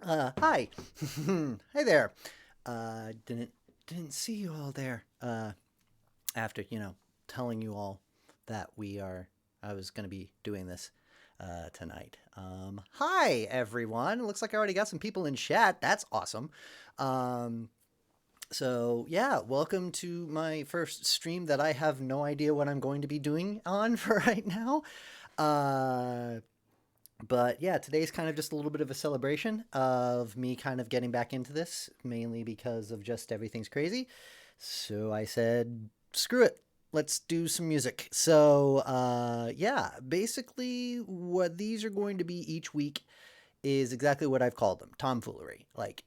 Hi. Hey there. Didn't see you all there. After telling you all that I was gonna be doing this tonight. Hi everyone. Looks like I already got some people in chat. That's awesome. Um, so yeah, welcome to my first stream that I have no idea what I'm going to be doing on for right now. Uh, but yeah, today's kind of just a little bit of a celebration of me kind of getting back into this, mainly because of just everything's crazy. So I said, screw it. Let's do some music. So, yeah, basically, what these are going to be each week is exactly what I've called them tomfoolery. Like,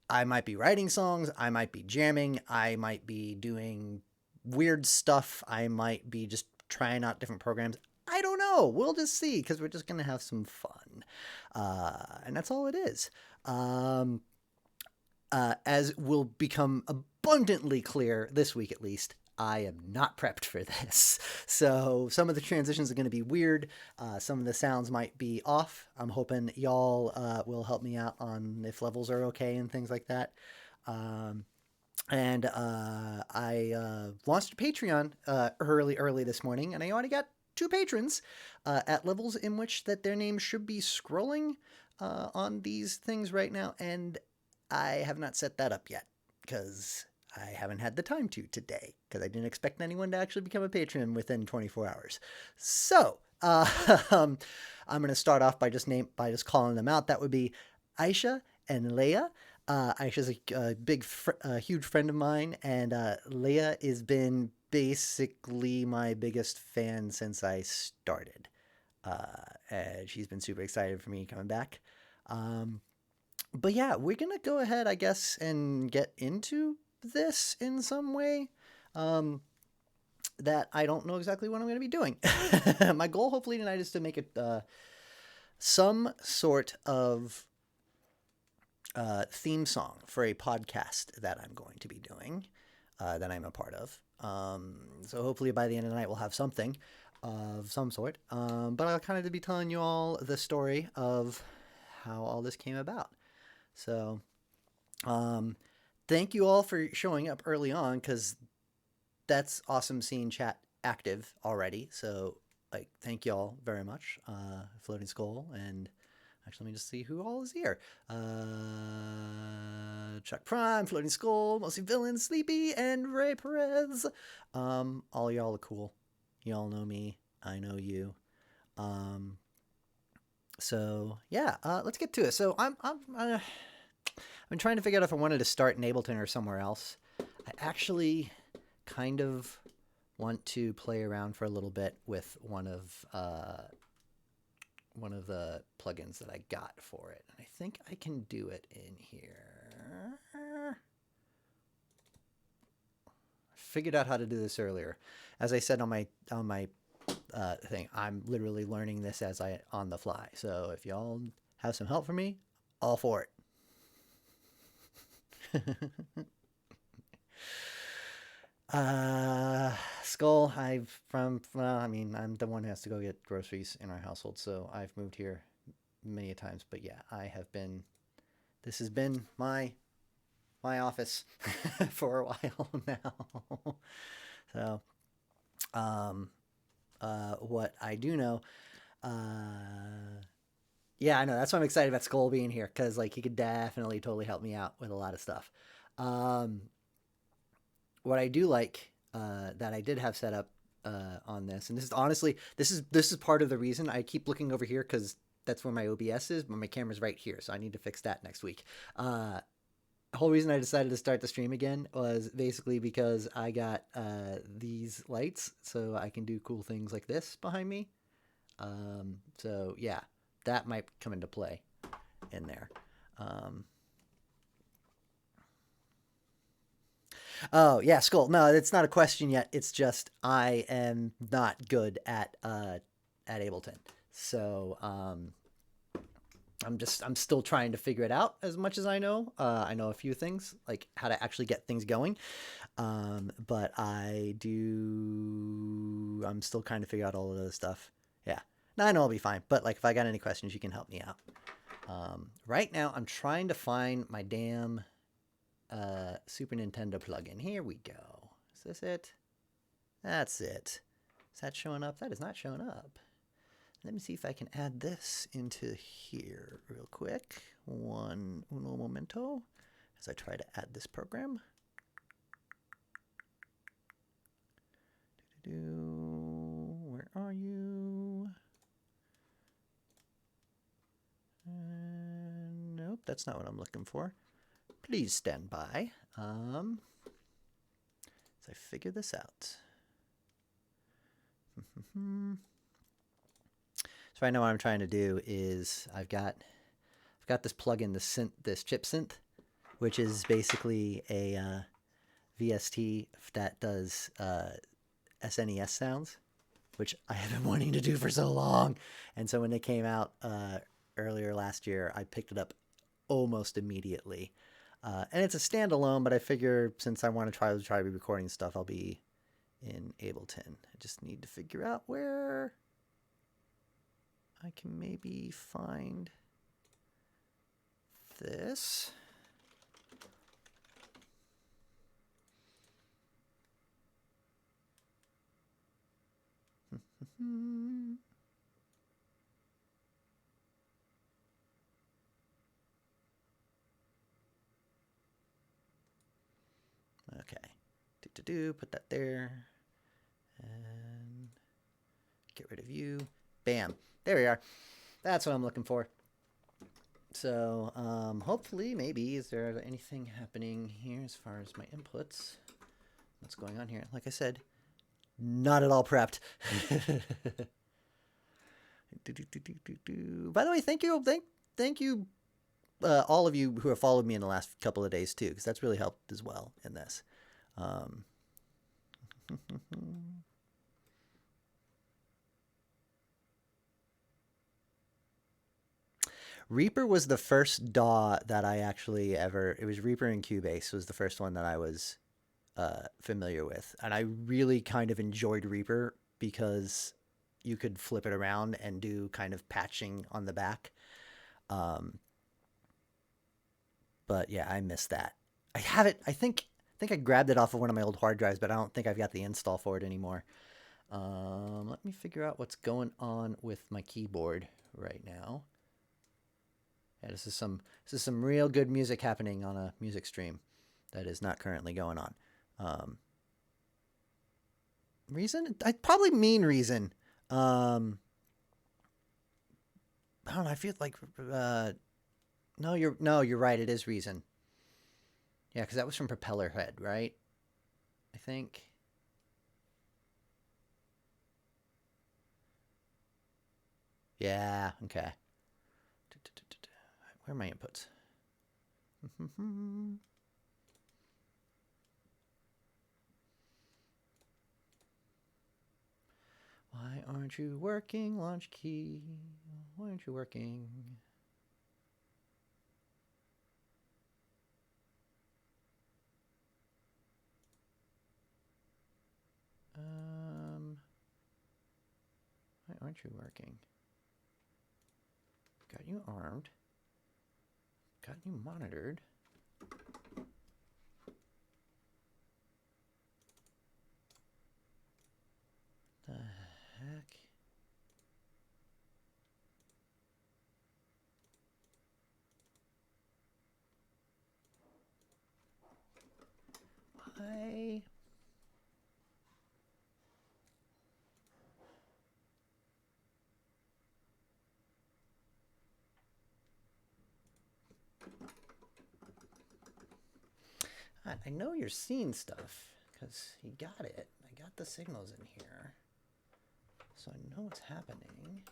I might be writing songs, I might be jamming, I might be doing weird stuff, I might be just trying out different programs. I don't know. We'll just see because we're just going to have some fun. And that's all it is. Um, as will become abundantly clear this week at least, I am not prepped for this. So some of the transitions are going to be weird. Some of the sounds might be off. I'm hoping y'all will help me out on if levels are okay and things like that. Um, and I launched a Patreon early this morning, and I already got two patrons at levels in which that their names should be scrolling on these things right now, and I have not set that up yet because I haven't had the time to today because I didn't expect anyone to actually become a patron within 24 hours. So I'm going to start off by just calling them out. That would be Aisha and Leia. Aisha's a huge friend of mine, and Leia has been basically my biggest fan since I started. And she's been super excited for me coming back. Um, but yeah, we're gonna go ahead, I guess, and get into this in some way. Um, that I don't know exactly what I'm going to be doing. My goal, hopefully, tonight is to make it some sort of theme song for a podcast that I'm going to be doing, that I'm a part of. So hopefully by the end of the night we'll have something of some sort. But I'll kind of be telling you all the story of how all this came about. So thank you all for showing up early on because that's awesome seeing chat active already. So like thank you all very much, Floating Skull and actually, let me just see who all is here. Chuck Prime, Floating Skull, Mostly Villain, Sleepy, and Ray Perez. All y'all are cool. Y'all know me. I know you. Um, so yeah, let's get to it. So I've been trying to figure out if I wanted to start in Ableton or somewhere else. I actually kind of want to play around for a little bit with one of the plugins that I got for it. And I think I can do it in here. I figured out how to do this earlier. As I said on my thing, I'm literally learning this as I on the fly. So if y'all have some help for me, all for it. Skull, I mean, I'm the one who has to go get groceries in our household, so I've moved here many times. But yeah, this has been my office for a while now. So, what I do know, yeah, I know that's why I'm excited about Skull being here because like he could definitely totally help me out with a lot of stuff. Um, what I do like that I did have set up on this, and this is honestly this is part of the reason I keep looking over here because that's where my OBS is, but my camera's right here, so I need to fix that next week. The whole reason I decided to start the stream again was basically because I got these lights, so I can do cool things like this behind me. So yeah, that might come into play in there. Um, Oh yeah, Skull. No, it's not a question yet. It's just I am not good at Ableton. So I'm still trying to figure it out as much as I know. I know a few things like how to actually get things going, but I'm still trying to figure out all of this stuff. Yeah, no, I know I'll be fine. But like if I got any questions, you can help me out. Right now, I'm trying to find my damn Super Nintendo plugin. Here we go. Is this it? That's it. Is that showing up? That is not showing up. Let me see if I can add this into here real quick. Uno momento as I try to add this program. Where are you? Nope, that's not what I'm looking for. Please stand by. As I figure this out. So right now what I'm trying to do is I've got this plugin, this chip synth, which is basically a VST that does SNES sounds, which I have been wanting to do for so long. And so when they came out earlier last year, I picked it up almost immediately. And it's a standalone, but I figure since I want to try to be recording stuff, I'll be in Ableton. I just need to figure out where I can maybe find this. Okay. Put that there. And get rid of you. Bam. There we are. That's what I'm looking for. So hopefully, maybe, is there anything happening here as far as my inputs? What's going on here? Like I said, not at all prepped. By the way, thank you, all of you who have followed me in the last couple of days too, because that's really helped as well in this. Reaper was the first DAW that I actually ever. It was Reaper and Cubase was the first one that I was familiar with, and I really kind of enjoyed Reaper because you could flip it around and do kind of patching on the back. But yeah, I miss that. I have it. I think I grabbed it off of one of my old hard drives, but I don't think I've got the install for it anymore. Let me figure out what's going on with my keyboard right now. Yeah, this is some real good music happening on a music stream that is not currently going on. Reason? I probably mean Reason. I don't know. I feel like no, you're right. It is Reason. Yeah, because that was from Propeller Head, right? I think. Yeah. Okay. Where are my inputs? Why aren't you working, launch key? Why aren't you working? Why aren't you working? Got you armed. Got you monitored. The heck? Why? I know you're seeing stuff because you got it. I got the signals in here, so I know what's happening.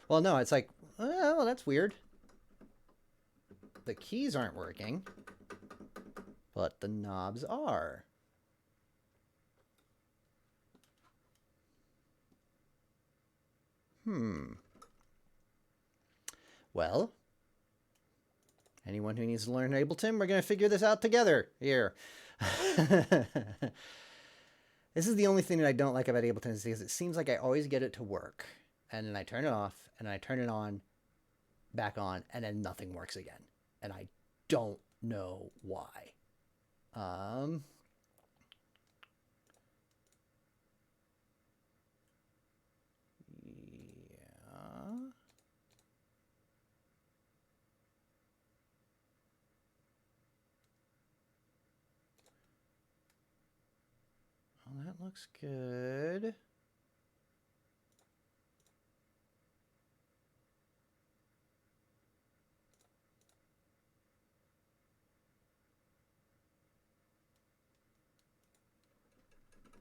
Well, no, it's like, well, that's weird. The keys aren't working, but the knobs are. Well, Anyone who needs to learn Ableton, we're going to figure this out together here. This is the only thing that I don't like about Ableton is because it seems like I always get it to work. And then I turn it off and I turn it on, back on, and then nothing works again. And I don't know why. Yeah. Well, that looks good.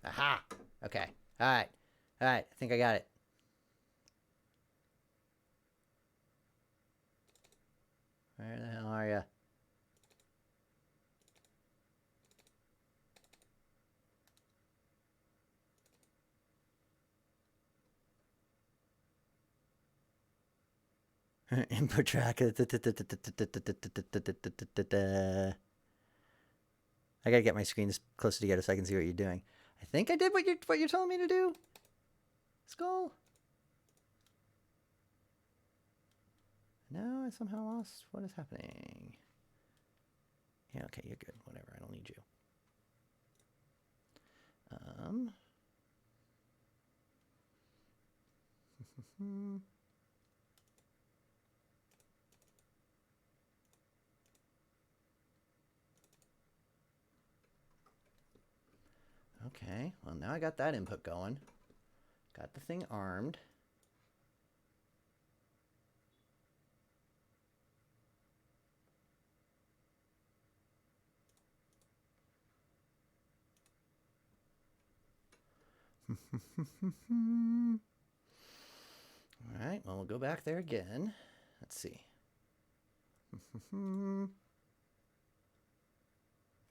Aha! Okay. All right. All right. I think I got it. Where the hell are you? Input track. I gotta get my screens closer together so I can see what you're doing. I think I did what you're telling me to do. Skull. No, I somehow lost. What is happening? Yeah, okay, you're good. Whatever. I don't need you. Okay, well now I got that input going. Got the thing armed. All right, well, we'll go back there again. Let's see.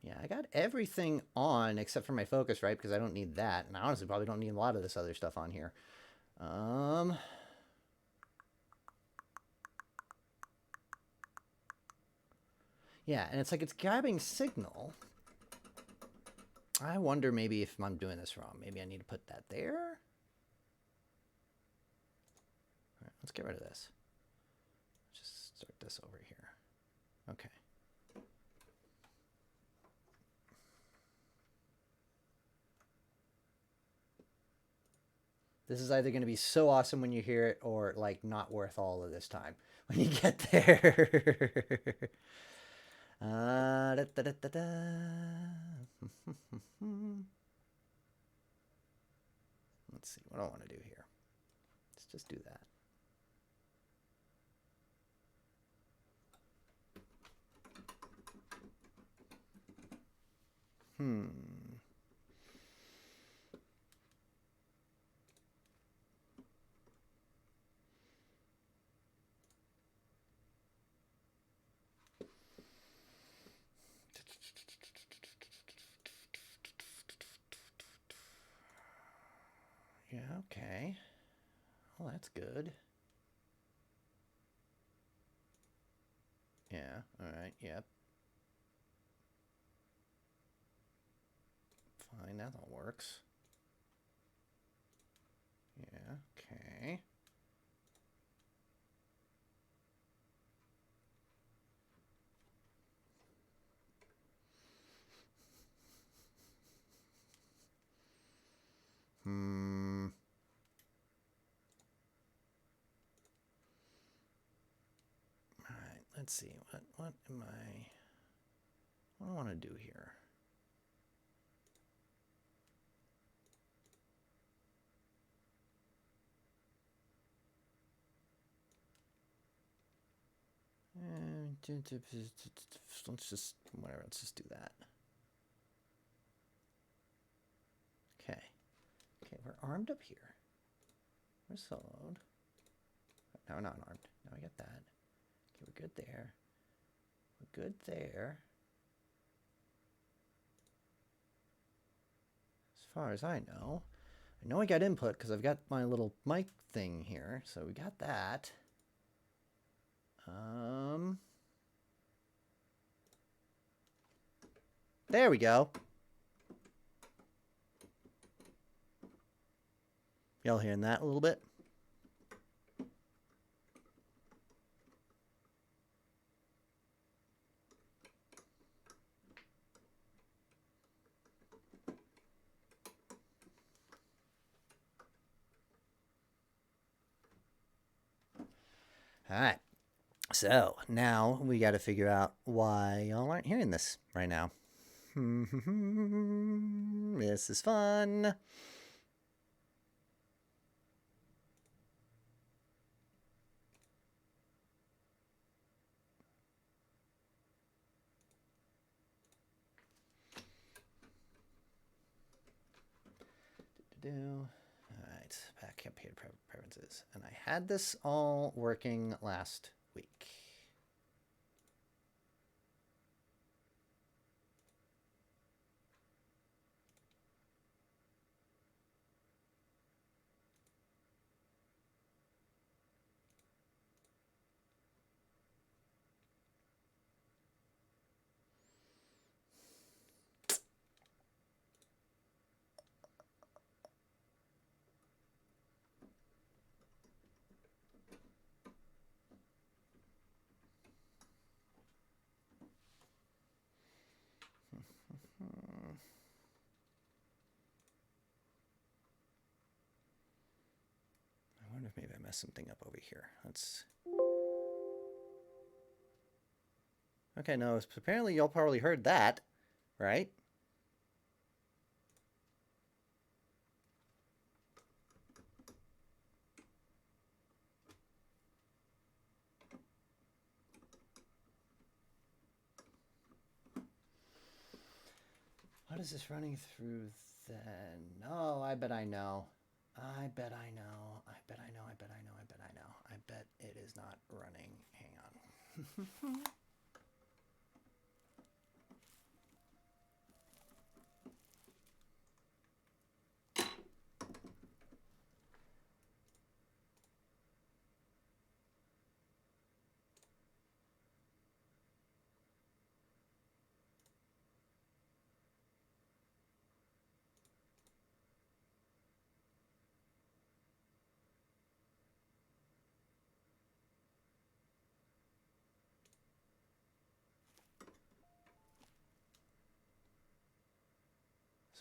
Yeah, I got everything on except for my focus, right? Because I don't need that. And I honestly probably don't need a lot of this other stuff on here. Yeah, and it's like it's grabbing signal. I wonder maybe if I'm doing this wrong. Maybe I need to put that there. All right, let's get rid of this. Just start this over here. Okay. This is either going to be so awesome when you hear it or like not worth all of this time when you get there. Da, da, da, da. Let's see what I want to do here. Let's just do that. Yeah, okay. Well, that's good. Yeah, all right, yep. Fine, that all works. Yeah, okay. All right, let's see. What do I want to do here? Let's just whatever. Let's just do that. Okay. Okay, we're armed up here. We're soloed. No, we're not armed. Now I get that. Okay, we're good there. We're good there. As far as I know I got input because I've got my little mic thing here. So we got that. There we go. Y'all hearing that a little bit? All right. So now we got to figure out why y'all aren't hearing this right now. This is fun. All right, back up here to preferences. And I had this all working last week. I wonder if maybe I messed something up over here. Let's. Okay, no, apparently y'all probably heard that, right? What is this running through then? Oh, I bet I know. I bet I know. I bet I know. I bet I know. I bet I know. I bet it is not running. Hang on.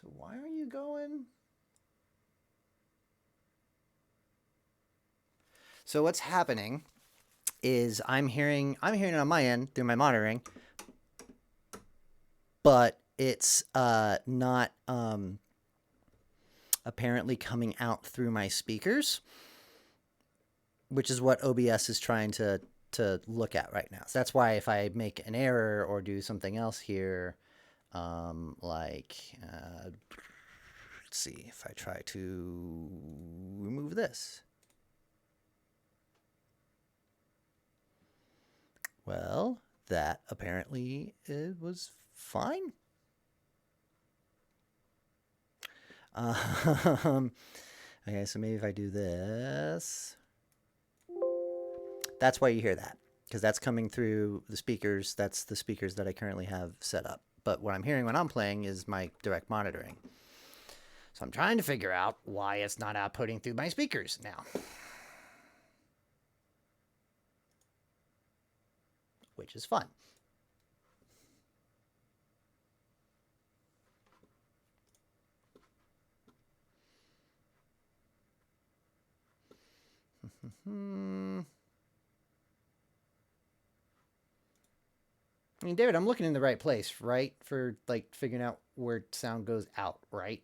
So why are you going? So what's happening is I'm hearing it on my end through my monitoring, but it's not apparently coming out through my speakers, which is what OBS is trying to look at right now. So that's why if I make an error or do something else here, let's see if I try to remove this. Well, that apparently it was fine. Okay, so maybe if I do this, that's why you hear that, because that's coming through the speakers. That's the speakers that I currently have set up. But what I'm hearing when I'm playing is my direct monitoring. So I'm trying to figure out why it's not outputting through my speakers now. Which is fun. I mean, David, I'm looking in the right place, right? For like figuring out where sound goes out, right?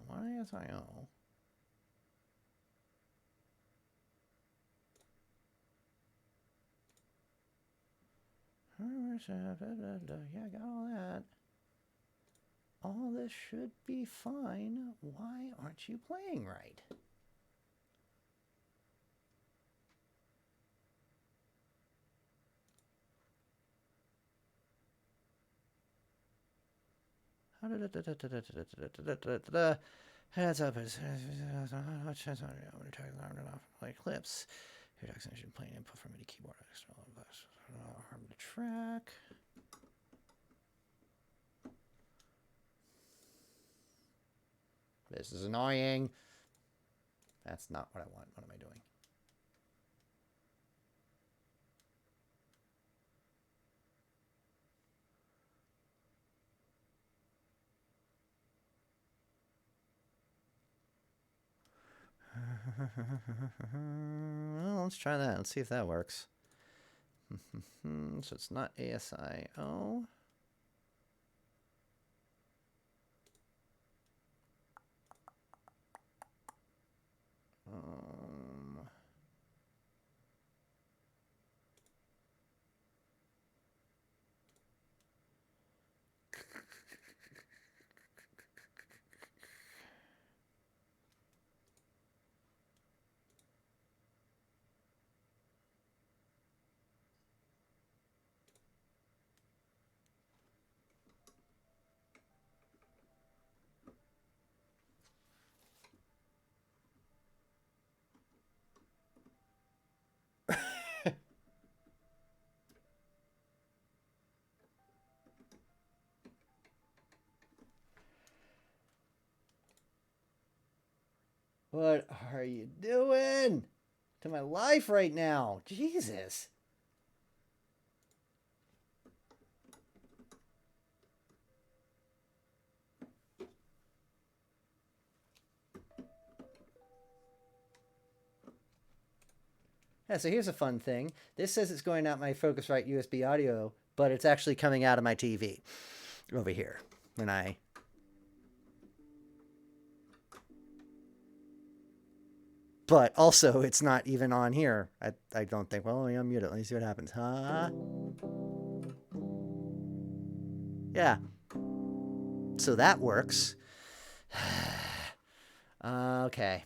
Why is I know? Yeah, I got all that. All this should be fine. Why aren't you playing right? Heads up. Like clips. Your should play input from any keyboard. Harm the track. This is annoying. That's not what I want. What am I doing? Well, let's try that. Let's see if that works. So it's not ASIO. What are you doing to my life right now? Jesus. Yeah, so here's a fun thing. This says it's going out my Focusrite USB audio, but it's actually coming out of my TV over here when I... But also, it's not even on here. I don't think. Well, let me unmute it. Let me see what happens. Huh? Yeah. So that works. Okay.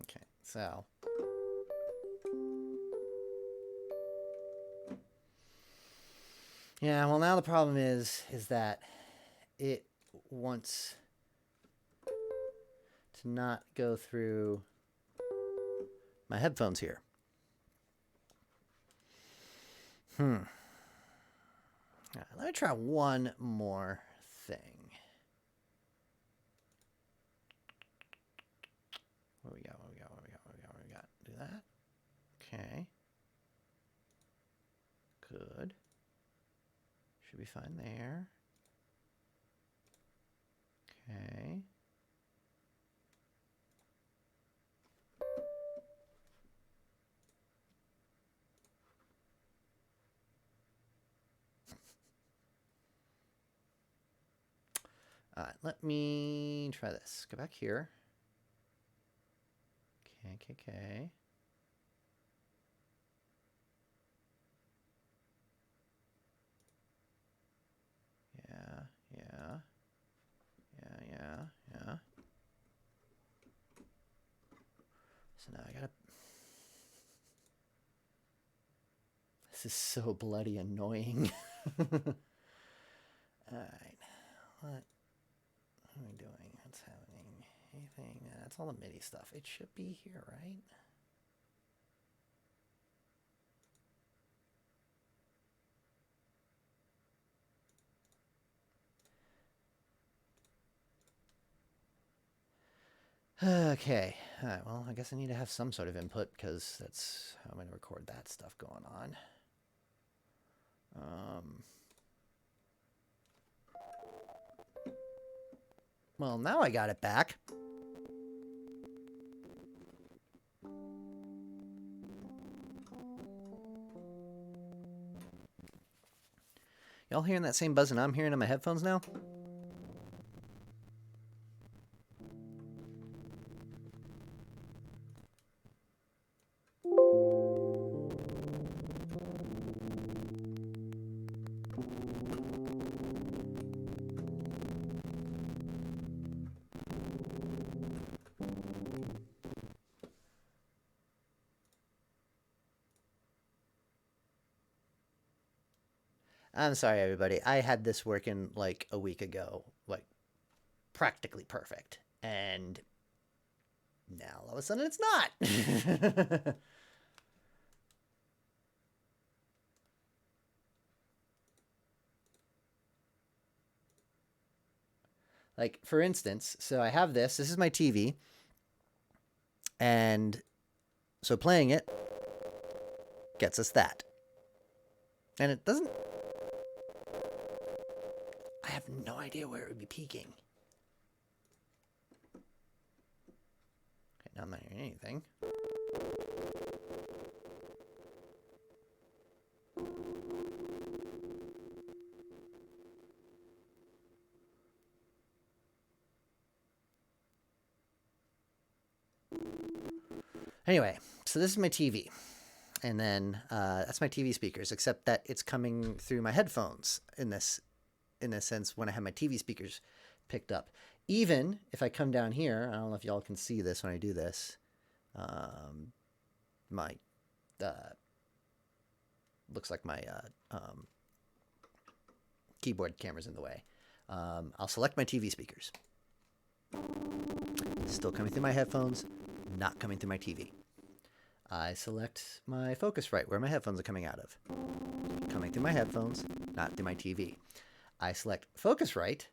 Okay, so yeah, well now the problem is that it wants to not go through my headphones here. All right, let me try one more thing. What we got? Do that. Okay. Good. Should be fine there. Okay. All right, let me try this. Go back here. Okay. Yeah. So now I gotta... This is so bloody annoying. Alright. What am I doing? What's happening? Anything? That's all the MIDI stuff. It should be here, right? Okay. All right, well, I guess I need to have some sort of input because that's how I'm going to record that stuff going on. Well, now I got it back. Y'all hearing that same buzzing I'm hearing in my headphones now? I'm sorry, everybody. I had this working like a week ago, like practically perfect. And now all of a sudden it's not. Like, for instance, so I have this. This is my TV. And so playing it gets us that. And it doesn't. I have no idea where it would be peaking. Okay, now I'm not hearing anything. Anyway, so this is my TV. And then that's my TV speakers, except that it's coming through my headphones in this sense when I have my TV speakers picked up. Even if I come down here, I don't know if y'all can see this when I do this. My looks like my keyboard camera's in the way. I'll select my TV speakers. Still coming through my headphones, not coming through my TV. I select my Focusrite, where my headphones are coming out of. Coming through my headphones, not through my TV. I select Focusrite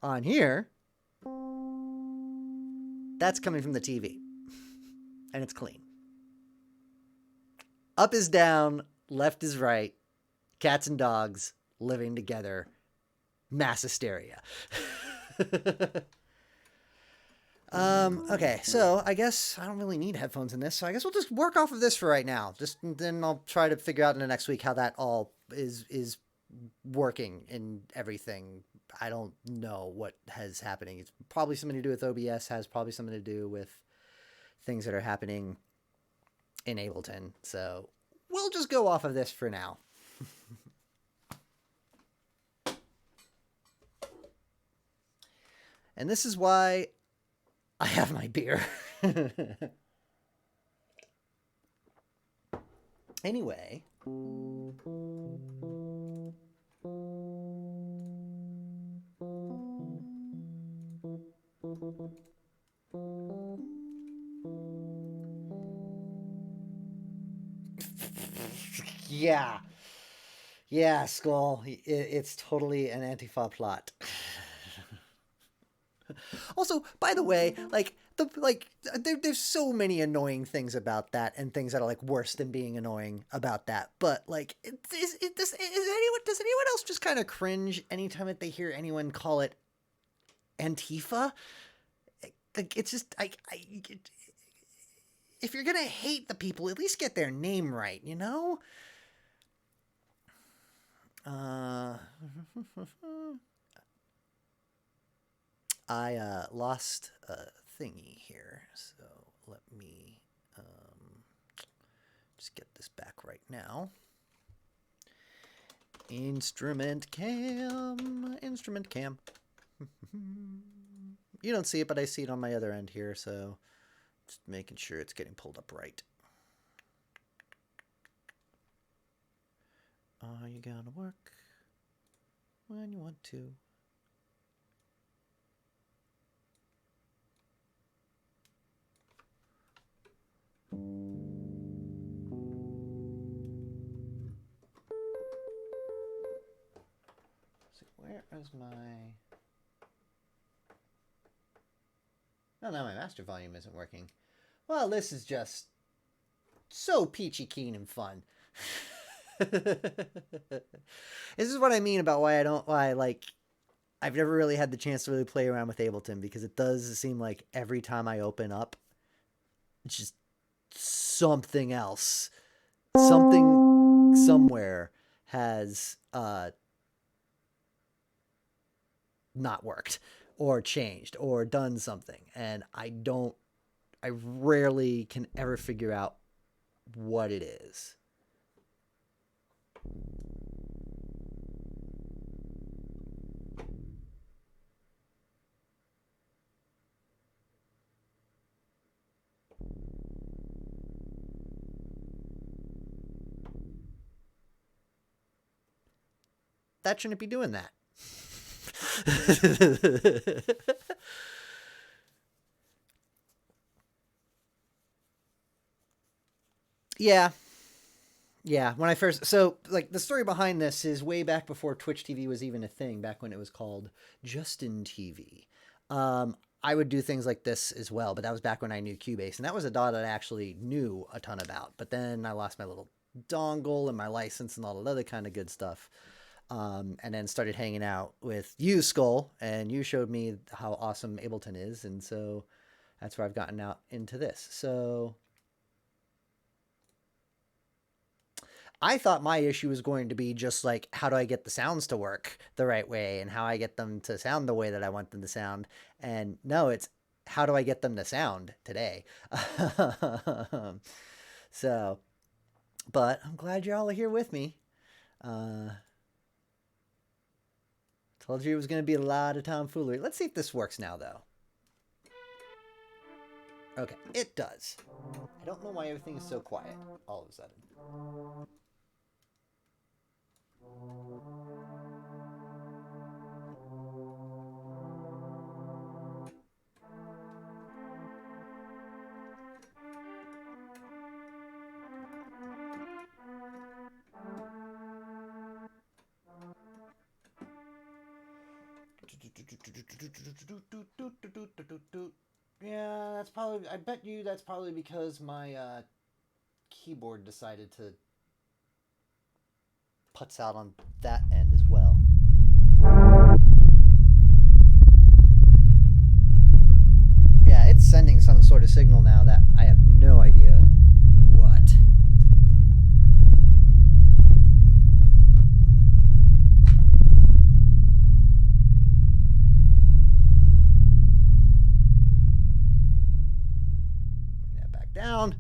on here. That's coming from the TV. And it's clean. Up is down, left is right. Cats and dogs living together. Mass hysteria. Okay, so I guess I don't really need headphones in this, so I guess we'll just work off of this for right now. Just then I'll try to figure out in the next week how that all is working and everything. I don't know what has happening. It's probably something to do with OBS, has probably something to do with things that are happening in Ableton. So we'll just go off of this for now. And this is why I have my beer. Anyway. Yeah. Yeah, Skull. It's totally an Antifa plot. Also, by the way, there's so many annoying things about that, and things that are like worse than being annoying about that. But like, does anyone else just kind of cringe anytime that they hear anyone call it Antifa? Like, it's just if you're gonna hate the people, at least get their name right, you know? I lost a thingy here, so let me just get this back right now. Instrument cam. You don't see it, but I see it on my other end here, so just making sure it's getting pulled up right. Are you gonna work when you want to? See, where is my... Oh, now my master volume isn't working. Well, this is just so peachy keen and fun. This is what I mean about why I've never really had the chance to really play around with Ableton, because it does seem like every time I open up, it's just something else. Something somewhere has not worked or changed or done something. And I rarely can ever figure out what it is. that shouldn't be doing that. Yeah. Yeah, when I first, so like the story behind this is way back before Twitch TV was even a thing, back when it was called Justin TV. I would do things like this as well, but that was back when I knew Cubase, and that was a DAW that I actually knew a ton about. But then I lost my little dongle and my license and all that other kind of good stuff, and then started hanging out with you, Skull, and you showed me how awesome Ableton is, and so that's where I've gotten out into this. So I thought my issue was going to be just like, how do I get the sounds to work the right way and how I get them to sound the way that I want them to sound? And no, it's how do I get them to sound today? So, but I'm glad y'all are here with me. Uh, Told you it was going to be a lot of tomfoolery. Let's see if this works now, though. Okay, it does. I don't know why everything is so quiet all of a sudden. Yeah, that's probably. I bet you that's probably because my keyboard decided to putz out on that end as well. Yeah, it's sending some sort of signal now that I have no idea what. Bring that back down.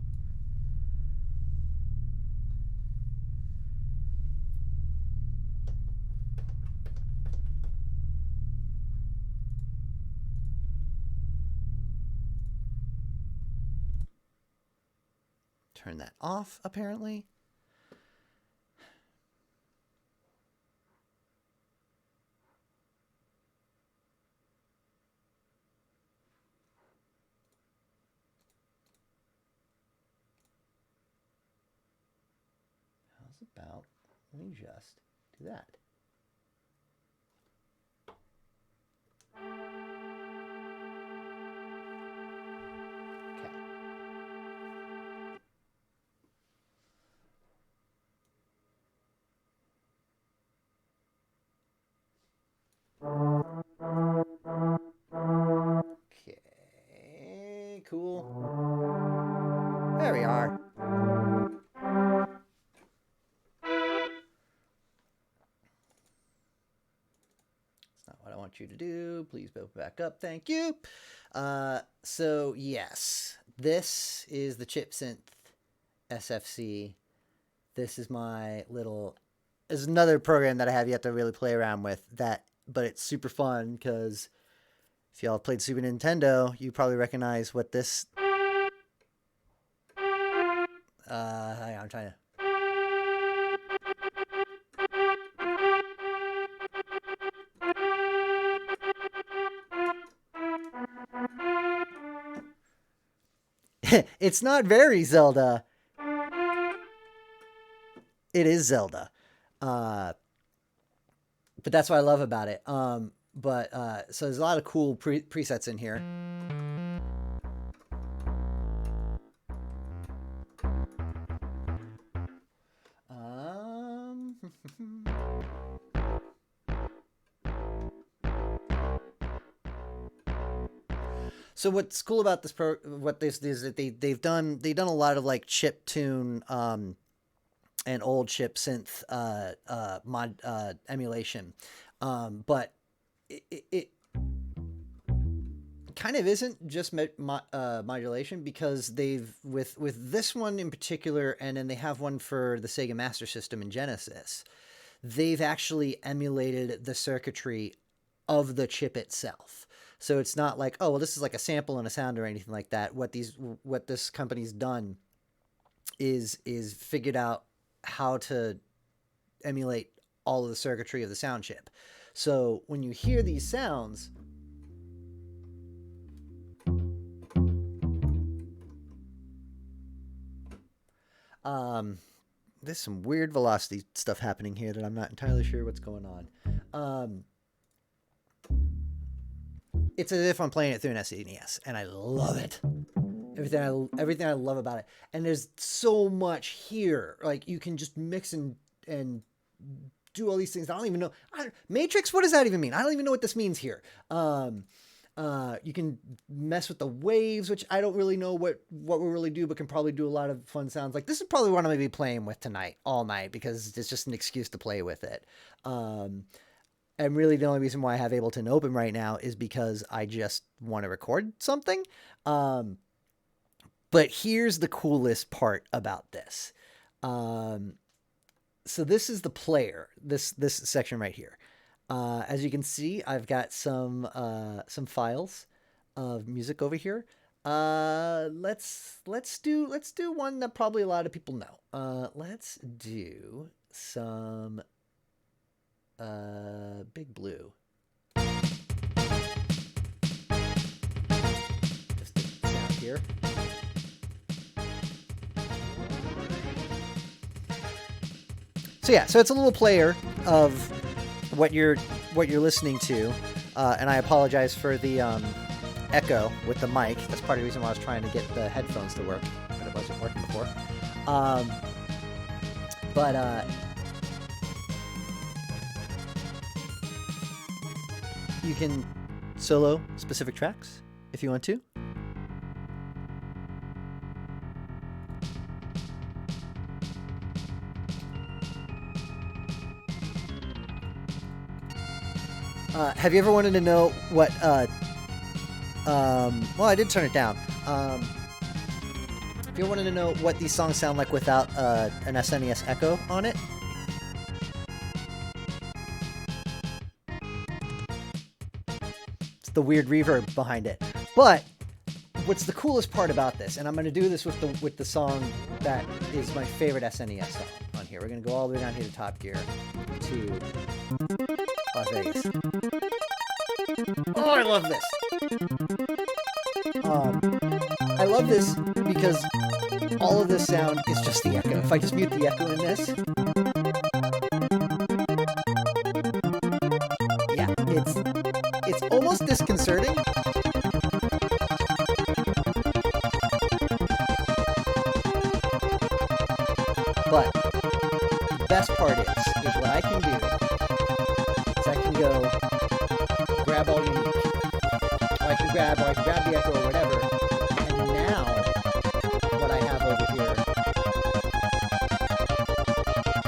Turn that off, apparently. How's about we just do that? Okay. Okay, cool. There we are. That's not what I want you to do. Please go back up. Thank you. So yes, this is the Chip Synth SFC. This is my little. There's another program that I have yet to really play around with. But it's super fun because if y'all played Super Nintendo, you probably recognize what this. I'm trying to. It's not very Zelda. It is Zelda. Uh, but that's what I love about it. So there's a lot of cool presets in here. So what's cool about what this is that they've done a lot of like chip tune and old chip synth mod emulation, but it kind of isn't just modulation because they've with this one in particular, and then they have one for the Sega Master System and Genesis. They've actually emulated the circuitry of the chip itself. So it's not like, oh, well, this is like a sample and a sound or anything like that. What this company's done is figured out how to emulate all of the circuitry of the sound chip. So when you hear these sounds, there's some weird velocity stuff happening here that I'm not entirely sure what's going on. It's as if I'm playing it through an SNES, and I love it. Everything I love about it. And there's so much here. Like, you can just mix and do all these things. I don't even know. Matrix, what does that even mean? I don't even know what this means here. You can mess with the waves, which I don't really know what will really do, but can probably do a lot of fun sounds. Like, this is probably what I'm going to be playing with tonight, all night, because it's just an excuse to play with it. And really the only reason why I have Ableton open right now is because I just want to record something. But here's the coolest part about this. So this is the player, this section right here. As you can see, I've got some files of music over here. Let's do one that probably a lot of people know. Let's do some Big Blue. Just a sound here. So yeah, so it's a little player of what you're listening to, and I apologize for the echo with the mic. That's part of the reason why I was trying to get the headphones to work, but it wasn't working before. You can solo specific tracks if you want to. Have you ever wanted to know what, well, I did turn it down. If you wanted to know what these songs sound like without an SNES echo on it, it's the weird reverb behind it. But what's the coolest part about this, and I'm going to do this with the song that is my favorite SNES song on here. We're going to go all the way down here to Top Gear to Las Vegas. Oh, I love this. I love this because all of this sound is just the echo. If I just mute the echo in this, yeah, it's almost disconcerting. But the best part is what I can do is I can go grab all you need. Or I can grab the echo or whatever. And now what I have over here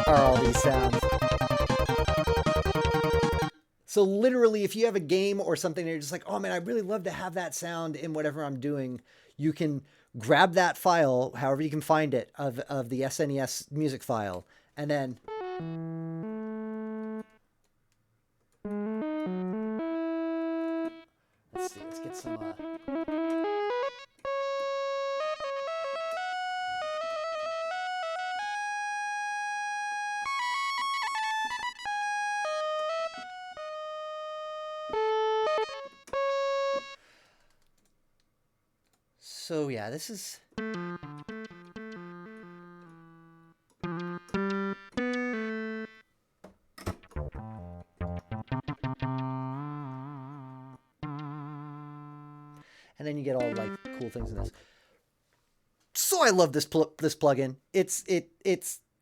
are all these sounds. So literally, if you have a game or something and you're just like, oh man, I'd really love to have that sound in whatever I'm doing, you can grab that file, however you can find it, of the SNES music file, and then let's see, let's get some so yeah, this is and then you get all like cool things in this. So I love this plugin. It's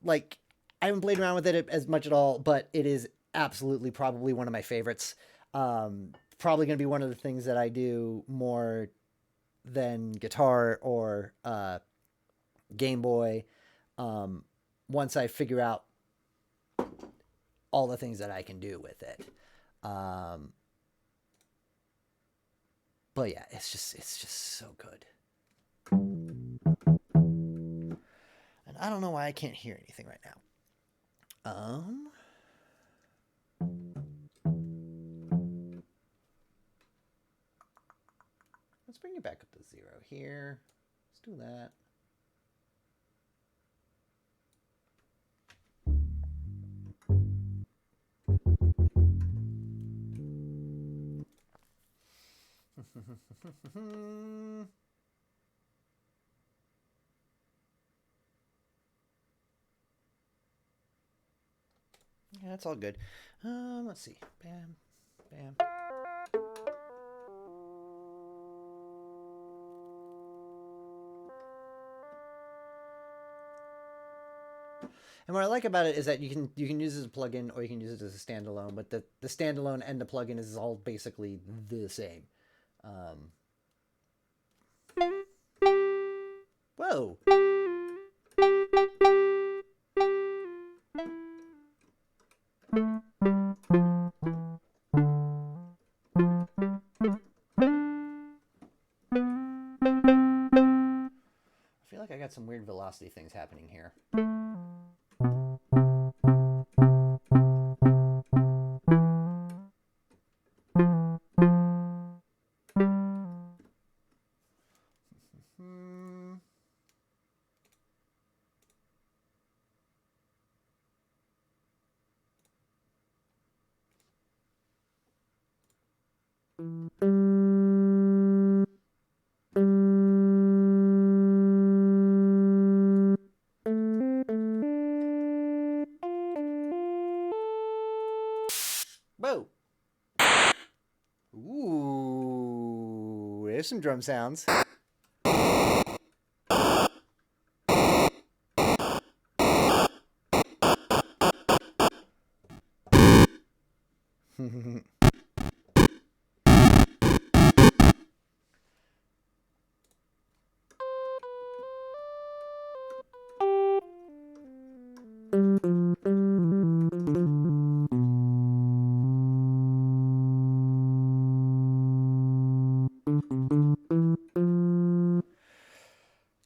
like I haven't played around with it as much at all, but it is absolutely probably one of my favorites. Probably going to be one of the things that I do more than guitar or Game Boy. Once I figure out all the things that I can do with it. But yeah, it's just so good. And I don't know why I can't hear anything right now. Let's bring it back up to 0 here. Let's do that. Yeah, that's all good. Let's see. Bam, bam. And what I like about it is that you can use it as a plugin or you can use it as a standalone. But the standalone and the plugin is all basically the same. Um, Whoa. I feel like I got some weird velocity things happening here. Whoa. Ooh, there's some drum sounds.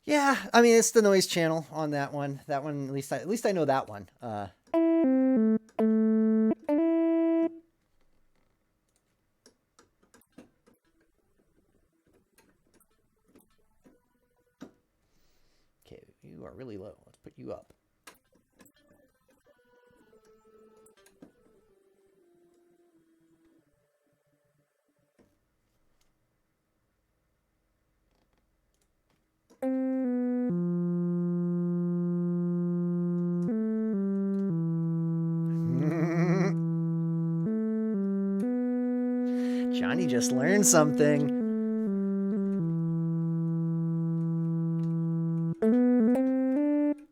Yeah, I mean it's the noise channel on that one. That one, at least I know that one. Okay, you are really low. Let's put you up. Johnny just learned something.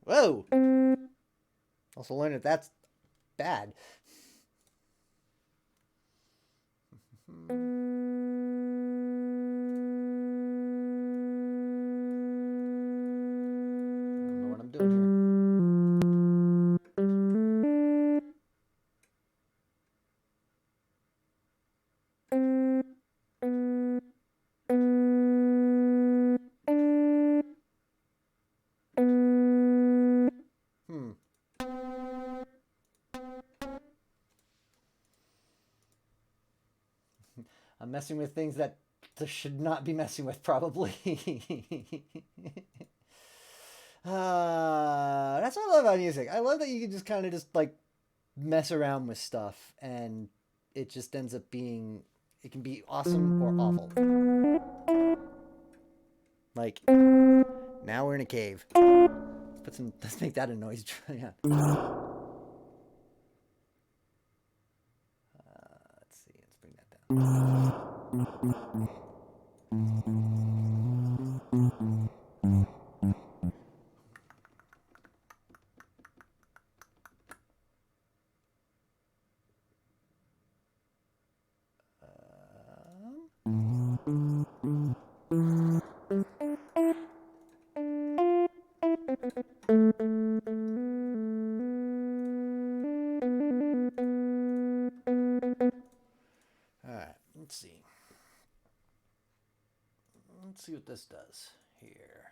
Whoa. Also learned that that's bad. I don't know what I'm doing here. I'm messing with things that should not be messing with, probably. That's what I love about music. I love that you can just kind of just like mess around with stuff and it just ends up being, it can be awesome or awful. Like, now we're in a cave. Let's make that a noise. Yeah. Let's see. Let's bring that down. All right. Let's see. Let's see what this does here.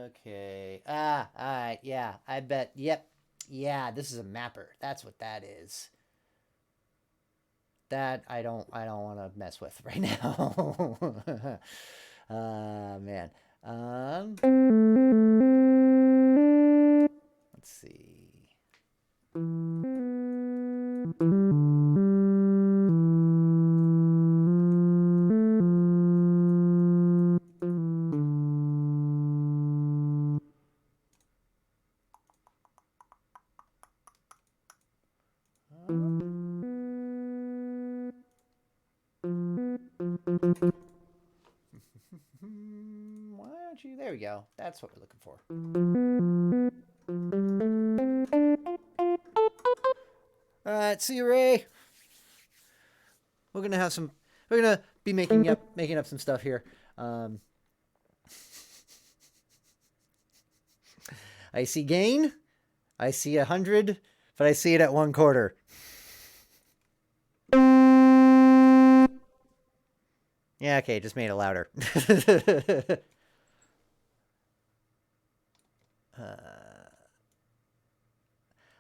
Okay. All right. Yeah, I bet. Yep. Yeah, this is a mapper. That's what that is. That I don't want to mess with right now. Man. Let's see. Why aren't you? There we go. That's what we're looking for. All right, see you, Ray. We're gonna have some. We're gonna be making up some stuff here. I see gain. I see 100, but I see it at 1/4. Yeah, okay, just made it louder.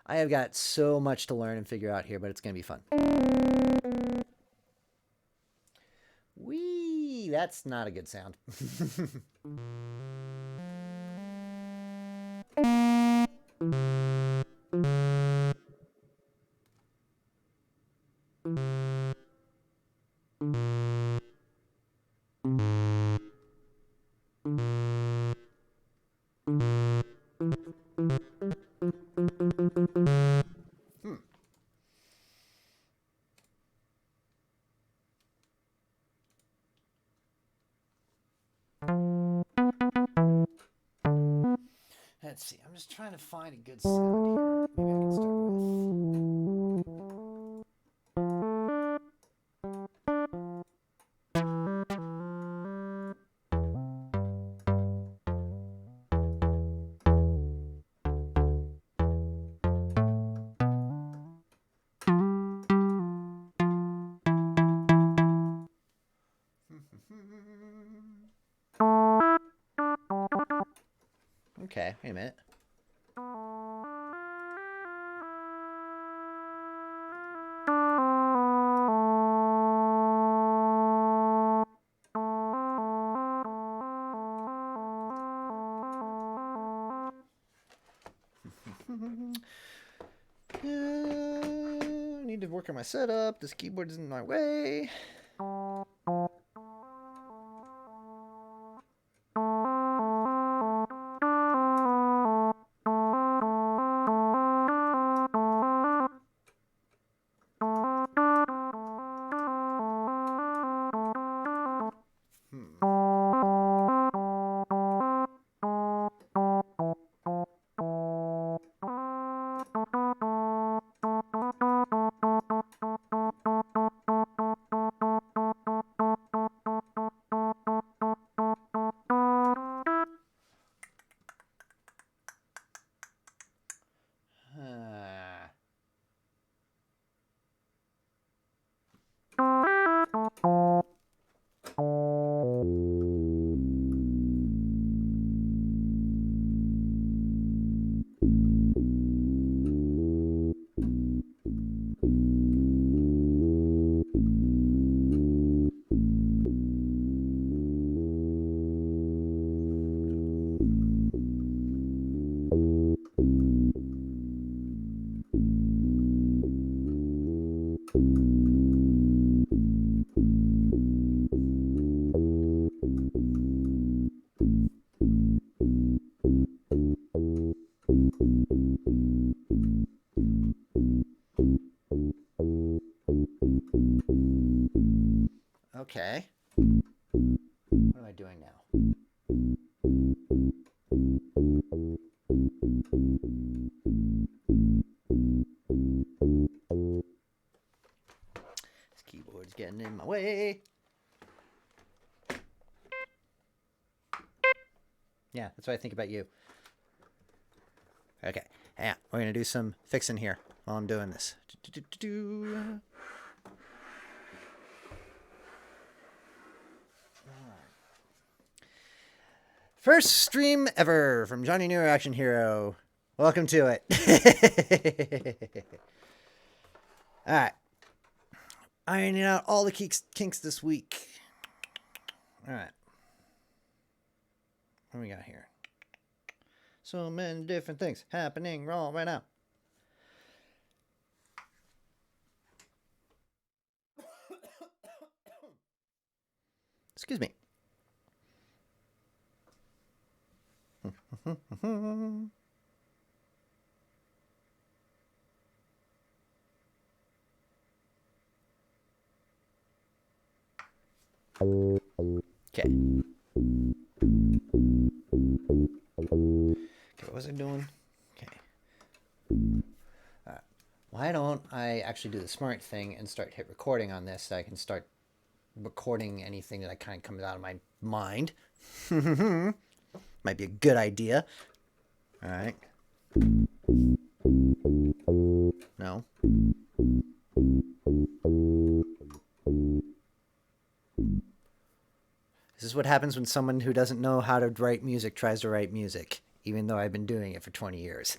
I have got so much to learn and figure out here, but it's going to be fun. Whee! That's not a good sound. Let's see. I'm just trying to find a good sound here. Maybe I can start with. Okay, wait a minute. I need to work on my setup. This keyboard is in my way. Okay. What am I doing now? This keyboard's getting in my way. Yeah, that's what I think about you. Okay, yeah, we're going to do some fixing here while I'm doing this. First stream ever from Johnny Nero Action Hero. Welcome to it. All right. Ironing out all the kinks this week. All right. What do we got here? So many different things happening wrong right now. Excuse me. Okay. Okay, what was I doing? Okay. Why don't I actually do the smart thing and start hit recording on this so I can start recording anything that kind of comes out of my mind? Might be a good idea. All right. No. This is what happens when someone who doesn't know how to write music tries to write music, even though I've been doing it for 20 years.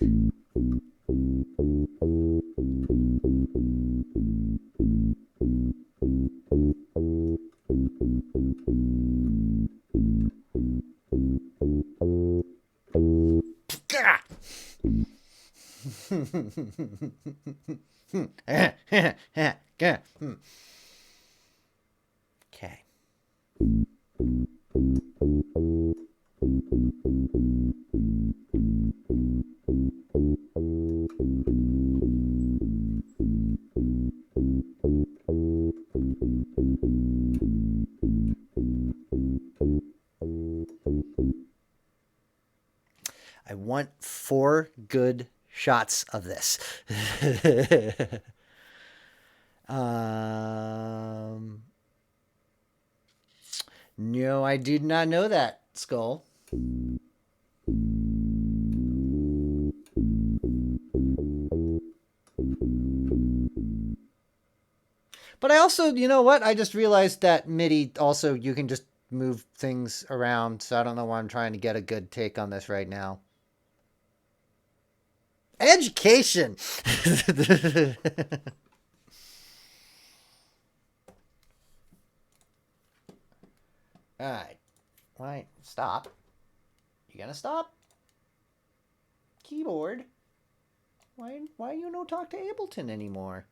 Okay. I want 4 good shots of this. No, I did not know that, Skull. But I also, you know what? I just realized that MIDI also, you can just move things around. So I don't know why I'm trying to get a good take on this right now. Education! Alright. Why? Stop. You gonna stop? Keyboard? Why you no talk to Ableton anymore?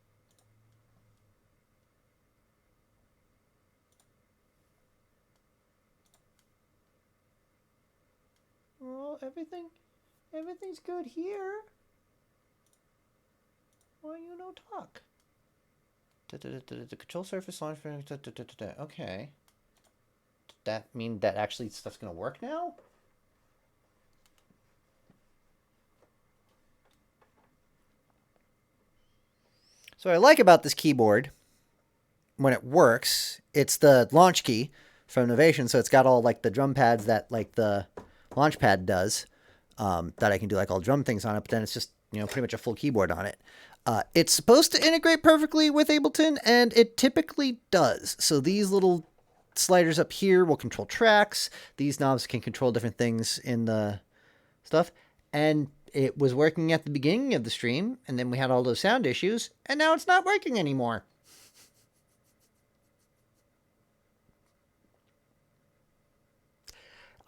Well, everything's good here. Why you no talk? The control surface launch. Okay. Does that mean that actually stuff's gonna work now? So what I like about this keyboard, when it works, it's the launch key from Novation. So it's got all like the drum pads that like the launch pad does, that I can do like all drum things on it. But then it's just, pretty much a full keyboard on it. It's supposed to integrate perfectly with Ableton, and it typically does. So these little sliders up here will control tracks. These knobs can control different things in the stuff. And it was working at the beginning of the stream, and then we had all those sound issues, and now it's not working anymore.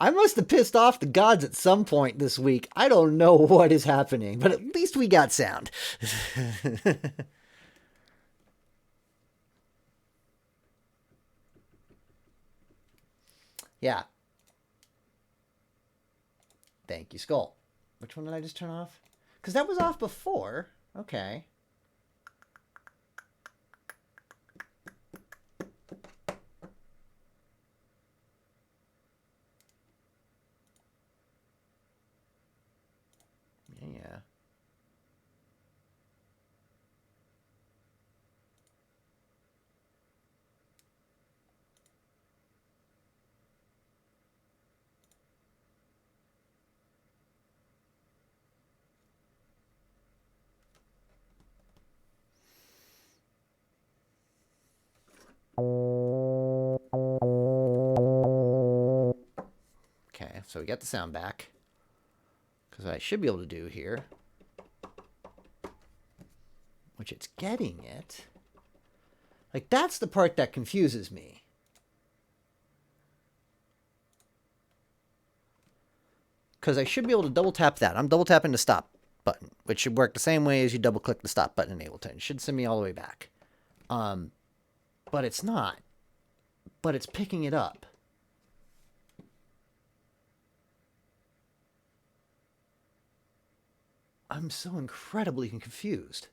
I must have pissed off the gods at some point this week. I don't know what is happening, but at least we got sound. Yeah. Thank you, Skull. Which one did I just turn off? Because that was off before. Okay. Yeah. Okay, so we got the sound back. Because I should be able to do here, which it's getting it. Like, that's the part that confuses me. because I should be able to double tap that. I'm double tapping the stop button, which should work the same way as you double click the stop button in Ableton. It should send me all the way back. But it's not. But it's picking it up. I'm so incredibly confused.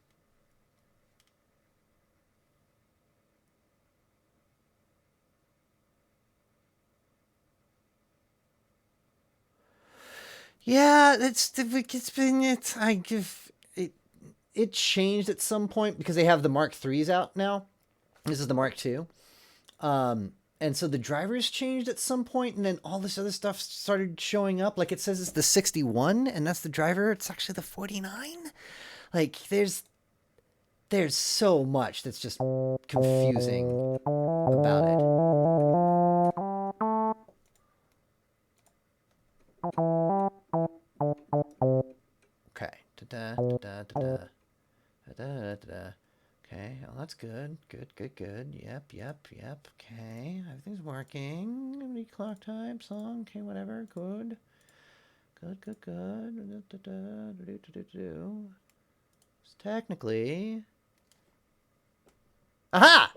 Yeah, it changed at some point because they have the Mark IIIs out now. This is the Mark II. And so the drivers changed at some point, and then all this other stuff started showing up. Like it says it's the 61, and that's the driver. It's actually the 49. Like there's so much that's just confusing about it. Okay. Da-da, da-da, da-da. Da-da, da-da. Okay, well, that's good. Good. Yep. Okay, everything's working. Any clock type, song, okay, whatever. Good. Technically. Aha!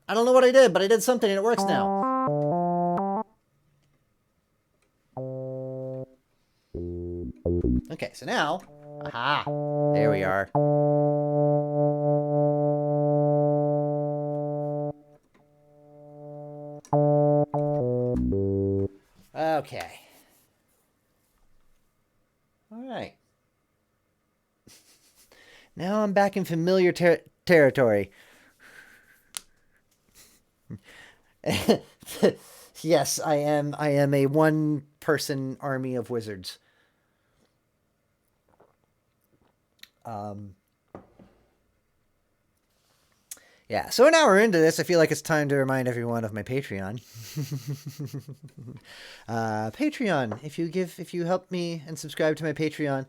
I don't know what I did, but I did something and it works now. Okay, so now. Aha! There we are. Okay. All right. Now I'm back in familiar territory. Yes, I am a one-person army of wizards. Yeah, so an hour into this, I feel like it's time to remind everyone of my Patreon. Patreon, if you help me and subscribe to my Patreon,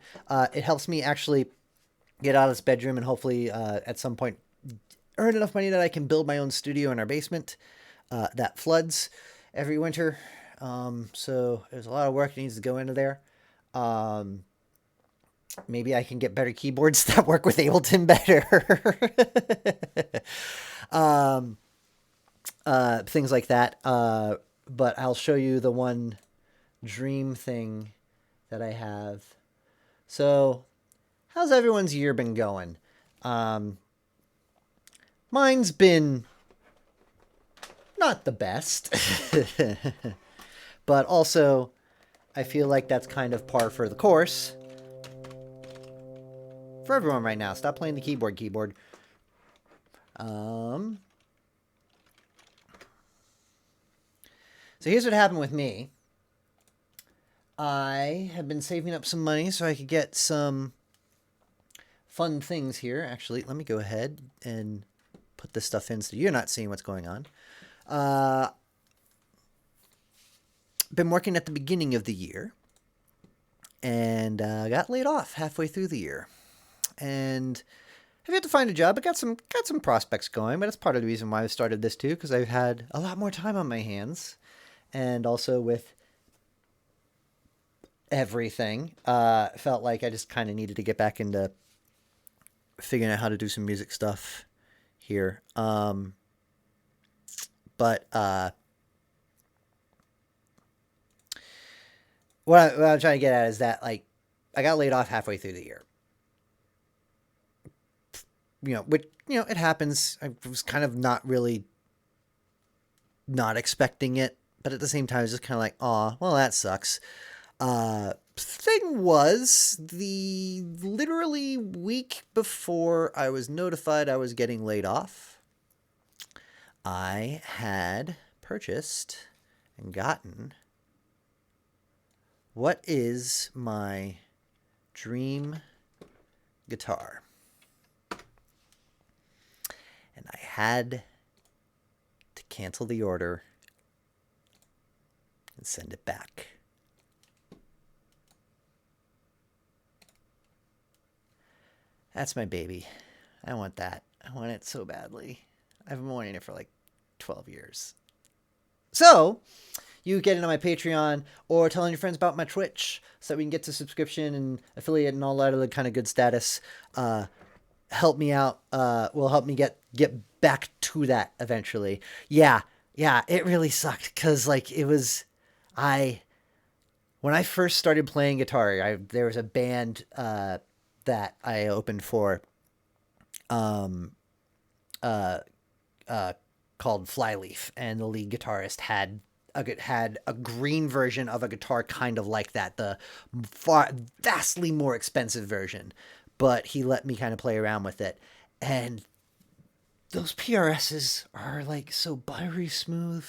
it helps me actually get out of this bedroom and hopefully at some point earn enough money that I can build my own studio in our basement that floods every winter. So there's a lot of work that needs to go into there. Maybe I can get better keyboards that work with Ableton better. Things like that. But I'll show you the one dream thing that I have. So, how's everyone's year been going? Mine's been not the best. But also, I feel like that's kind of par for the course. For everyone right now. Stop playing the keyboard. So here's what happened with me. I have been saving up some money so I could get some fun things here. Actually, let me go ahead and put this stuff in so you're not seeing what's going on. Been working at the beginning of the year and got laid off halfway through the year. And I've yet to find a job. I got some prospects going, but that's part of the reason why I started this too, because I've had a lot more time on my hands, and also with everything, felt like I just kind of needed to get back into figuring out how to do some music stuff here. But what I'm trying to get at is that like I got laid off halfway through the year. It happens. I was kind of not expecting it, but at the same time, it's just kind of like, aw, well, that sucks. Thing was, the literally week before I was notified I was getting laid off, I had purchased and gotten what is my dream guitar. And I had to cancel the order and send it back. That's my baby. I want that. I want it so badly. I've been wanting it for like 12 years. So, you getting on my Patreon or telling your friends about my Twitch so that we can get to subscription and affiliate and all that other kind of good status. Help me out. Will help me get back to that eventually. Yeah, yeah. It really sucked because like it was, I when I first started playing guitar, there was a band that I opened for, um, uh, uh, called Flyleaf, and the lead guitarist had a green version of a guitar kind of like that, the vastly more expensive version, but he let me kind of play around with it, and those PRSs are like so buttery smooth,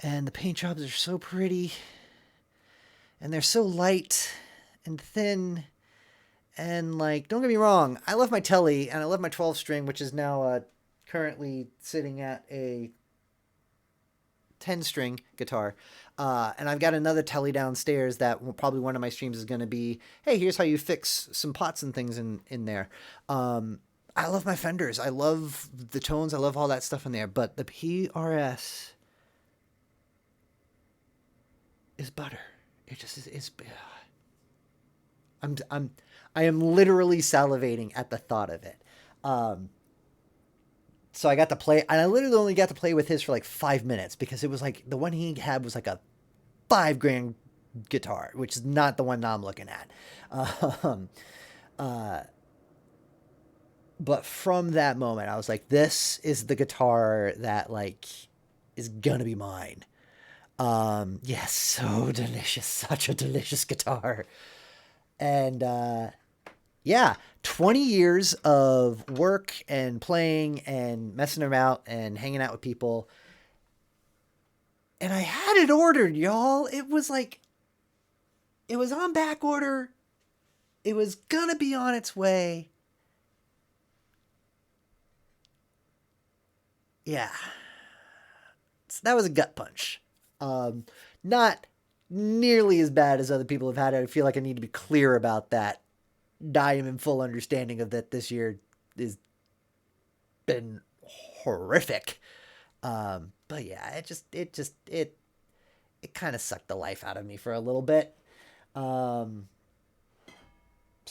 and the paint jobs are so pretty, and they're so light and thin. And like, don't get me wrong, I love my Telly and I love my 12 string, which is now currently sitting at a 10 string guitar. And I've got another Telly downstairs that probably one of my streams is going to be, hey, here's how you fix some pots and things in there. I love my Fenders. I love the tones. I love all that stuff in there. But the PRS is butter. It just is. I am literally salivating at the thought of it. So I got to play, and I literally only got to play with his for like 5 minutes because it was like the one he had was like a $5,000 guitar, which is not the one I'm looking at. Um, but from that moment, I was like, this is the guitar that like is gonna be mine. Yes, so delicious, such a delicious guitar. And yeah, 20 years of work and playing and messing about and hanging out with people. And I had it ordered, y'all. It was like, it was on back order. It was gonna be on its way. Yeah. So that was a gut punch. Not nearly as bad as other people have had it. I feel like I need to be clear about that. I am in full understanding of that this year has been horrific. But yeah, it kind of sucked the life out of me for a little bit. So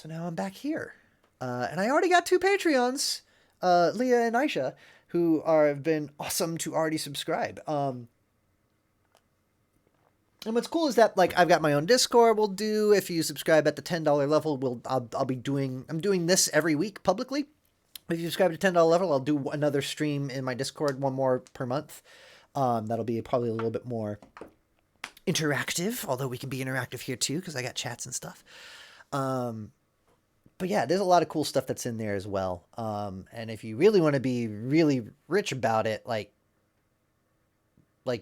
now I'm back here. And I already got 2 Patreons, Leah and Aisha, who have been awesome to already subscribe. And what's cool is that like I've got my own Discord. We'll do if you subscribe at the $10 level. I'll be doing this every week publicly. If you subscribe to $10 level, I'll do another stream in my Discord, one more per month. That'll be probably a little bit more interactive, although we can be interactive here too because I got chats and stuff. But yeah, there's a lot of cool stuff that's in there as well. And if you really want to be really rich about it, like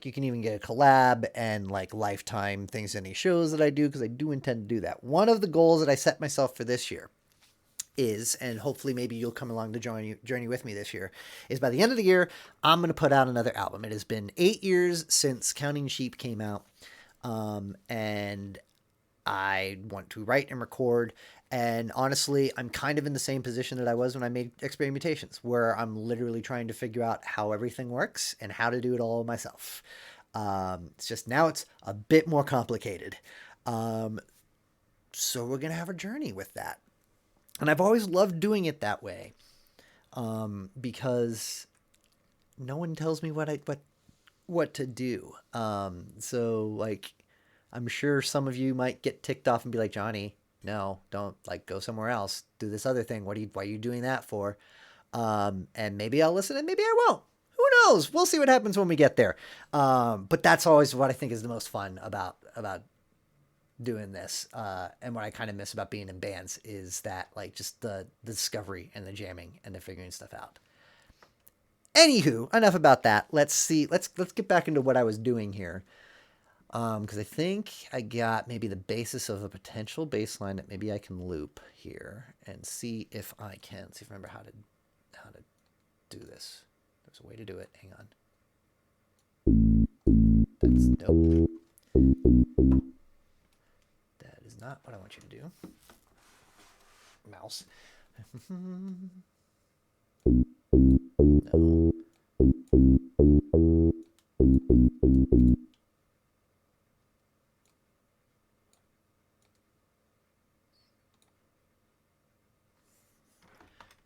you can even get a collab and like lifetime things in these shows that I do because I do intend to do that. One of the goals that I set myself for this year is, and hopefully maybe you'll come along to journey with me this year, is by the end of the year, I'm going to put out another album. It has been 8 years since Counting Sheep came out. And I want to write and record. And honestly, I'm kind of in the same position that I was when I made Experimentations, where I'm literally trying to figure out how everything works and how to do it all myself. It's just now it's a bit more complicated. So we're going to have a journey with that. And I've always loved doing it that way, because no one tells me what to do. So like, I'm sure some of you might get ticked off and be like, Johnny, no, don't, like, go somewhere else. Do this other thing. Why are you doing that for? And maybe I'll listen and maybe I won't. Who knows? We'll see what happens when we get there. But that's always what I think is the most fun about doing this. And what I kind of miss about being in bands is that like just the discovery and the jamming and the figuring stuff out. Anywho, enough about that. Let's get back into what I was doing here. Because I think I got maybe the basis of a potential bass line that maybe I can loop here and see if I remember how to do this. There's a way to do it. Hang on. That's nope. That is not what I want you to do. Mouse. No.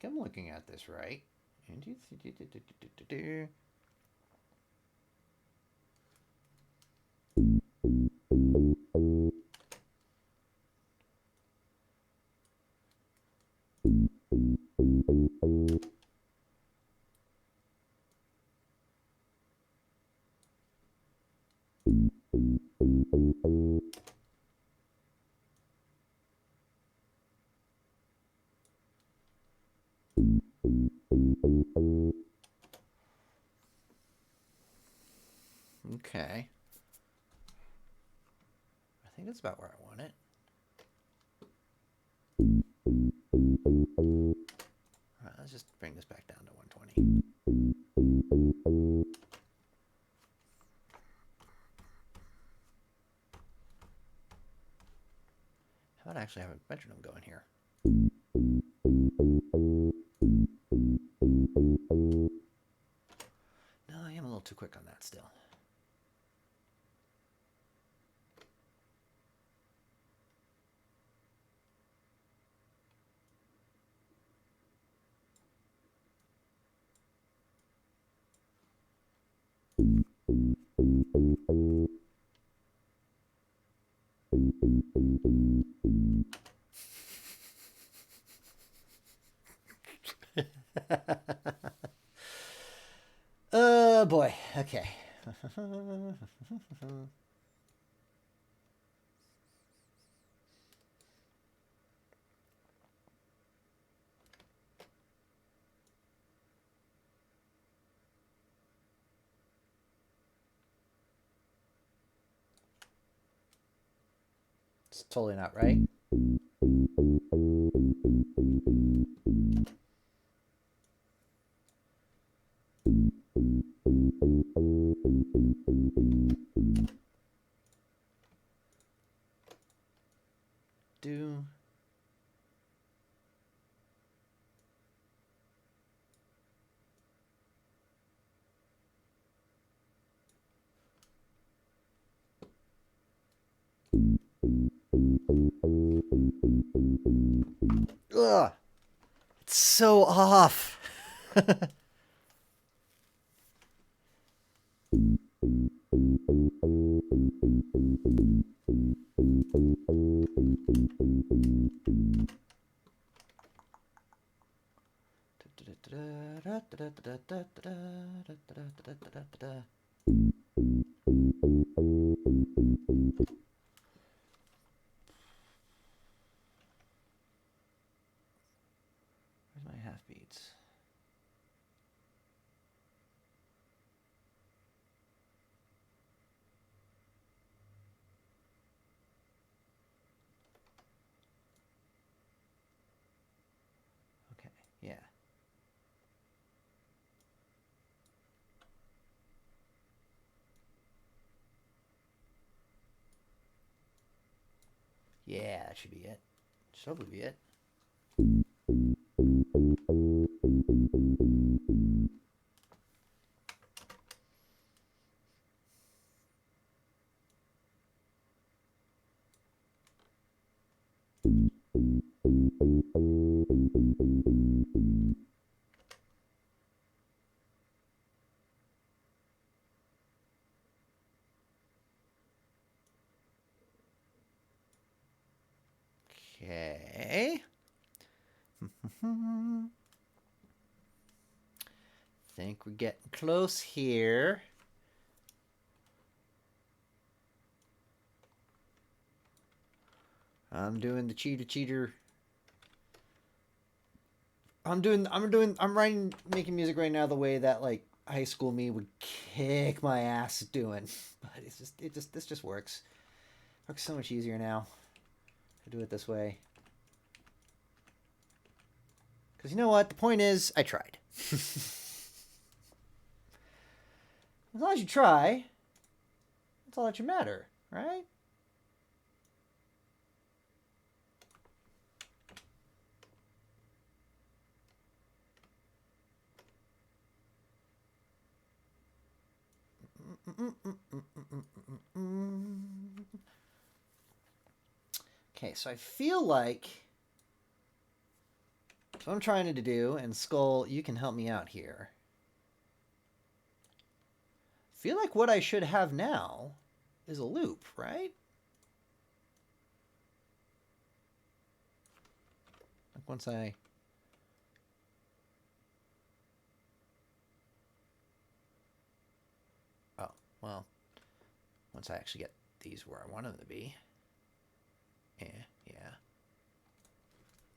think I'm looking at this right. Okay. I think that's about where I want it. All right, let's just bring this back down to 120. How about I actually have a metronome going here? No, I am a little too quick on that still. Oh boy. Okay. It's totally not right. Do. Ugh. It's so off. Where's my half beats? Okay, yeah. Yeah, that should be it. Should hopefully be it. Okay. Think we're getting close here. I'm doing the cheater. I'm writing, making music right now the way that like high school me would kick my ass doing. But this just works. Works so much easier now to do it this way. Because you know what? The point is, I tried. As long as you try, that's all that should matter, right? Okay, so I feel like So what I'm trying to do, and Skull, you can help me out here. Feel like what I should have now is a loop, right? Like once I... Oh, well, once I actually get these where I want them to be. Yeah, yeah.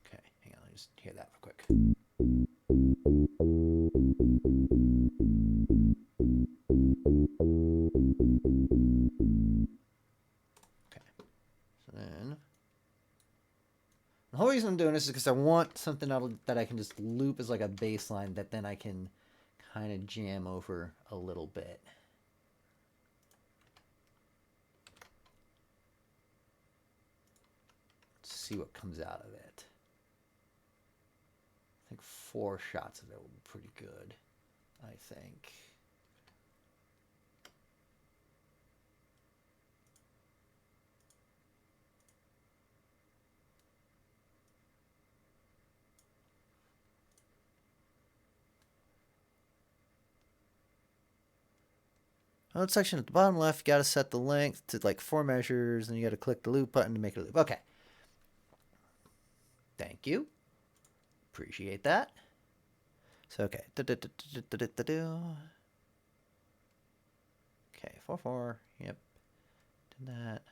Okay, hang on, let me just hear that real quick. Okay, so then... The whole reason I'm doing this is because I want something that I can just loop as like a baseline that then I can kind of jam over a little bit. Let's see what comes out of it. I think 4 shots of it will be pretty good, I think. Well, section at the bottom left, you got to set the length to like 4 measures, and you got to click the loop button to make it a loop. Okay. Thank you. Appreciate that. So, okay. Okay, 4, 4. Yep. Did that.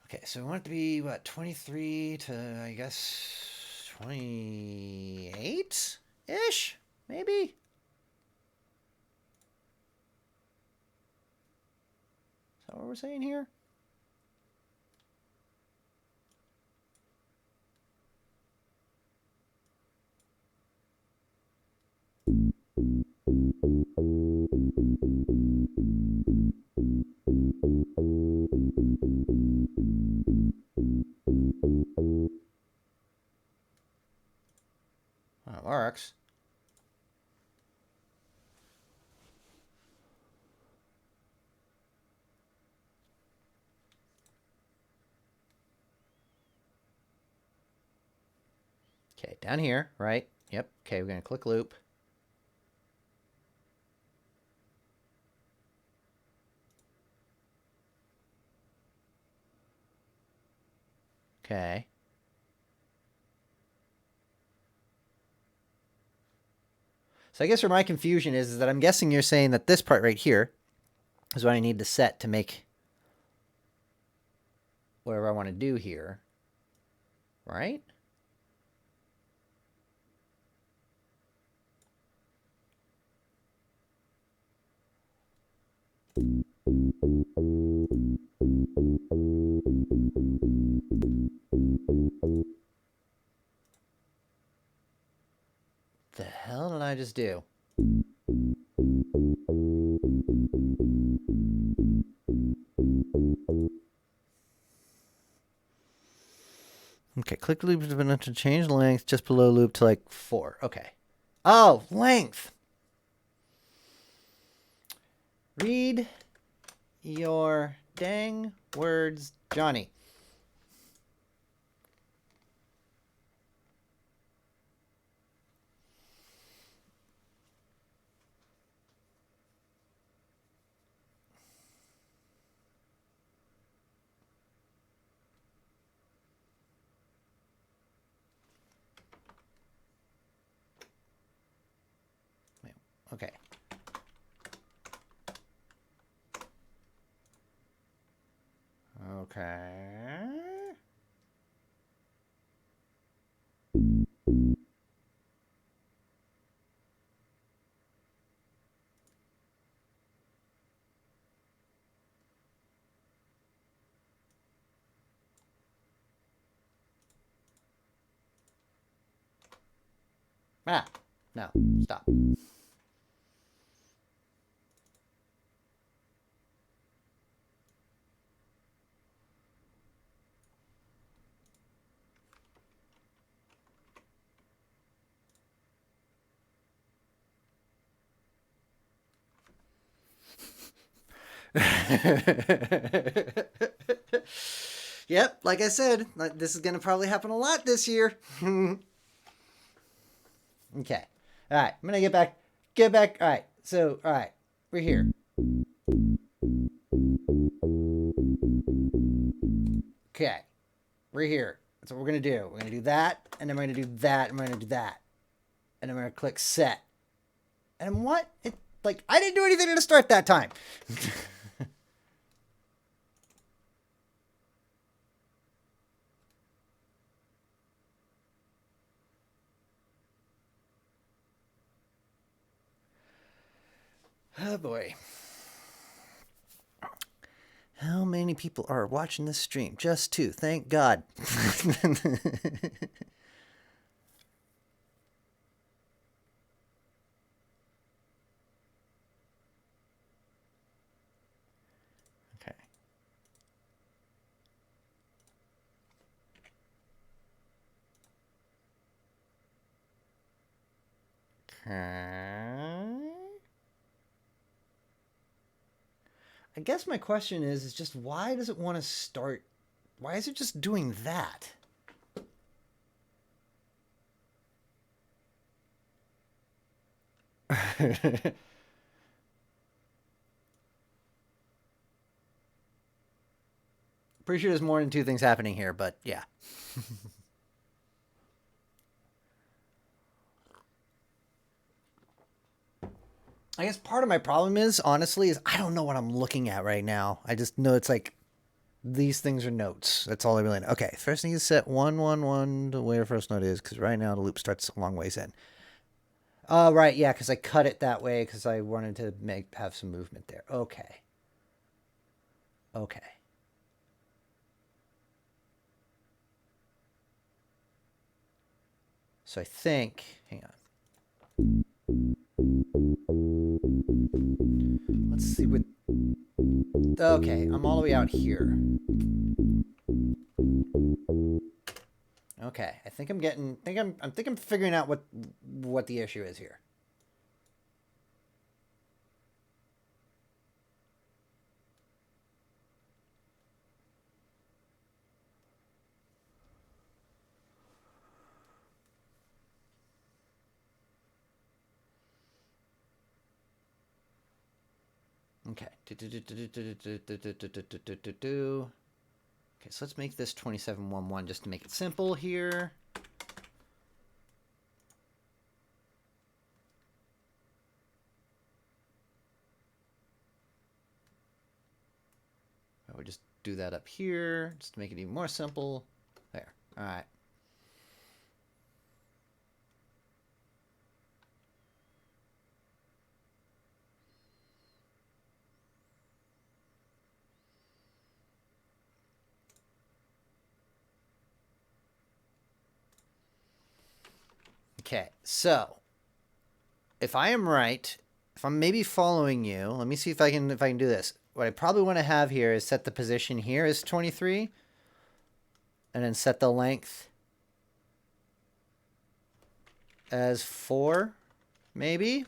Okay, so we want it to be, what, 23 to, I guess, 28-ish? Maybe? Is that what we're saying here? That works. Okay, down here, right? Yep. Okay, we're going to click loop. Okay. So I guess where my confusion is that I'm guessing you're saying that this part right here is what I need to set to make whatever I want to do here, right? The hell did I just do? Okay, click loop has been to change length just below loop to like 4. Okay. Oh, length. Read your dang words, Johnny. Okay. Okay. Ah, no, stop. Yep, like I said, this is going to probably happen a lot this year. Okay. All right, I'm going to get back. All right. So, all right. We're here. Okay. We're here. That's what we're going to do. We're going to do that, and then we're going to do that, and we're going to do that. And then we're going to click set. And what? I didn't do anything to start that time. Oh boy. How many people are watching this stream? Just two. Thank God. Okay. Okay. I guess my question is just why does it want to start? Why is it just doing that? Pretty sure there's more than two things happening here, but yeah. I guess part of my problem is, honestly, is I don't know what I'm looking at right now. I just know it's like these things are notes. That's all I really know. Okay, first thing is set 111 to where first note is, because right now the loop starts a long ways in. Oh, right, yeah, because I cut it that way because I wanted to have some movement there. Okay. Okay. So I think, hang on. Let's see what. Okay, I'm all the way out here. Okay, I think I'm getting. I think I'm figuring out what the issue is here. Okay. Okay, so let's make this 2711 just to make it simple here. I would just do that up here just to make it even more simple. There. All right. Okay, so if I am right, if I'm maybe following you, let me see if I can do this. What I probably want to have here is set the position here as 23, and then set the length as 4, maybe.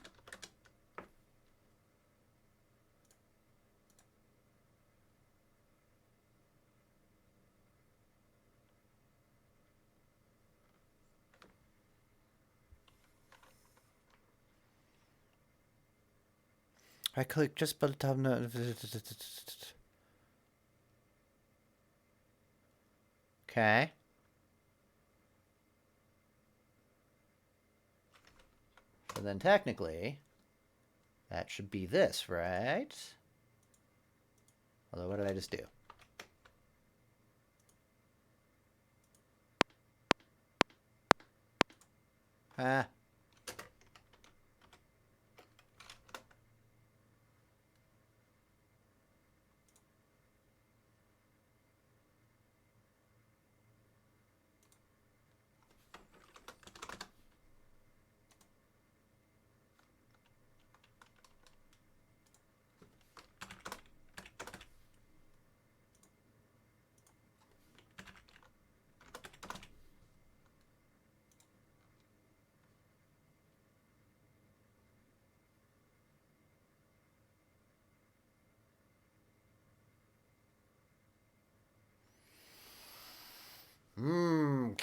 I click just below the top note. Okay. So then technically, that should be this, right? Although, what did I just do? Ah.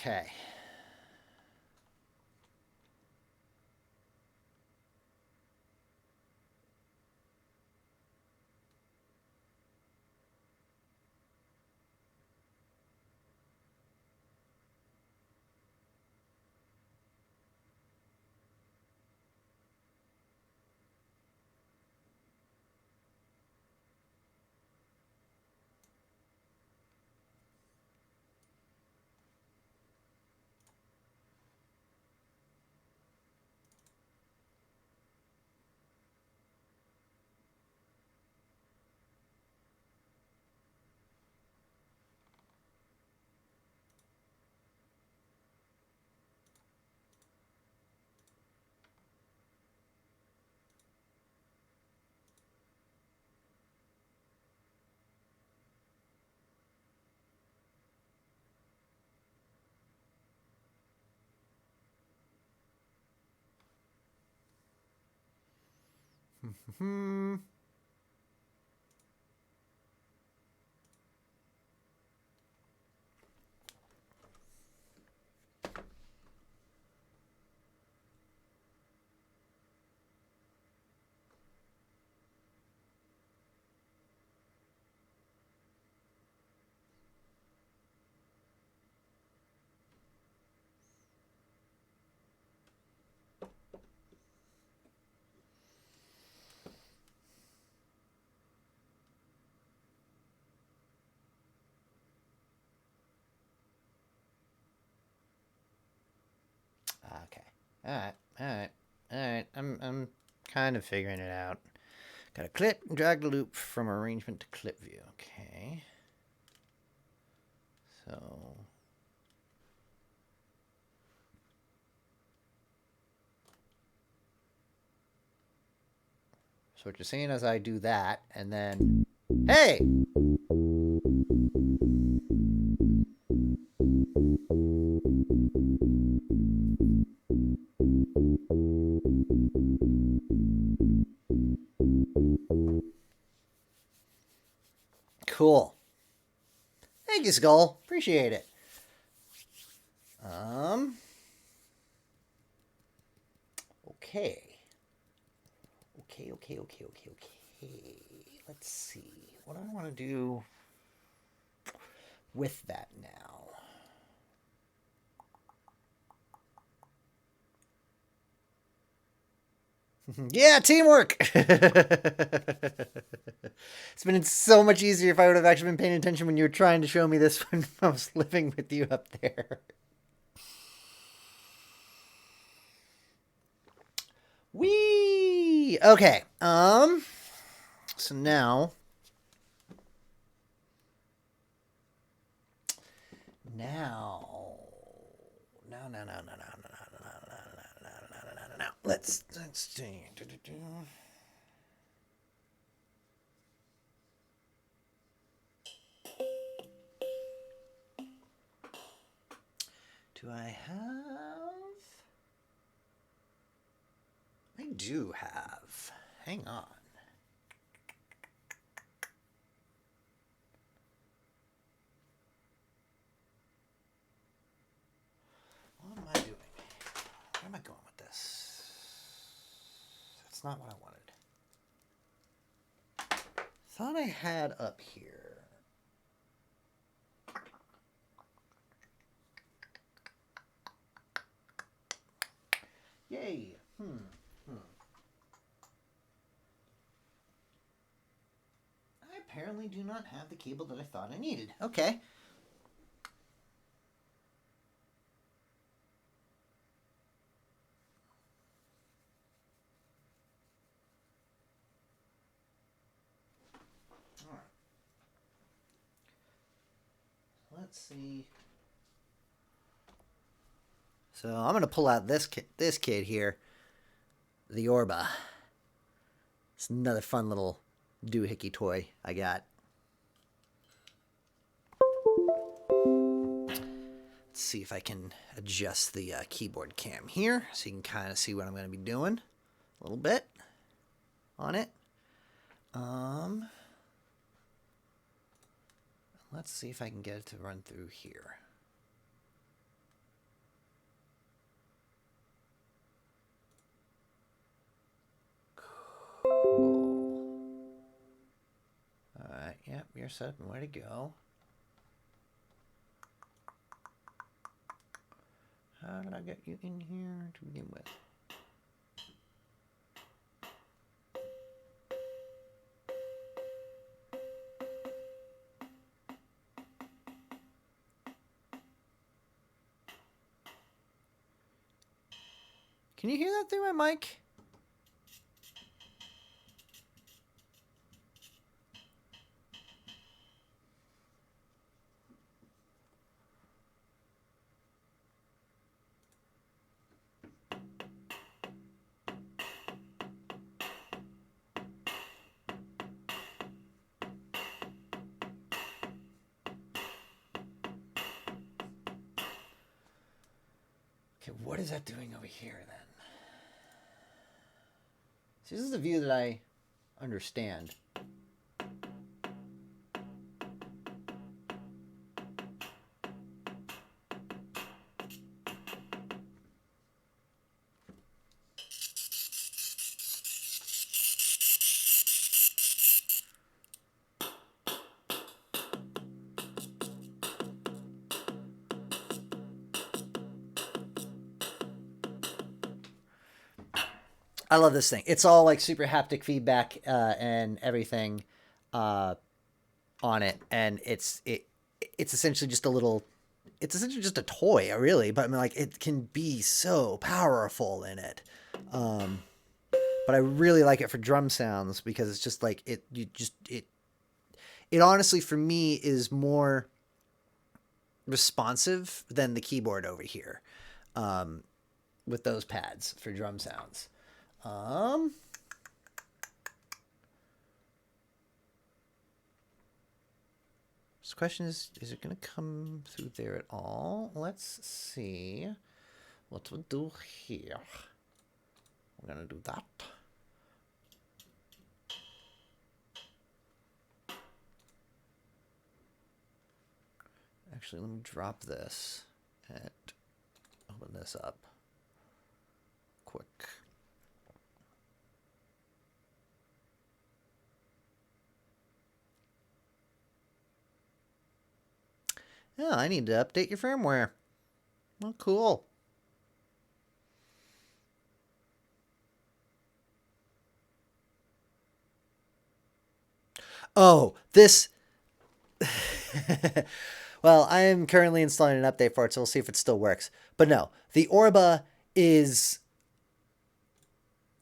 Okay. Hmm. Okay. All right. All right. All right. I'm kind of figuring it out. Got to clip and drag the loop from arrangement to clip view. Okay. So what you're saying is I do that and then hey. Cool. Thank you, Skull. Appreciate it. Okay. Okay. Let's see. What do I want to do with that now? Yeah, teamwork! It's been so much easier if I would have actually been paying attention when you were trying to show me this when I was living with you up there. Whee! Okay. So now. Now. Let's see. Do I have? I do have. Hang on. What am I doing? Where am I going with this? That's not what I wanted. Thought I had up here. Yay. I apparently do not have the cable that I thought I needed. Okay. All right. Let's see. So I'm going to pull out this kid here, the Orba. It's another fun little doohickey toy I got. Let's see if I can adjust the keyboard cam here so you can kind of see what I'm going to be doing a little bit on it. Let's see if I can get it to run through here. You're set up and where to go. How did I get you in here to begin with? Can you hear that through my mic? Okay, what is that doing over here then? See, this is the view that I understand. I love this thing. It's all like super haptic feedback and everything on it, and it's essentially just a little. It's essentially just a toy, really, but I mean, like it can be so powerful in it. But I really like it for drum sounds because it's just like it. It honestly for me is more responsive than the keyboard over here, with those pads for drum sounds. This question is it going to come through there at all? Let's see what we'll do here. We're going to do that. Actually, let me drop this and open this up quick. Yeah, I need to update your firmware. Well, cool. Oh, this... Well, I am currently installing an update for it, so we'll see if it still works. But no, the Orba is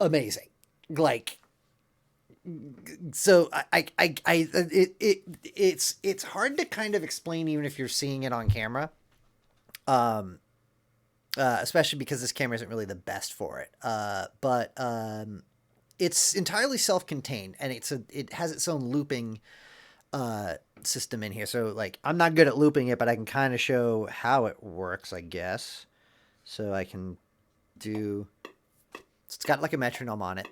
amazing. Like... So it's hard to kind of explain even if you're seeing it on camera, especially because this camera isn't really the best for it. But it's entirely self-contained, and it has its own looping system in here. So like I'm not good at looping it, but I can kind of show how it works, I guess. So I can do. It's got like a metronome on it.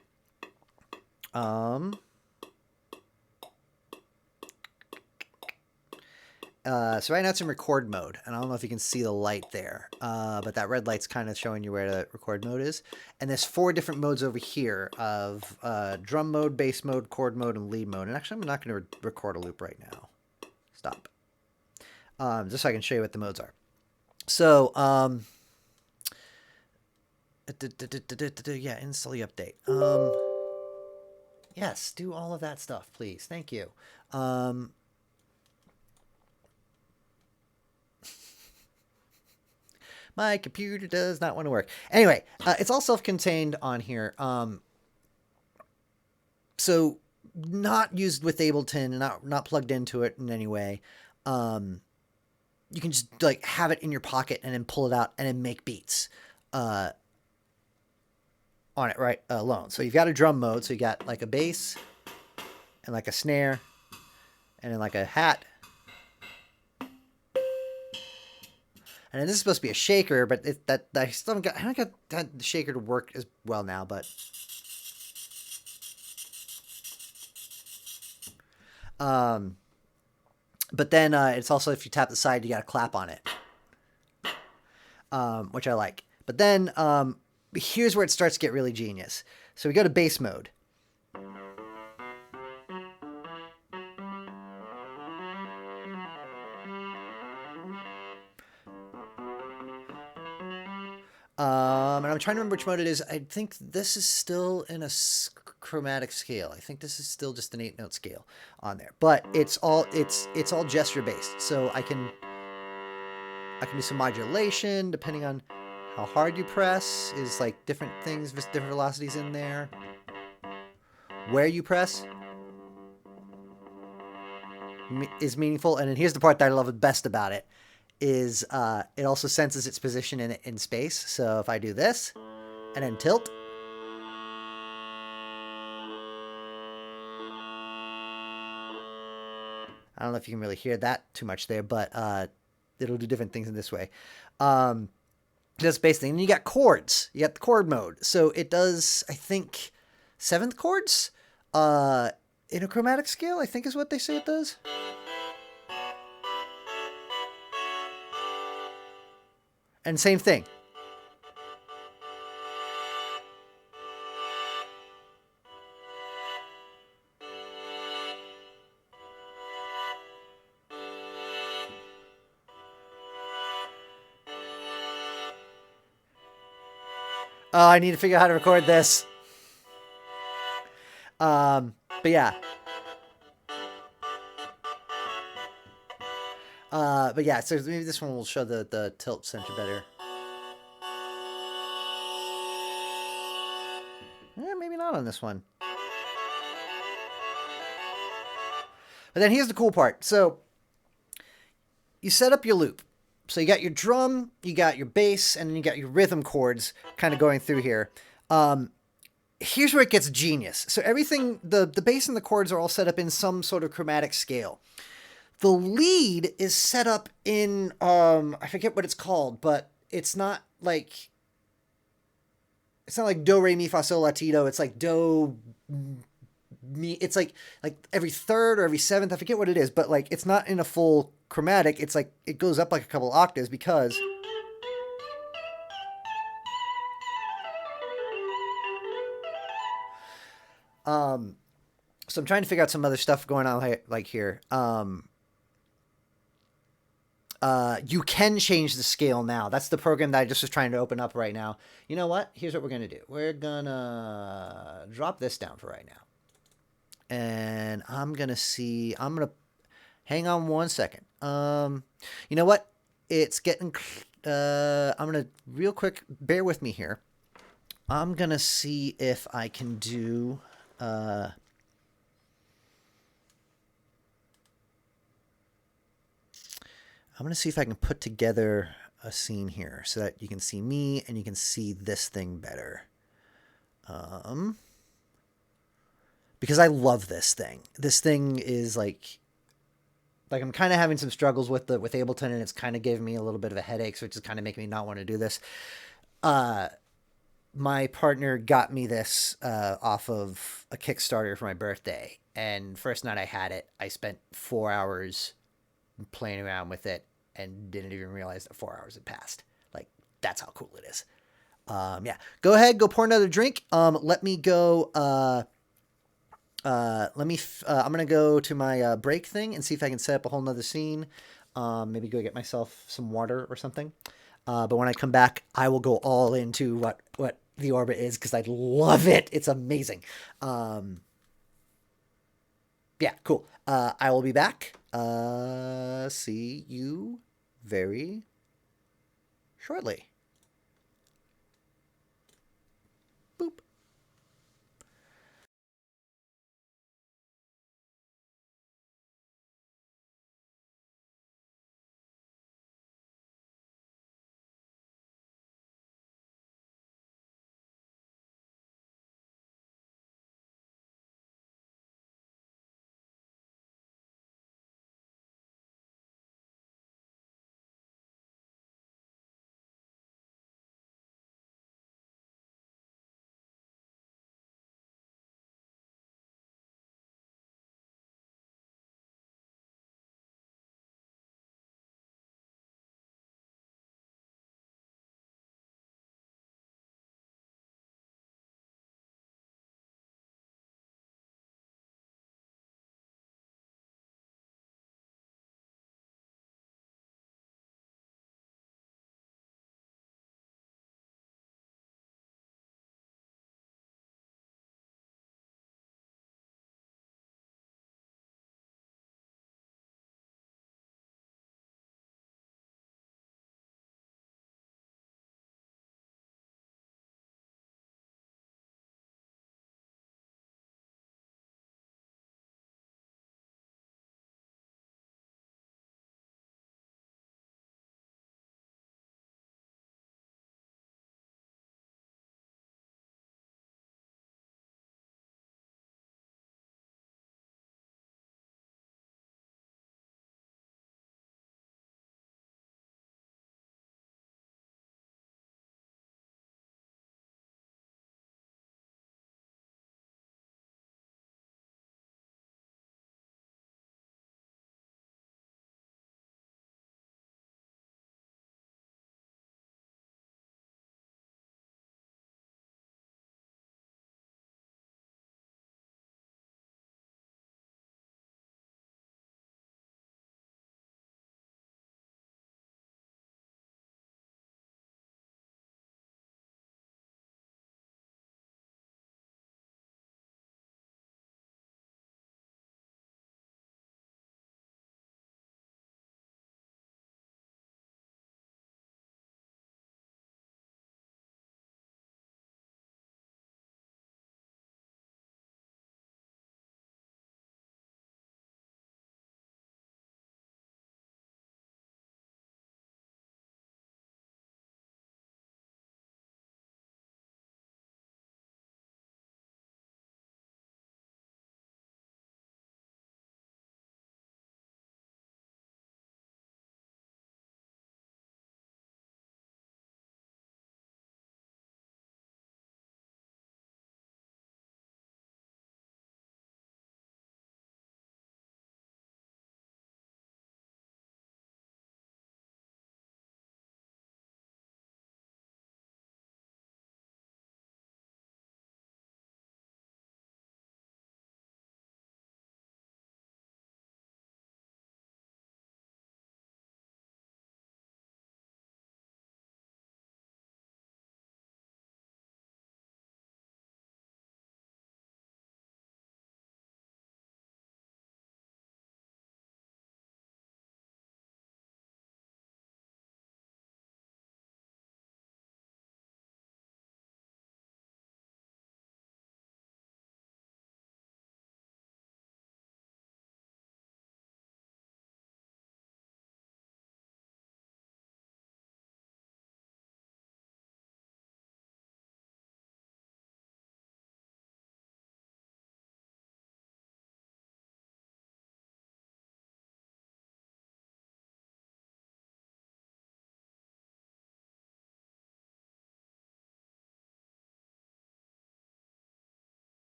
So right now it's in record mode, and I don't know if you can see the light there, but that red light's kind of showing you where the record mode is. And there's 4 different modes over here of drum mode, bass mode, chord mode, and lead mode. And actually, I'm not going to record a loop right now. Stop. Just so I can show you what the modes are. So, yeah, install the update. Yes, do all of that stuff, please. Thank you. My computer does not want to work. Anyway, it's all self-contained on here. So not used with Ableton, not plugged into it in any way. You can just like have it in your pocket and then pull it out and then make beats on it right alone. So you've got a drum mode. So you got like a bass and like a snare and then like a hat. And then this is supposed to be a shaker, but I still haven't got the shaker to work as well now, but then it's also if you tap the side, you got to clap on it, which I like. But then here's where it starts to get really genius. So we go to bass mode. And I'm trying to remember which mode it is. I think this is still in a chromatic scale. I think this is still just an 8-note scale on there, but it's all gesture based. So I can do some modulation depending on how hard you press. Is like different things, different velocities in there. Where you press is meaningful, and then here's the part that I love best about it: is it also senses its position in space. So if I do this and then tilt, I don't know if you can really hear that too much there, but it'll do different things in this way. That's basically, and you got chords. You got the chord mode, so it does, I think, seventh chords in a chromatic scale. I think is what they say it does. And same thing. Oh, I need to figure out how to record this. But yeah. But yeah, so maybe this one will show the tilt center better. Maybe not on this one. But then here's the cool part. So you set up your loop. So you got your drum, you got your bass, and then you got your rhythm chords kind of going through here. Here's where it gets genius. So everything, the bass and the chords are all set up in some sort of chromatic scale. The lead is set up in I forget what it's called, but it's not like do re mi fa sol la ti do. It's like do mi. It's like every third or every seventh. I forget what it is, but like it's not in a full chromatic. It's like it goes up like a couple octaves because so I'm trying to figure out some other stuff going on like here. You can change the scale now. That's the program that I just was trying to open up right now. You know what? Here's what we're gonna do. We're gonna drop this down for right now, and I'm gonna see. I'm gonna hang on one second. You know what? It's getting. I'm gonna real quick. Bear with me here. I'm gonna see if I can do. I'm going to see if I can put together a scene here so that you can see me and you can see this thing better. Because I love this thing. This thing is like I'm kind of having some struggles with Ableton, and it's kind of giving me a little bit of a headache, so it's just kind of making me not want to do this. My partner got me this off of a Kickstarter for my birthday, and first night I had it, I spent 4 hours playing around with it and didn't even realize that 4 hours had passed. Like, that's how cool it is. Yeah, go ahead, go pour another drink. Let me go. I'm gonna go to my break thing and see if I can set up a whole nother scene. Maybe go get myself some water or something. But when I come back, I will go all into what the orbit is because I love it. It's amazing. Yeah, cool. I will be back. See you very shortly. Boop.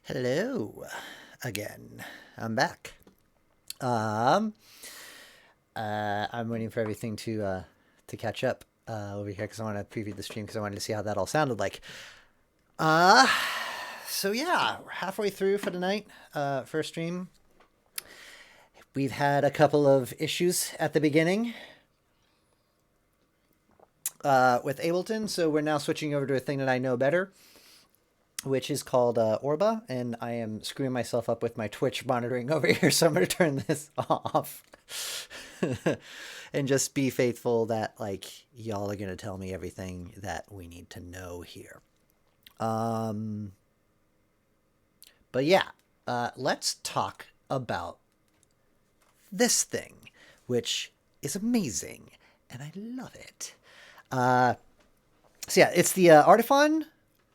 Hello again. I'm back. Um, I'm waiting for everything to catch up over here because I want to preview the stream because I wanted to see how that all sounded like. Uh, so yeah, we're halfway through for the night. First stream. We've had a couple of issues at the beginning with Ableton, so we're now switching over to a thing that I know better, which is called Orba, and I am screwing myself up with my Twitch monitoring over here, so I'm going to turn this off and just be faithful that, like, y'all are going to tell me everything that we need to know here. But yeah, let's talk about this thing, which is amazing, and I love it. So yeah, it's the Artifon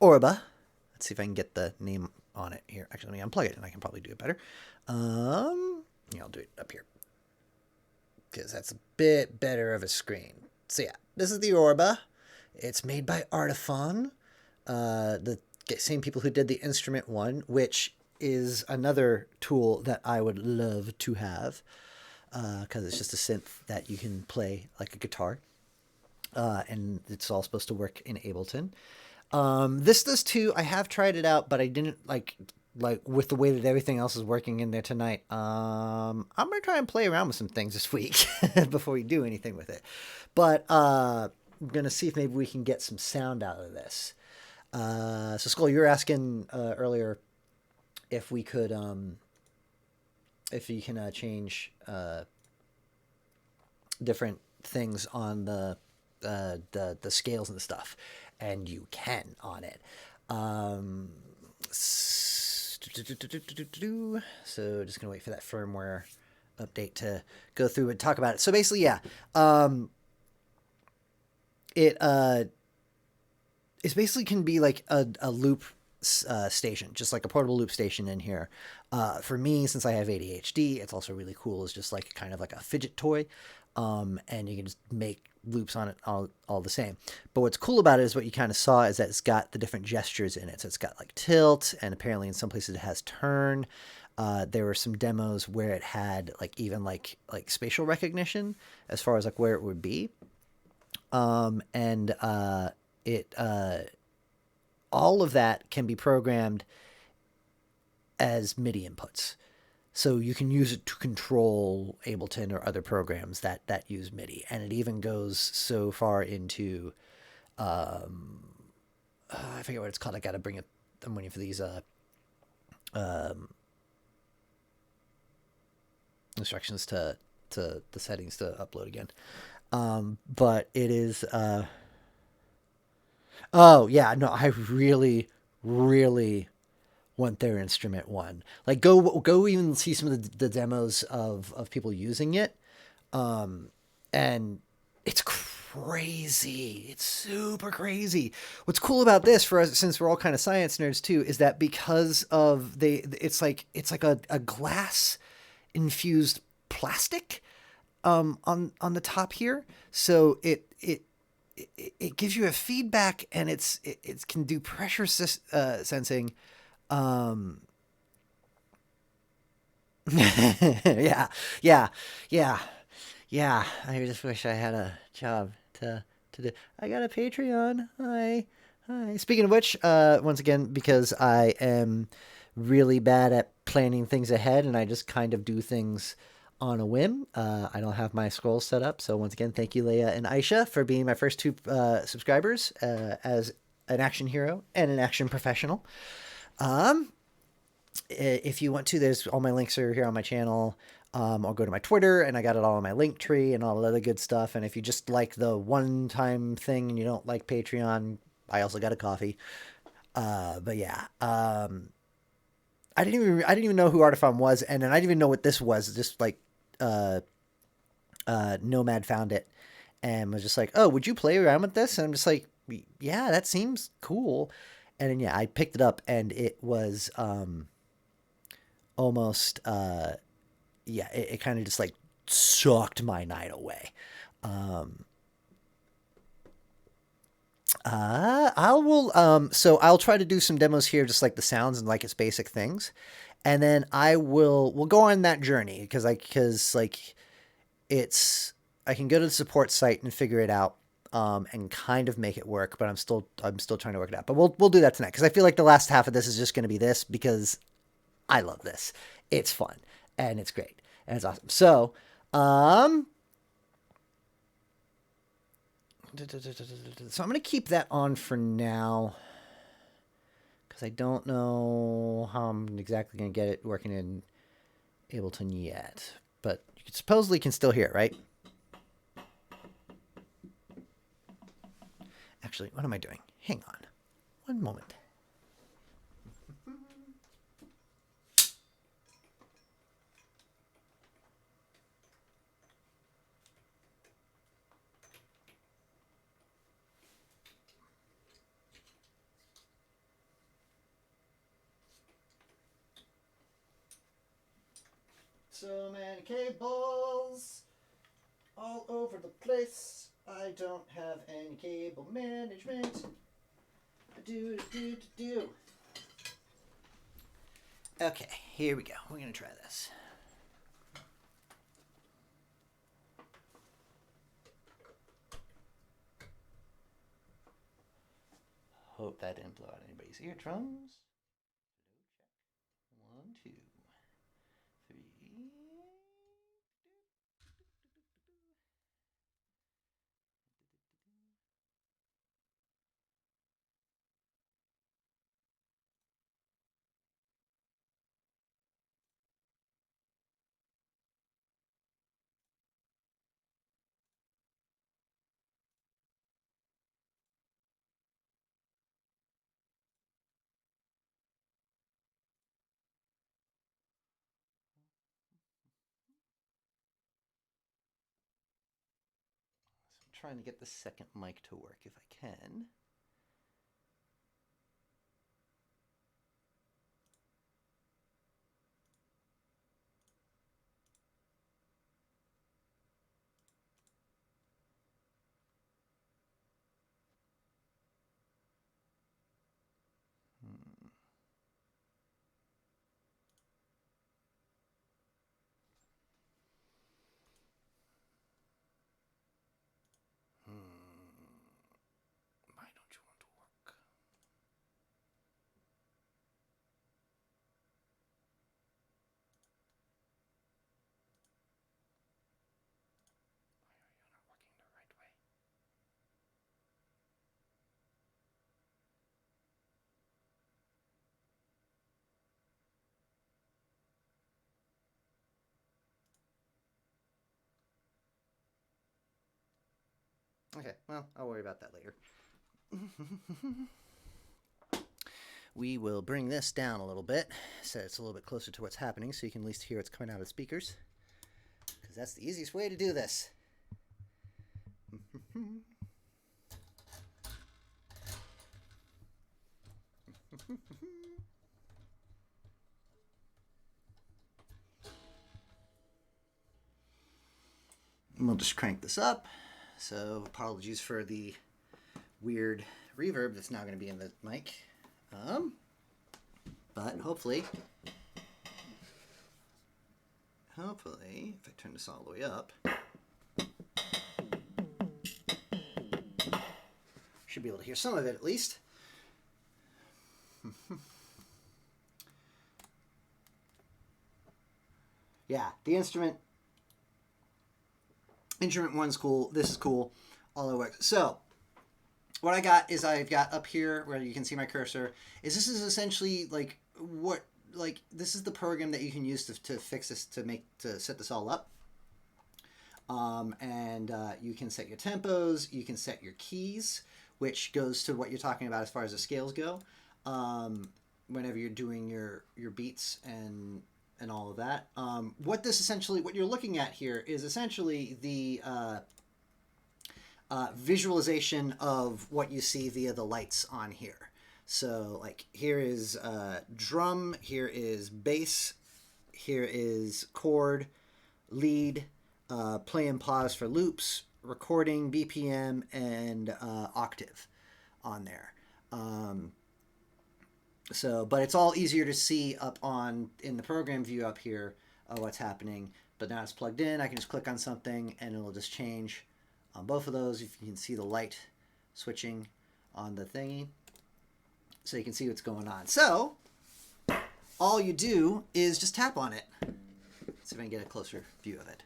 Orba. Let's see if I can get the name on it here. Actually, let me unplug it, and I can probably do it better. Yeah, I'll do it up here because that's a bit better of a screen. So yeah, this is the Orba. It's made by Artifon, the same people who did the instrument one, which is another tool that I would love to have because it's just a synth that you can play like a guitar. And it's all supposed to work in Ableton. This does too. I have tried it out, but I didn't like with the way that everything else is working in there tonight. I'm gonna try and play around with some things this week before we do anything with it. But I'm gonna see if maybe we can get some sound out of this. So Skull, you were asking earlier if we could, if you can change different things on the scales and stuff, and you can on it. So just gonna wait for that firmware update to go through and talk about it. So basically, yeah, it basically can be like a loop station, just like a portable loop station in here. For me, since I have ADHD, it's also really cool. It's just like kind of like a fidget toy. And you can just make loops on it all the same. But what's cool about it is what you kind of saw is that it's got the different gestures in it. So it's got like tilt, and apparently in some places it has turn. There were some demos where it had like even like spatial recognition as far as like where it would be. And it all of that can be programmed as MIDI inputs. So you can use it to control Ableton or other programs that use MIDI. And it even goes so far into, I forget what it's called. I got to bring it. I'm waiting for these instructions to the settings to upload again. But it is, oh yeah, no, I really, really want their instrument one. Like go even see some of the demos of people using it. And it's crazy. It's super crazy. What's cool about this for us, since we're all kind of science nerds too, is that because of it's like a glass infused plastic on the top here. So it gives you a feedback, and it can do pressure sensing. Yeah, yeah, yeah, yeah. I just wish I had a job to do. I got a Patreon. Hi, hi. Speaking of which, once again, because I am really bad at planning things ahead, and I just kind of do things on a whim. I don't have my scrolls set up, so once again, thank you, Leia and Aisha, for being my first two subscribers as an action hero and an action professional. If you want to, there's all my links are here on my channel. I'll go to my Twitter, and I got it all on my link tree and all the other good stuff. And if you just like the one-time thing and you don't like Patreon, I also got a coffee. But yeah, I didn't even know who Artifon was, and then I didn't even know what this was. Just like Nomad found it and was just like, "Oh, would you play around with this?" And I'm just like, "Yeah, that seems cool." And then yeah, I picked it up, and it was almost yeah, it kind of just like sucked my night away. I will. So I'll try to do some demos here, just like the sounds and like its basic things, and then we'll go on that journey because like it's I can go to the support site and figure it out, and kind of make it work, but I'm still trying to work it out. But we'll do that tonight because I feel like the last half of this is just going to be this because I love this. It's fun and it's great and it's awesome. So, um, so I'm going to keep that on for now because I don't know how I'm exactly going to get it working in Ableton yet. But you supposedly can still hear it, right? Actually, what am I doing? Hang on. One moment. So many cables all over the place. I don't have any cable management. Do. Okay, here we go. We're going to try this. Hope that didn't blow out anybody's eardrums. One, two, three. So I'm trying to get the second mic to work if I can. Hmm. Why don't you want to work? Why are you not working the right way? Okay, well, I'll worry about that later. We will bring this down a little bit so it's a little bit closer to what's happening so you can at least hear what's coming out of the speakers. Because that's the easiest way to do this. We'll just crank this up. So apologies for the weird reverb that's now going to be in the mic. But hopefully, if I turn this all the way up, should be able to hear some of it at least. Yeah, the instrument one's cool. This is cool. All it works. So what I got is I've got up here where you can see my cursor is this is essentially like what like this is the program that you can use to fix this to set this all up. And you can set your tempos, you can set your keys, which goes to what you're talking about as far as the scales go. Whenever you're doing your beats and all of that. What you're looking at here is essentially the visualization of what you see via the lights on here. So like here is drum, here is bass, here is chord, lead, play and pause for loops, recording, BPM, and octave. on there. But it's all easier to see up in the program view up here what's happening. But now it's plugged in. I can just click on something and it'll just change on both of those. If you can see the light switching on the thingy, so you can see what's going on. So all you do is just tap on it. Let's see if I can get a closer view of it.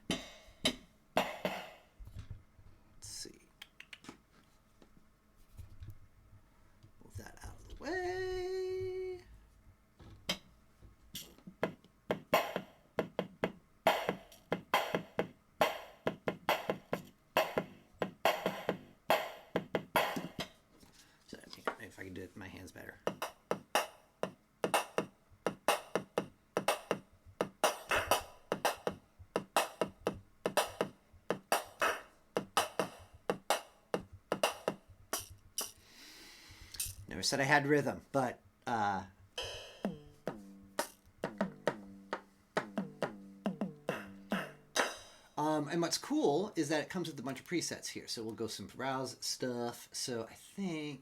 Let's see. Move that out of the way. So if I can do it with my hands better. Never said I had rhythm, but and what's cool is that it comes with a bunch of presets here. So we'll go some browse stuff. So I think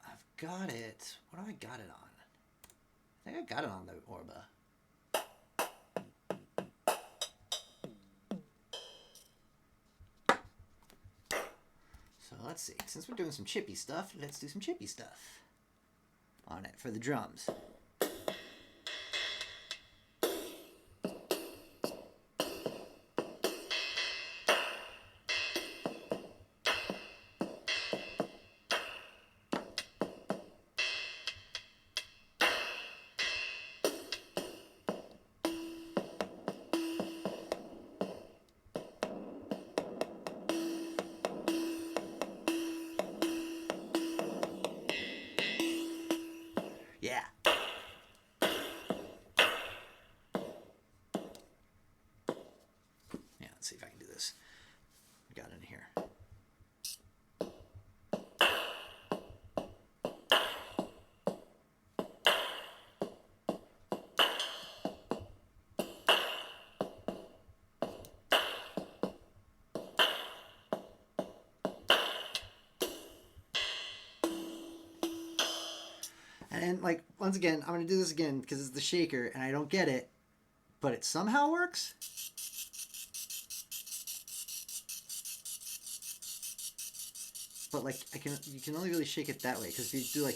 I've got it. What do I got it on? I think I got it on the Orba. So let's see. Since we're doing some chippy stuff, let's do some chippy stuff on it for the drums. Yeah. Yeah, let's see if I can do this. I got it in here. And like, once again, I'm going to do this again because it's the shaker and I don't get it, but it somehow works. But like, you can only really shake it that way, because if you do like,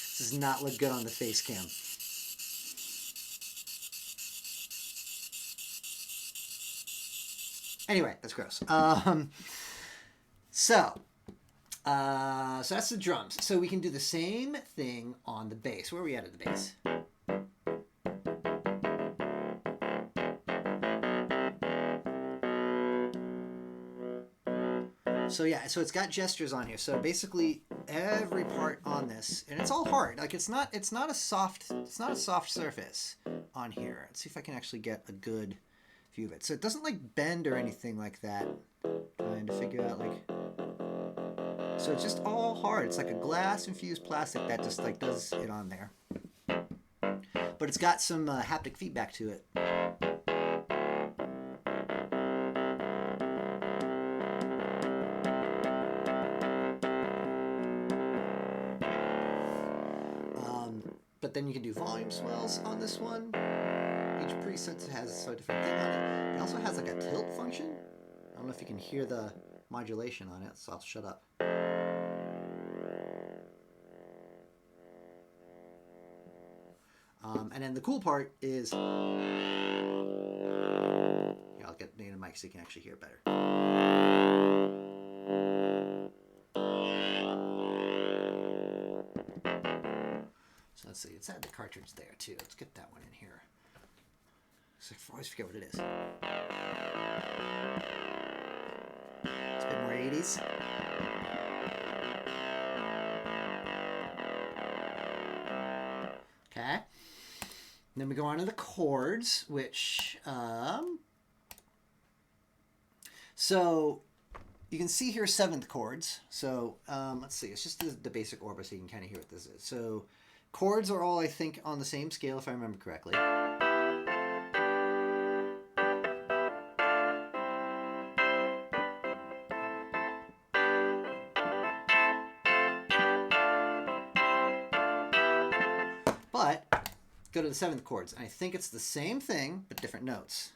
this does not look good on the face cam. Anyway, that's gross. So that's the drums. So we can do the same thing on the bass. Where are we at the bass? So yeah, so it's got gestures on here. So basically every part on this, and it's all hard. Like it's not a soft surface on here. Let's see if I can actually get a good view of it. So it doesn't like bend or anything like that. Trying to figure out like, so it's just all hard. It's like a glass infused plastic that just like does it on there. But it's got some haptic feedback to it. But then you can do volume swells on this one. Each preset has a different thing on it. It also has like a tilt function. I don't know if you can hear the modulation on it, so I'll shut up. And then the cool part is, here, I'll get the mic so you can actually hear it better. So let's see, it's had the cartridge there too. Let's get that one in here. So I always forget what it is. It's a bit more 80s. Okay. Then we go on to the chords, which, so you can see here 7th chords. So let's see, it's just the basic Orba so you can kind of hear what this is. So chords are all, I think, on the same scale, if I remember correctly. But go to the 7th chords, and I think it's the same thing, but different notes.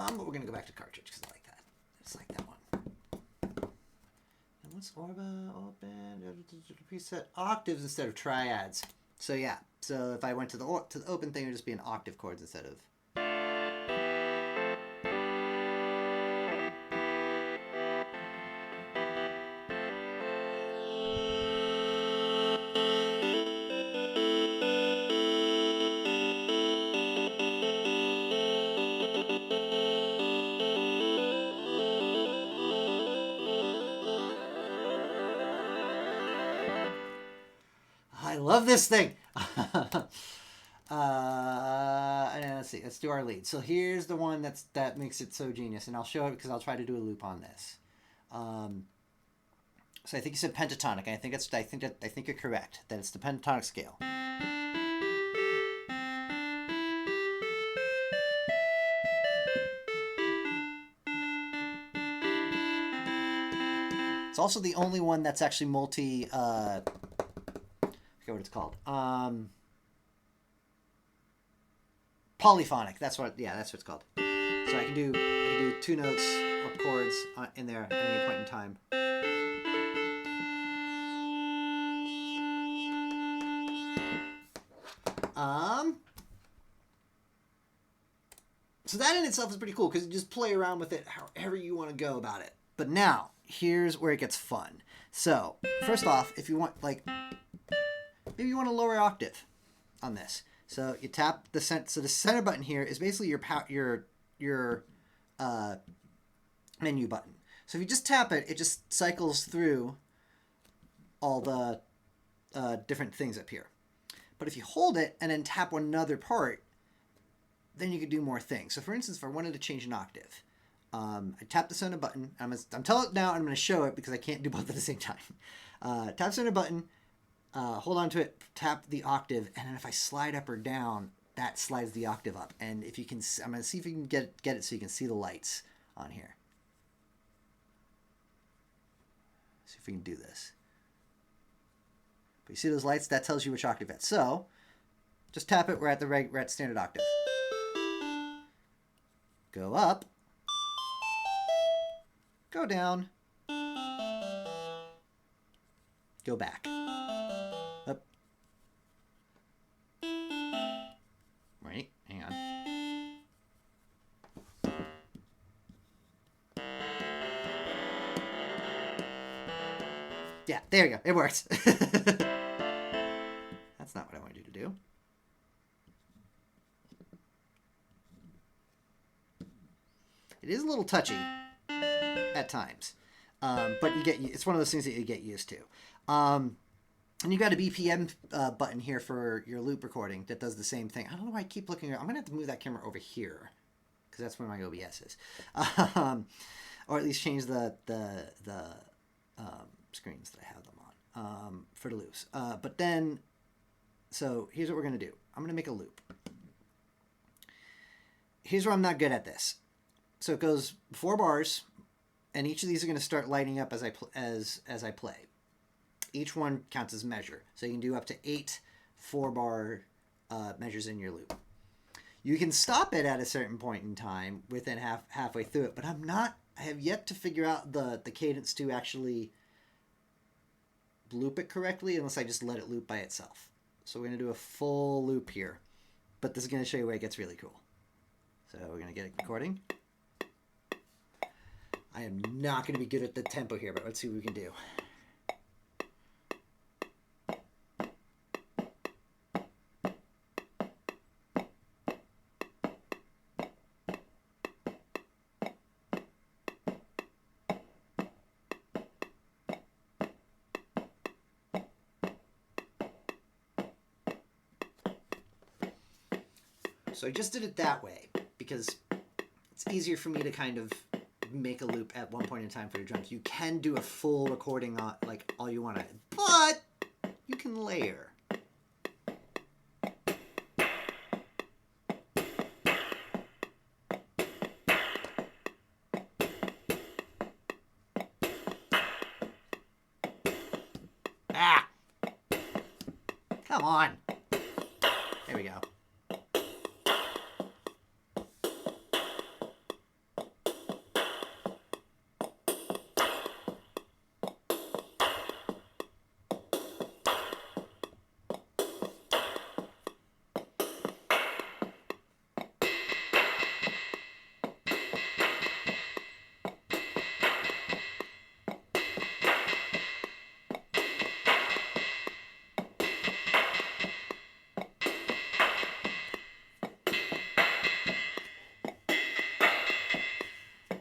But we're going to go back to cartridge because I like that. I just like that one. And what's Orba? Open preset octaves instead of triads. So yeah. So if I went to the open thing, it would just be an octave chords instead of. I love this thing. And let's see. Let's do our lead. So here's the one that makes it so genius, and I'll show it because I'll try to do a loop on this. So I think you said pentatonic. I think you're correct that it's the pentatonic scale. It's also the only one that's actually multi. I forget what it's called. Polyphonic. That's what it's called. So I can do 2 notes or chords in there at any point in time. So that in itself is pretty cool because you just play around with it however you want to go about it. But now, here's where it gets fun. So, first off, if you want, maybe you want a lower octave on this. So you tap the center button here is basically your menu button. So if you just tap it, it just cycles through all the different things up here. But if you hold it and then tap another part, then you can do more things. So for instance, if I wanted to change an octave, I tap the center button. I'm telling it now, and I'm going to show it because I can't do both at the same time. Tap center button, hold on to it, tap the octave, and then if I slide up or down, that slides the octave up. And if you can, I'm going to see if you can get it so you can see the lights on here. See if we can do this. But you see those lights? That tells you which octave it's. So just tap it. We're at standard octave. Go up. Go down. Go back. Up. Right. Hang on. Yeah, there you go. It works. That's not what I wanted you to do. It is a little touchy at times, but it's one of those things that you get used to. And you got a BPM button here for your loop recording that does the same thing. I don't know why I keep looking. I'm gonna have to move that camera over here because that's where my OBS is, or at least change the screens that I have them on for the loops. But then, so here's what we're gonna do. I'm gonna make a loop. Here's where I'm not good at this. So it goes 4 bars, and each of these are going to start lighting up as I play. Each one counts as measure, so you can do up to 8 4-bar measures in your loop. You can stop it at a certain point in time within halfway through it, but I have yet to figure out the cadence to actually loop it correctly unless I just let it loop by itself. So we're going to do a full loop here, but this is going to show you where it gets really cool. So we're going to get it recording. I am not going to be good at the tempo here, but let's see what we can do. So I just did it that way because it's easier for me to kind of make a loop at one point in time for your drums. You can do a full recording on like all you want to, but you can layer. Ah! Come on. There we go.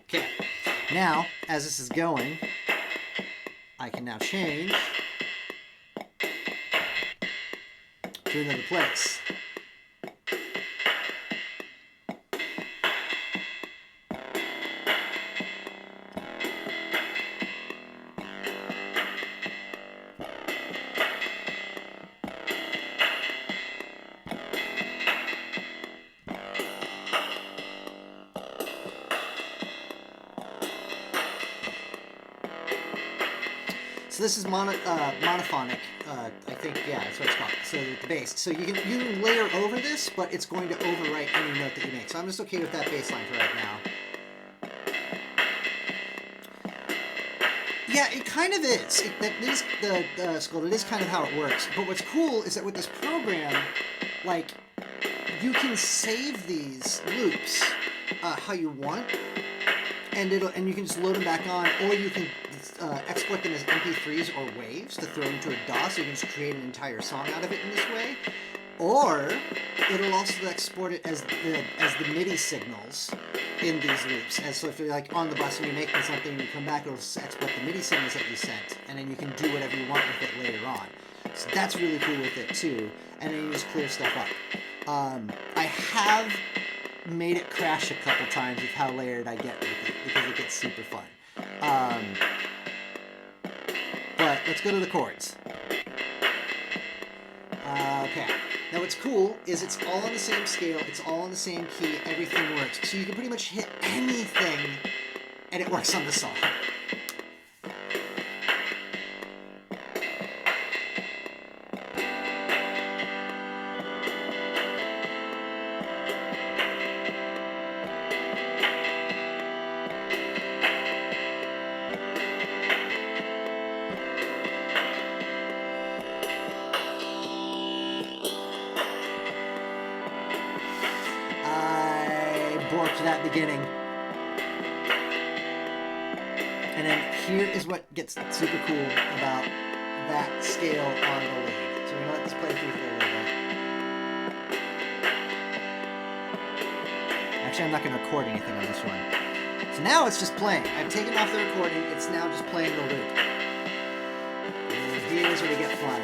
Okay, now, as this is going, I can now change to another place. So this is monophonic. I think, yeah, that's what it's called. So the bass. So you can layer over this, but it's going to overwrite any note that you make. So I'm just okay with that bass line for right now. Yeah, it kind of is. That is the skull. It is kind of how it works. But what's cool is that with this program, like, you can save these loops how you want, and you can just load them back on, or you can export them as MP3s or waves to throw into a DAW, so you can just create an entire song out of it in this way. Or it'll also export it as the MIDI signals in these loops. And so if you're like on the bus and you're making something and you come back, it'll export the MIDI signals that you sent, and then you can do whatever you want with it later on. So that's really cool with it too. And then you just clear stuff up. I have made it crash a couple times with how layered I get with it, because it gets super fun. But let's go to the chords. Okay. Now what's cool is it's all on the same scale, it's all on the same key, everything works. So you can pretty much hit anything and it works on the song. Borked that beginning. And then here is what gets super cool about that scale on the lead. So we're going to let this play through for a little bit. Actually, I'm not going to record anything on this one. So now it's just playing. I've taken off the recording. It's now just playing the loop. And here's where we get fun.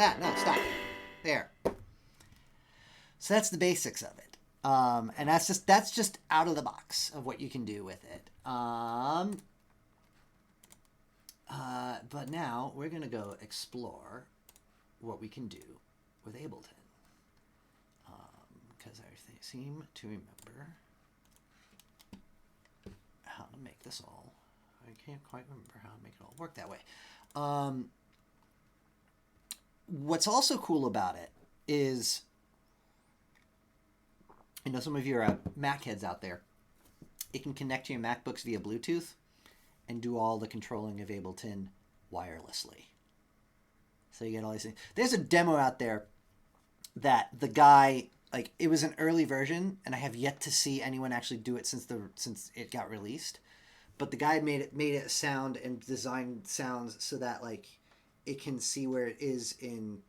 Ah, no, stop. There. So that's the basics of it. And that's just out of the box of what you can do with it. But now we're going to go explore what we can do with Ableton. Because I seem to remember how to make this all. I can't quite remember how to make it all work that way. What's also cool about it is, some of your Mac heads out there, it can connect to your MacBooks via Bluetooth and do all the controlling of Ableton wirelessly. So you get all these things. There's a demo out there that the guy, like, it was an early version, and I have yet to see anyone actually do it since it got released. But the guy made it sound and designed sounds so that, like, it can see where it is in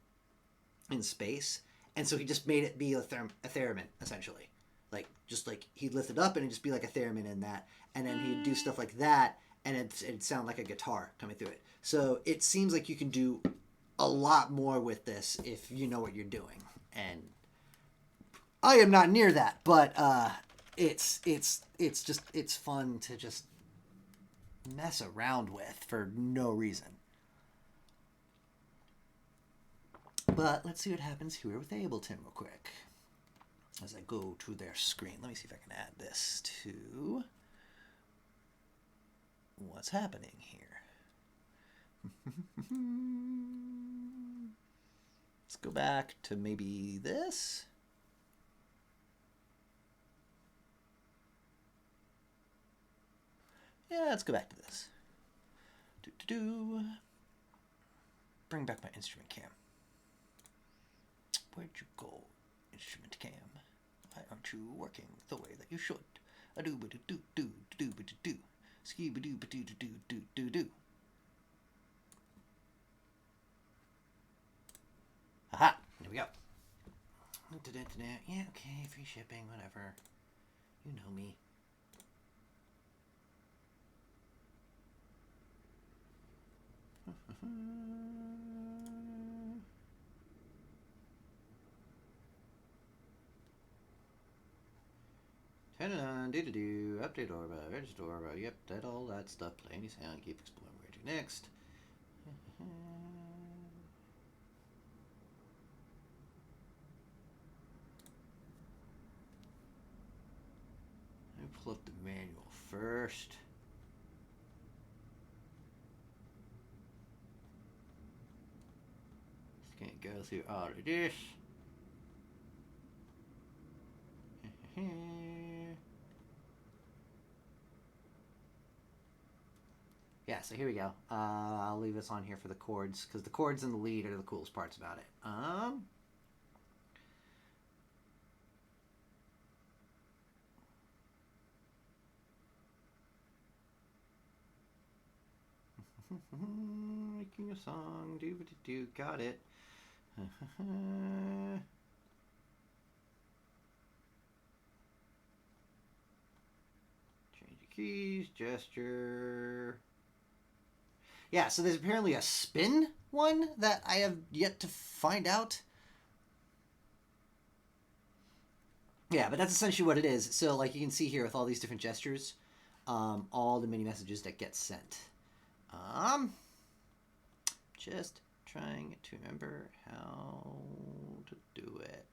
space, and so he just made it be a theremin, essentially. Like, just like he'd lift it up and it'd just be like a theremin in that, and then he'd do stuff like that, and it'd sound like a guitar coming through it. So it seems like you can do a lot more with this if you know what you're doing, and I am not near that, but it's fun to just mess around with for no reason. But let's see what happens here with Ableton real quick. As I go to their screen, let me see if I can add this to what's happening here. Let's go back to maybe this. Yeah, let's go back to this. Bring back my instrument cam. Where'd you go, instrument cam? Why aren't you working the way that you should? A do ba do do do do ba do do. Ski ba do ba do do do do do. Aha! There we go. Yeah, okay, free shipping, whatever. You know me. Turn it on, do update Orba, register Orba, yep, all that stuff, play any sound, keep exploring, where to next. Let me pull up the manual first. Just can't go through all of this. Yeah, so here we go. I'll leave this on here for the chords, because the chords and the lead are the coolest parts about it. Making a song, do, got it. Change the keys, gesture. Yeah, so there's apparently a spin one that I have yet to find out. Yeah, but that's essentially what it is. So, like, you can see here with all these different gestures, all the mini messages that get sent. Just trying to remember how to do it.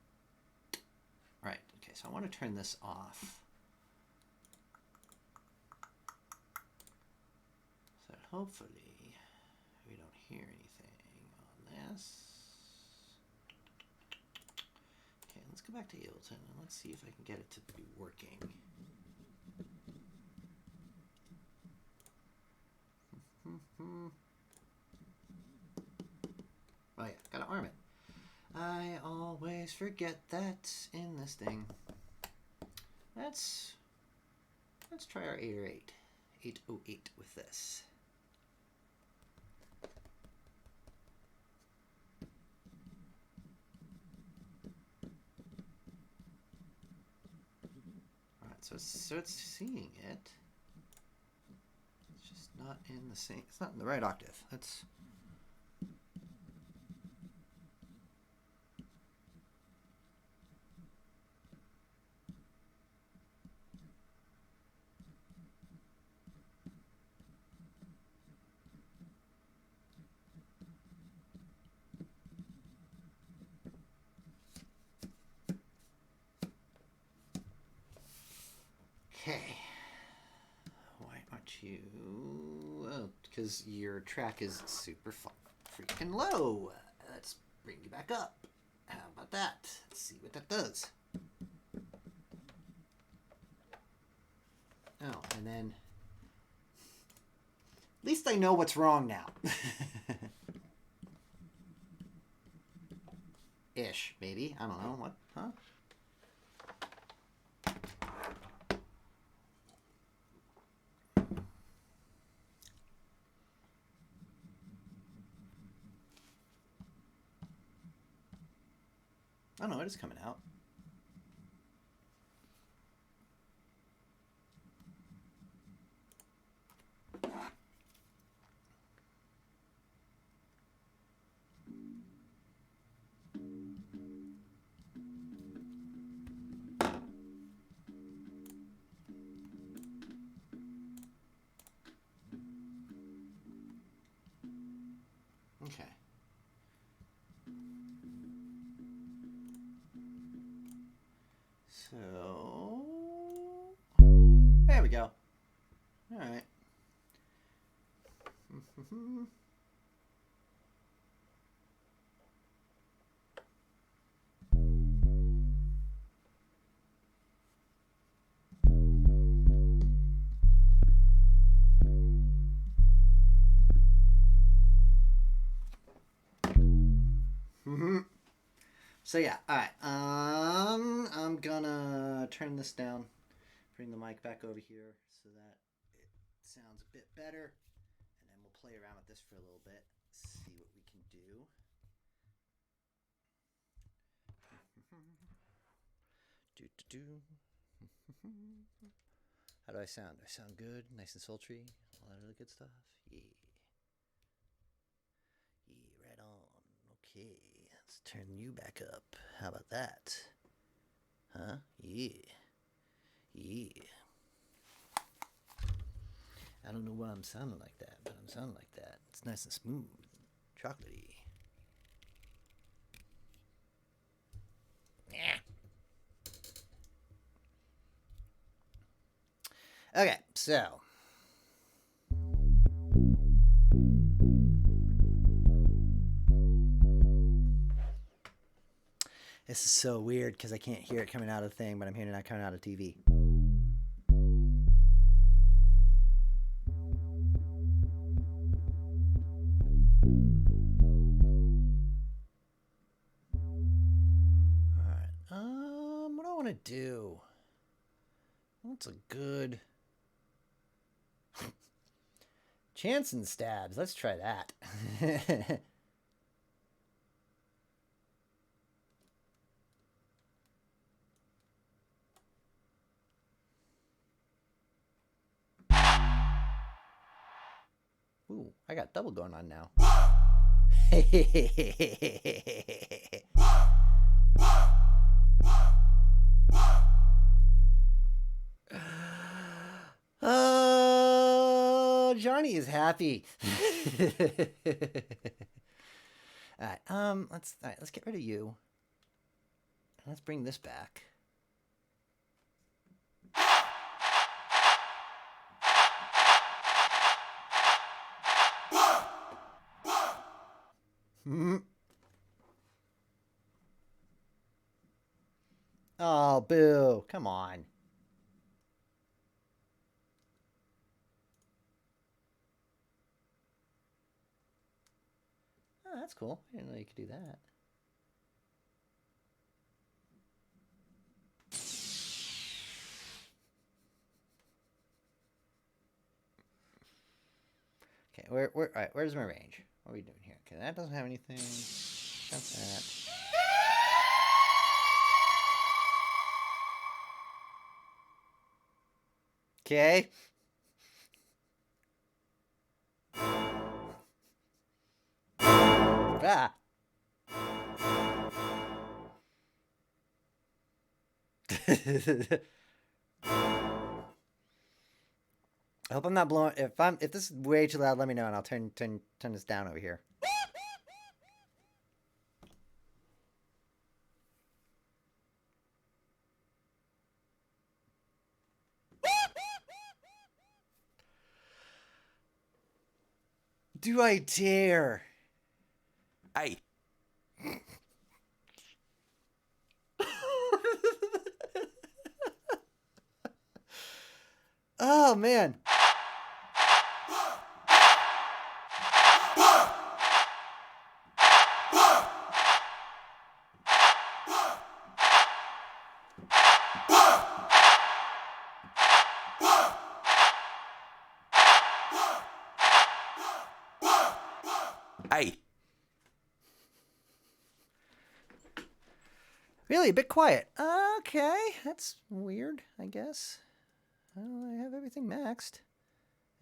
Right, okay, so I want to turn this off. So hopefully we don't hear anything on this. Okay, let's go back to Ableton and let's see if I can get it to be working. Oh yeah, gotta arm it. I always forget that in this thing. Let's try our 808. 808 with this. Alright, so it's seeing it. It's just not in the same, it's not in the right octave. Let's okay. Why aren't you? Well, because your track is super freaking low. That's bring you back up. How about that? Let's see what that does. Oh, and then... At least I know what's wrong now. Ish, maybe. I don't know. What? Huh? Oh no, it is coming out. Okay. So... There we go. All right. So yeah, all right. I'm gonna turn this down, bring the mic back over here so that it sounds a bit better, and then we'll play around with this for a little bit, see what we can do. How do I sound? Do I sound good? Nice and sultry? All that other good stuff? Yeah. Yeah, right on. Okay, let's turn you back up. How about that? Huh? Yeah. Yeah. I don't know why I'm sounding like that, but I'm sounding like that. It's nice and smooth. Chocolatey. Yeah. Okay, so. This is so weird because I can't hear it coming out of the thing, but I'm hearing it coming out of TV. Alright, what do I want to do? What's a good... Chance and stabs. Let's try that. Ooh, I got double going on now. Oh, Johnny is happy. All right, let's get rid of you. Let's bring this back. Oh, boo. Come on. Oh, that's cool. I didn't know you could do that. Okay, all right, where's my range? What are we doing here? Okay, that doesn't have anything. That's that. Okay. Ah. I hope I'm not blowing. If this is way too loud, let me know and I'll turn this down over here. Do I dare? Oh, man. Hey. Really, a bit quiet. Okay, that's weird, I guess. Well, I have everything maxed.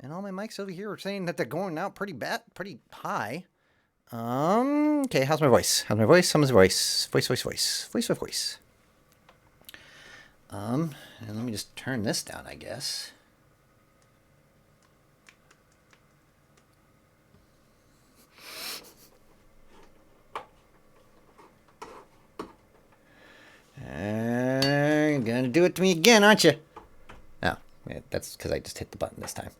And all my mics over here are saying that they're going out pretty high. Okay, how's my voice? How's my voice? How's my voice? Voice. And let me just turn this down, I guess. You're gonna do it to me again, aren't you? Oh, yeah, that's because I just hit the button this time.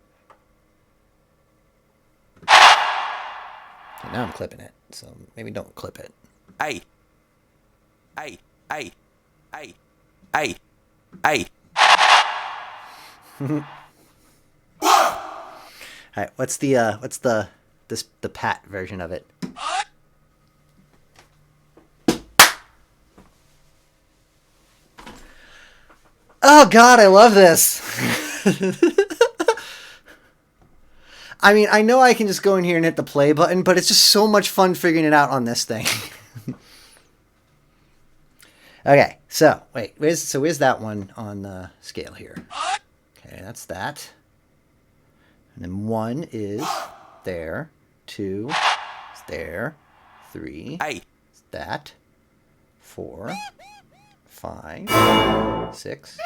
Okay, now I'm clipping it, so maybe don't clip it. Hey. All right, what's the pat version of it? Oh God, I love this. I mean, I know I can just go in here and hit the play button, but it's just so much fun figuring it out on this thing. Okay, so wait, where's that one on the scale here? Okay, that's that. And then 1 is there, 2 is there, 3 Hey. is that, 4, 5, 6,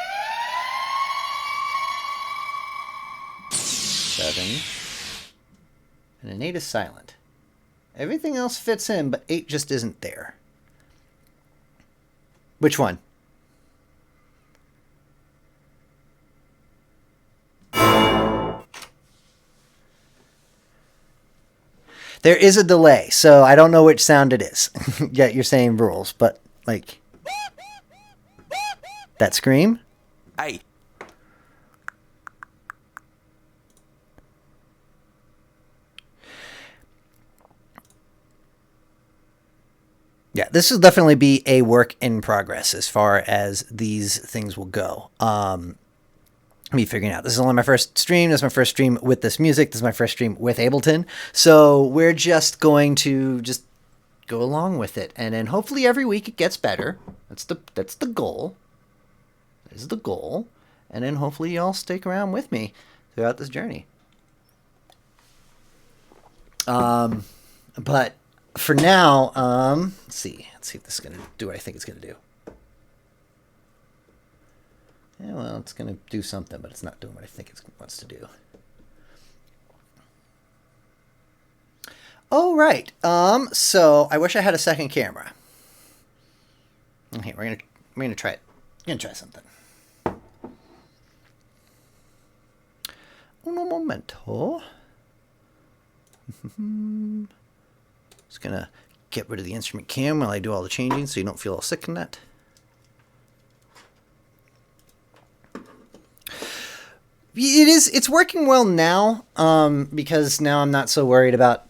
7, and an 8 is silent. Everything else fits in, but 8 just isn't there. Which one? There is a delay, so I don't know which sound it is. Yeah, you're saying rules, but like that scream? Hey. Yeah, this will definitely be a work in progress as far as these things will go. Me figuring out. This is only my first stream. This is my first stream with this music. This is my first stream with Ableton. So we're just going to just go along with it, and then hopefully every week it gets better. That's the goal. That is the goal, and then hopefully y'all stick around with me throughout this journey. But for now, let's see if this is gonna do what I think it's gonna do. Yeah, well, it's going to do something, but it's not doing what I think it wants to do. Oh, right. So I wish I had a second camera. Okay, we're gonna try it. We're gonna try something. Un momento. Just gonna get rid of the instrument cam while I do all the changing, so you don't feel all sick in that. It's working well now, because now I'm not so worried about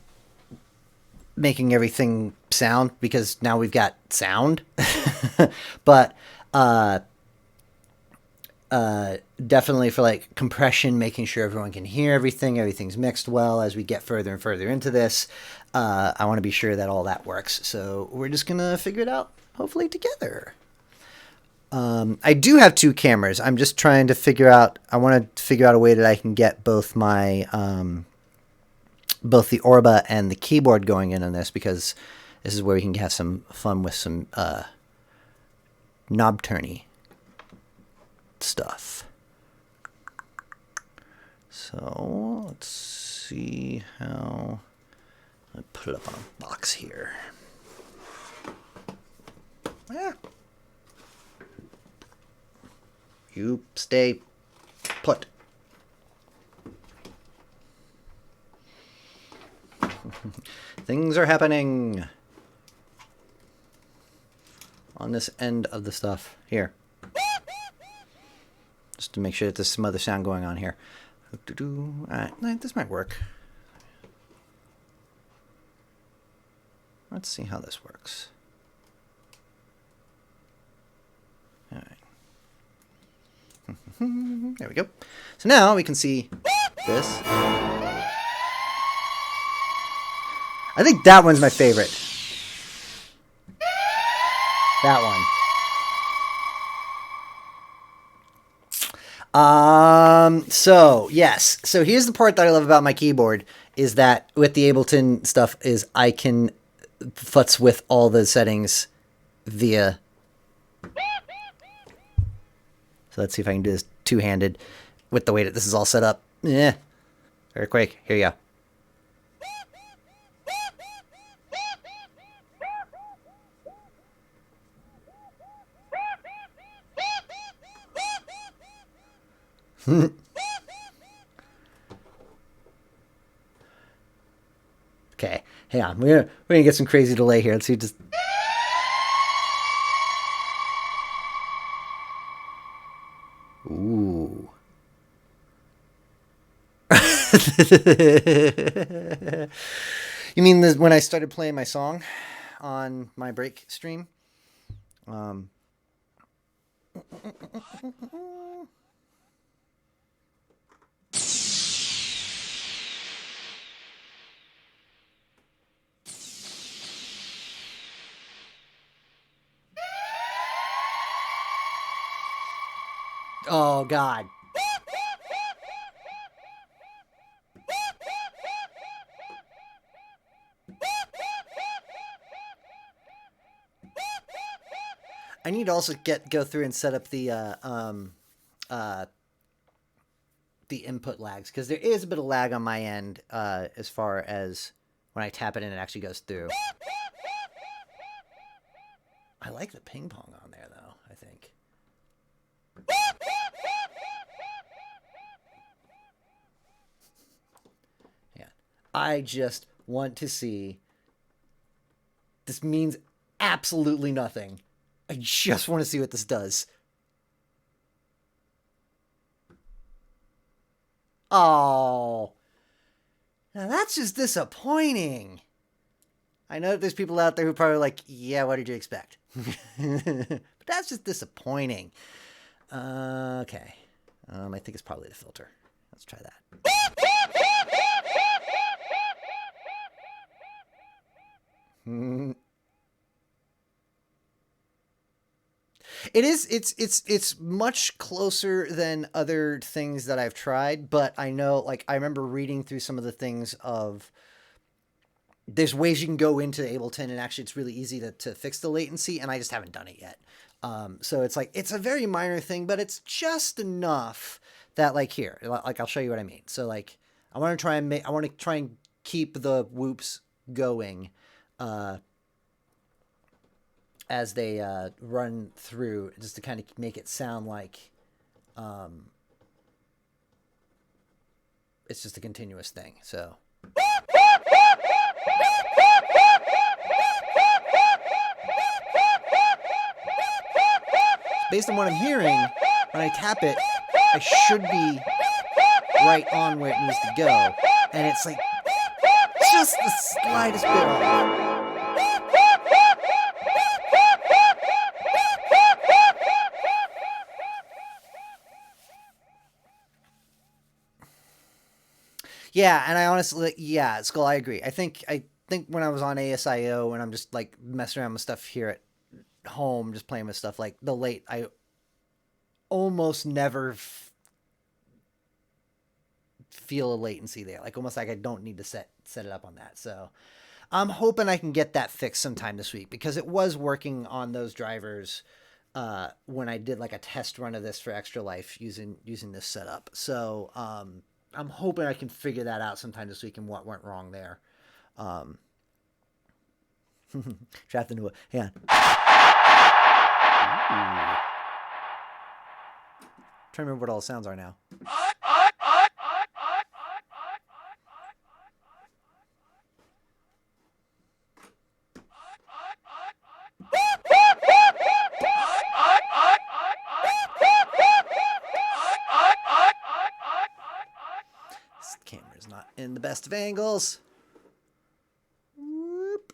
making everything sound, because now we've got sound. But definitely for like compression, making sure everyone can hear everything's mixed well as we get further and further into this. I want to be sure that all that works, so we're just gonna figure it out, hopefully together. I do have 2 cameras. I'm just trying to figure out. I want to figure out a way that I can get both my both the Orba and the keyboard going in on this, because this is where we can have some fun with some knob turny stuff. So let's see how. I put it up on a box here. Yeah. You stay put. Things are happening on this end of the stuff. Here. just to make sure that there's some other sound going on here. All right, this might work. Let's see how this works. All right. There we go. So now we can see this. I think that one's my favorite. That one. So yes. So here's the part that I love about my keyboard is that with the Ableton stuff is I can futz with all the settings via. So let's see if I can do this two-handed with the way that this is all set up. Yeah. Earthquake. Here you go. Okay, hang on. We're gonna get some crazy delay here. Let's see. Just ooh. You mean when I started playing my song on my break stream? Oh God. I need to also go through and set up the input lags because there is a bit of lag on my end as far as when I tap it and it actually goes through. I like the ping pong on there though, I think. Yeah. I just want to see. This means absolutely nothing. I just want to see what this does. Oh. Now that's just disappointing. I know that there's people out there who probably like, yeah, what did you expect? But that's just disappointing. Okay. I think it's probably the filter. Let's try that. It is. It's much closer than other things that I've tried, but I know, like, I remember reading through some of the things of. There's ways you can go into Ableton, and actually, it's really easy to fix the latency, and I just haven't done it yet. So it's like it's a very minor thing, but it's just enough that, like, here, like, I'll show you what I mean. So, like, I want to try and keep the whoops going. As they run through, just to kind of make it sound like it's just a continuous thing. So based on what I'm hearing, when I tap it, I should be right on where it needs to go, and it's like just the slightest bit off. Yeah, and I honestly, yeah, Skull, I agree. I think when I was on ASIO and I'm just like messing around with stuff here at home, just playing with stuff like I almost never feel a latency there. Like almost like I don't need to set it up on that. So I'm hoping I can get that fixed sometime this week because it was working on those drivers when I did like a test run of this for Extra Life using this setup. So I'm hoping I can figure that out sometime this week and what went wrong there. Trapped into a... Hang on. Ooh. Trying to remember what all the sounds are now. best of angles. Whoop.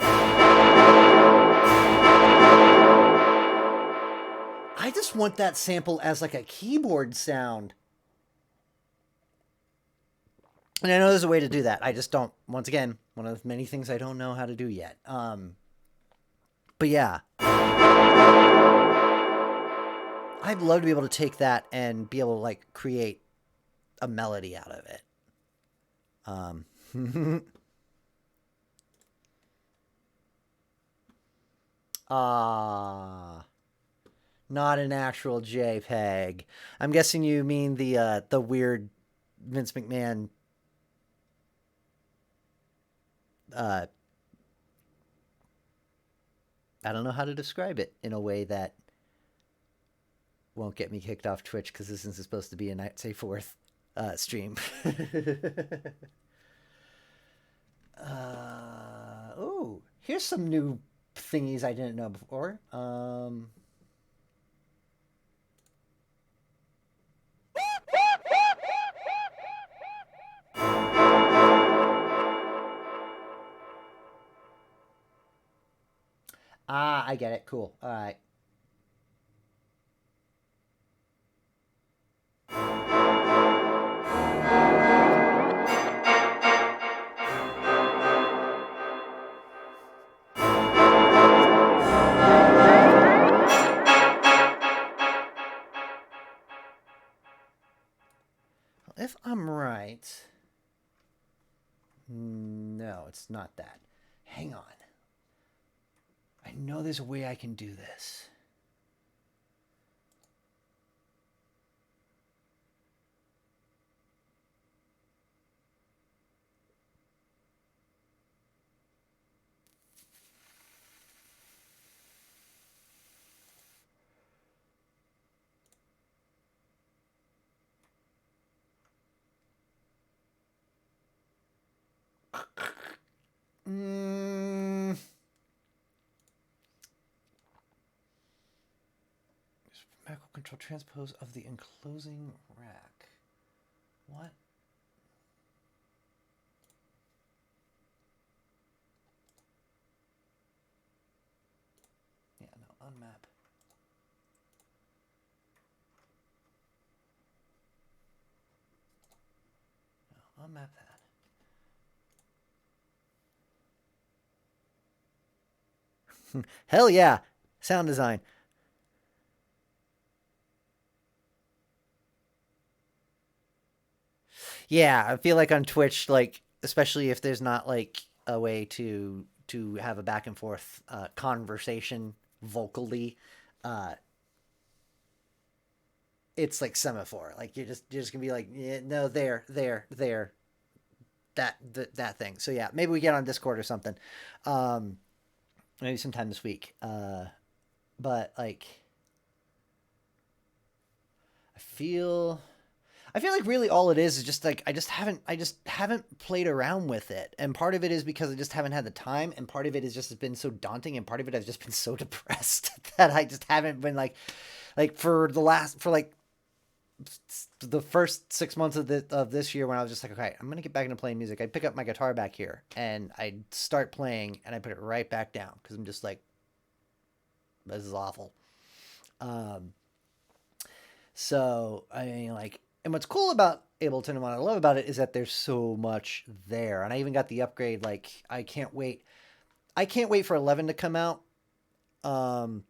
I just want that sample as like a keyboard sound. And I know there's a way to do that. I just don't, once again, one of the many things I don't know how to do yet. But yeah. I'd love to be able to take that and be able to like create a melody out of it. Ah, not an actual JPEG. I'm guessing you mean the weird Vince McMahon uh I don't know how to describe it in a way that won't get me kicked off Twitch because this isn't supposed to be a Night Say Fourth stream. Oh, here's some new thingies I didn't know before. I get it. Cool. All right. If I'm right, no, it's not that. Hang on. I know there's a way I can do this. Mm, macro control transpose of the enclosing rack. What? Yeah, no, unmap. No, unmap that. Hell yeah. Sound design. Yeah, I feel like on Twitch, like especially if there's not like a way to have a back and forth conversation vocally, uh, it's like semaphore. Like you're just gonna be like, yeah, no, there, that thing. So yeah, maybe we get on Discord or something, um, maybe sometime this week. But like, I feel I feel like really all it is just like I just haven't played around with it. And part of it is because I just haven't had the time, and part of it is just it's been so daunting, and part of it I've just been so depressed that I just haven't been like for like the first 6 months of this year when I was just like, okay, I'm gonna get back into playing music. I'd pick up my guitar back here and I'd start playing and I put it right back down because I'm just like, this is awful. Um, So I mean, like, and what's cool about Ableton and what I love about it is that there's so much there, and I even got the upgrade. Like, I can't wait. I can't wait for 11 to come out. Um,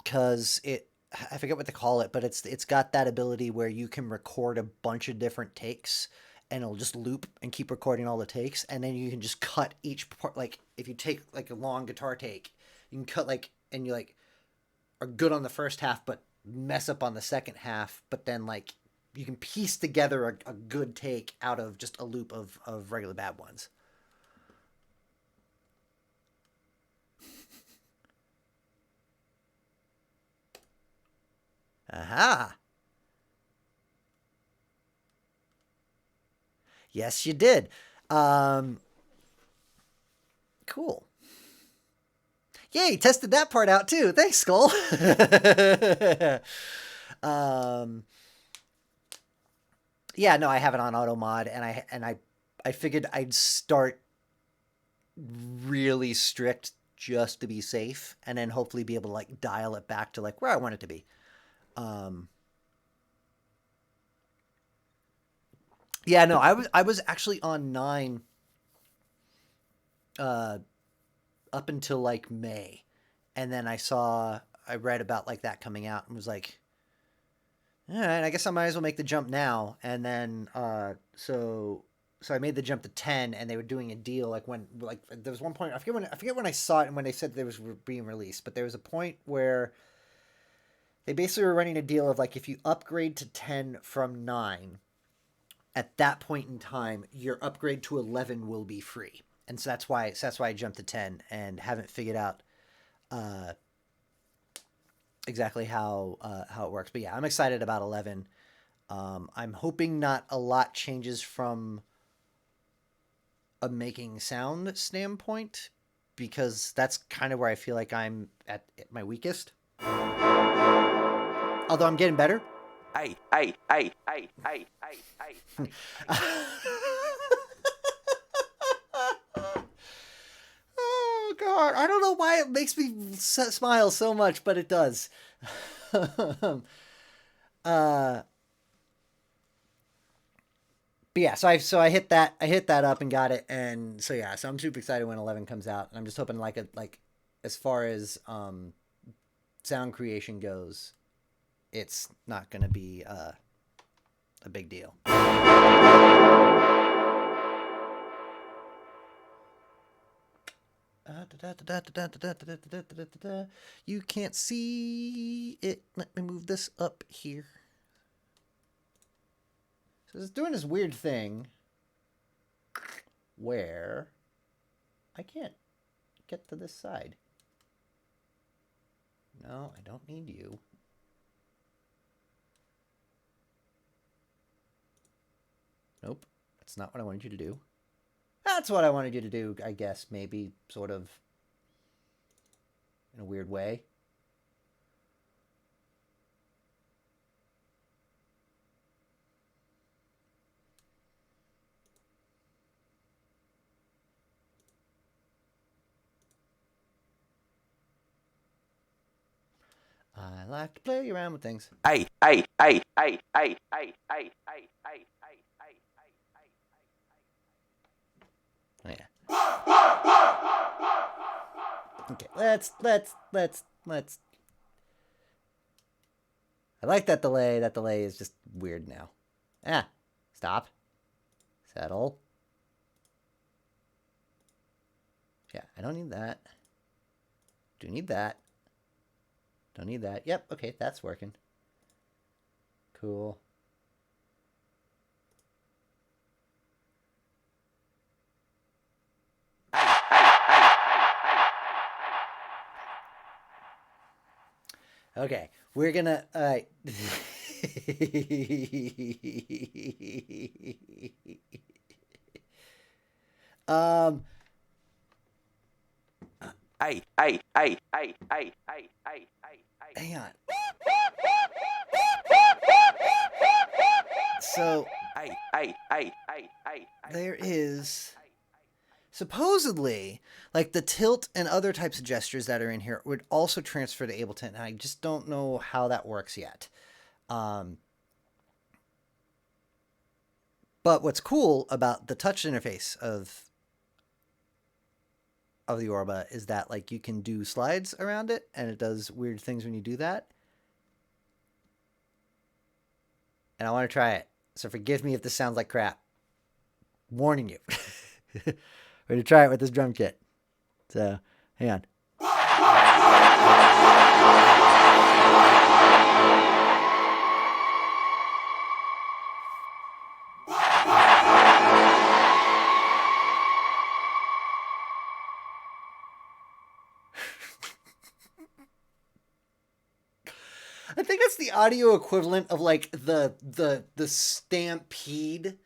because I forget what they call it, but it's got that ability where you can record a bunch of different takes, and it'll just loop and keep recording all the takes, and then you can just cut each part. Like, if you take like a long guitar take, you can cut like, and you like are good on the first half, but mess up on the second half. But then like you can piece together a good take out of just a loop of regular bad ones. Aha! Yes, you did. Um, cool. Yay! Tested that part out too. Thanks, Skull. um, Yeah, no, I have it on auto mod, and I figured I'd start really strict just to be safe, and then hopefully be able to like dial it back to like where I want it to be. Um, yeah, no, I was actually on 9 uh, up until like May, and then I read about like that coming out and was like, all right, I guess I might as well make the jump now. And then so I made the jump to 10, and they were doing a deal like when like there was one point I forget when I saw it and when they said there was being released, but there was a point where they basically were running a deal of like if you upgrade to 10 from 9, at that point in time, your upgrade to 11 will be free. And so that's why I jumped to 10 and haven't figured out uh, exactly how it works. But yeah, I'm excited about 11. I'm hoping not a lot changes from a making sound standpoint, because that's kind of where I feel like I'm at my weakest. Although I'm getting better. Oh God, I don't know why it makes me smile so much, but it does. uh, but yeah, so I hit that up and got it, and so yeah, so I'm super excited when 11 comes out, and I'm just hoping like as far as sound creation goes, it's not gonna be a big deal. You can't see it. Let me move this up here. So it's doing this weird thing where I can't get to this side. No, I don't need you. Nope, that's not what I wanted you to do. That's what I wanted you to do, I guess, maybe, sort of, in a weird way. I like to play around with things. Oh, yeah. Okay, let's. I like that delay. That delay is just weird now. Ah, stop. Settle. Yeah, I don't need that. Do need that. Don't need that. Yep, okay, that's working. Cool. Okay, we're gonna. Um. Hang on. So there is supposedly like the tilt and other types of gestures that are in here would also transfer to Ableton, and I just don't know how that works yet. Um, but what's cool about the touch interface of the Orba is that like you can do slides around it, and it does weird things when you do that. And I want to try it, so forgive me if this sounds like crap. Warning you. We're gonna try it with this drum kit. So hang on. I think that's the audio equivalent of like the stampede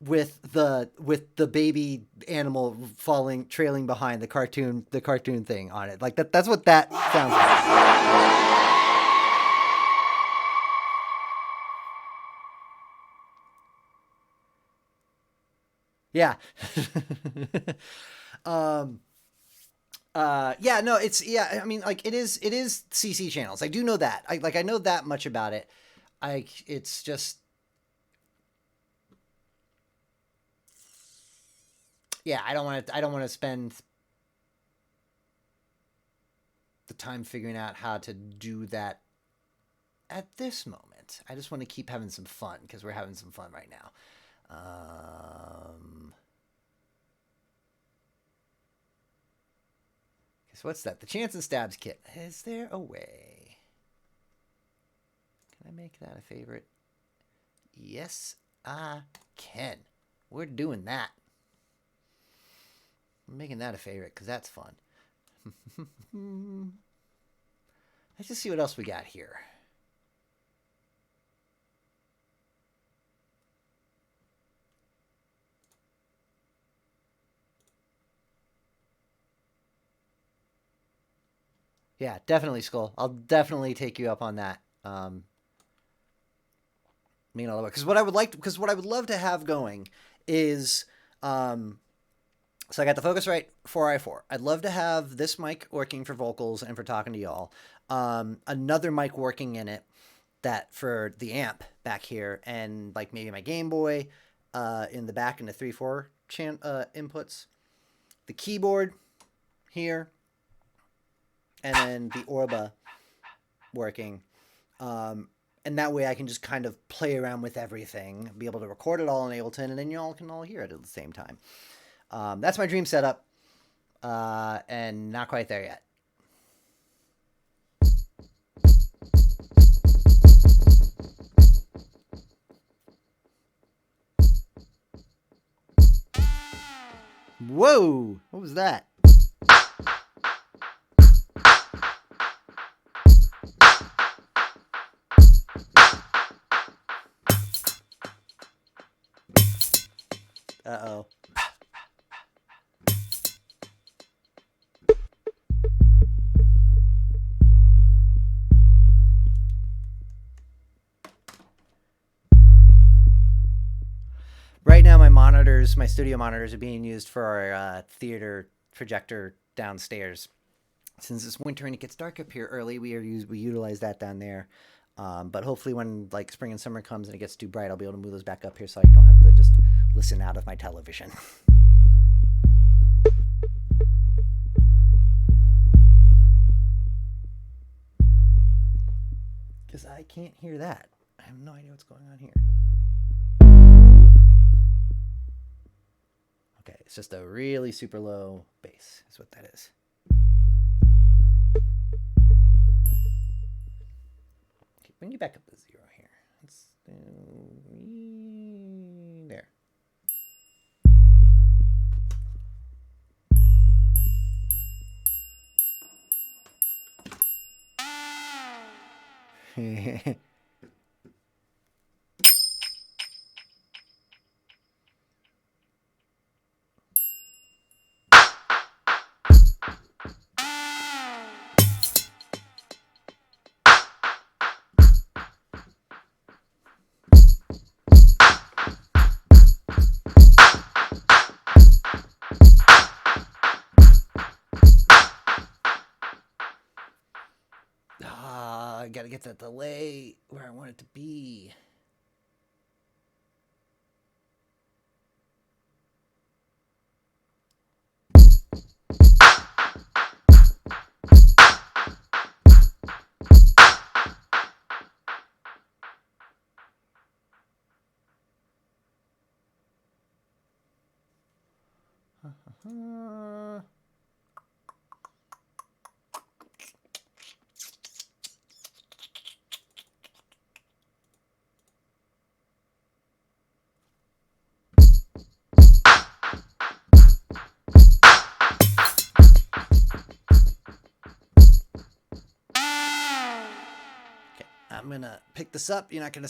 with the baby animal falling trailing behind the cartoon thing on it. Like that's what that sounds like. Yeah. um, yeah, no, it's yeah. I mean, like it is CC channels. I do know that. I know that much about it. It's just yeah. I don't want to spend the time figuring out how to do that at this moment. I just want to keep having some fun because we're having some fun right now. Guess what's that? The Chance and Stabs kit. Is there a way? Can I make that a favorite? Yes, I can. We're doing that. I'm making that a favorite because that's fun. Let's just see what else we got here. Yeah, definitely, Skull. I'll definitely take you up on that. Because what I would love to have going is, so I got the Focusrite 4i4. I'd love to have this mic working for vocals and for talking to y'all. Another mic working in it that for the amp back here, and like maybe my Game Boy in the back in the 3-4 inputs. The keyboard here, and then the Orba working. And that way I can just kind of play around with everything, be able to record it all in Ableton, and then y'all can all hear it at the same time. That's my dream setup, and not quite there yet. Whoa! What was that? Uh-oh. Right now, my studio monitors, are being used for our theater projector downstairs. Since it's winter and it gets dark up here early, we utilize that down there. But hopefully, when like spring and summer comes and it gets too bright, I'll be able to move those back up here so you don't have to just listen out of my television. Because I can't hear that. I have no idea what's going on here. Okay, it's just a really super low bass, is what that is. Okay, bring you back up to 0 here. Let's there. I gotta get that delay where I want it to be. I'm gonna pick this up. You're not gonna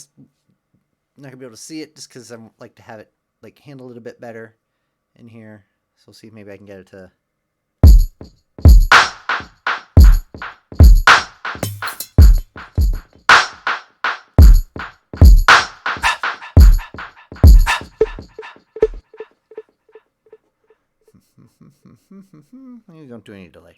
be able to see it just because I like to have it like handle it a bit better in here. So we'll see if maybe I can get it to. You don't do any delay.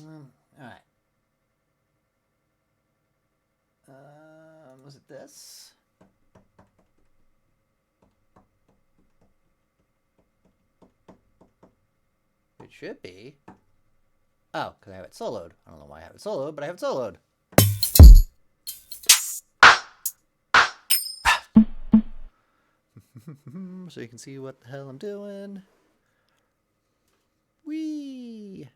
Hmm. All right. Was it this? It should be. Oh, because I have it soloed. I don't know why I have it soloed, but I have it soloed. So you can see what the hell I'm doing. Whee!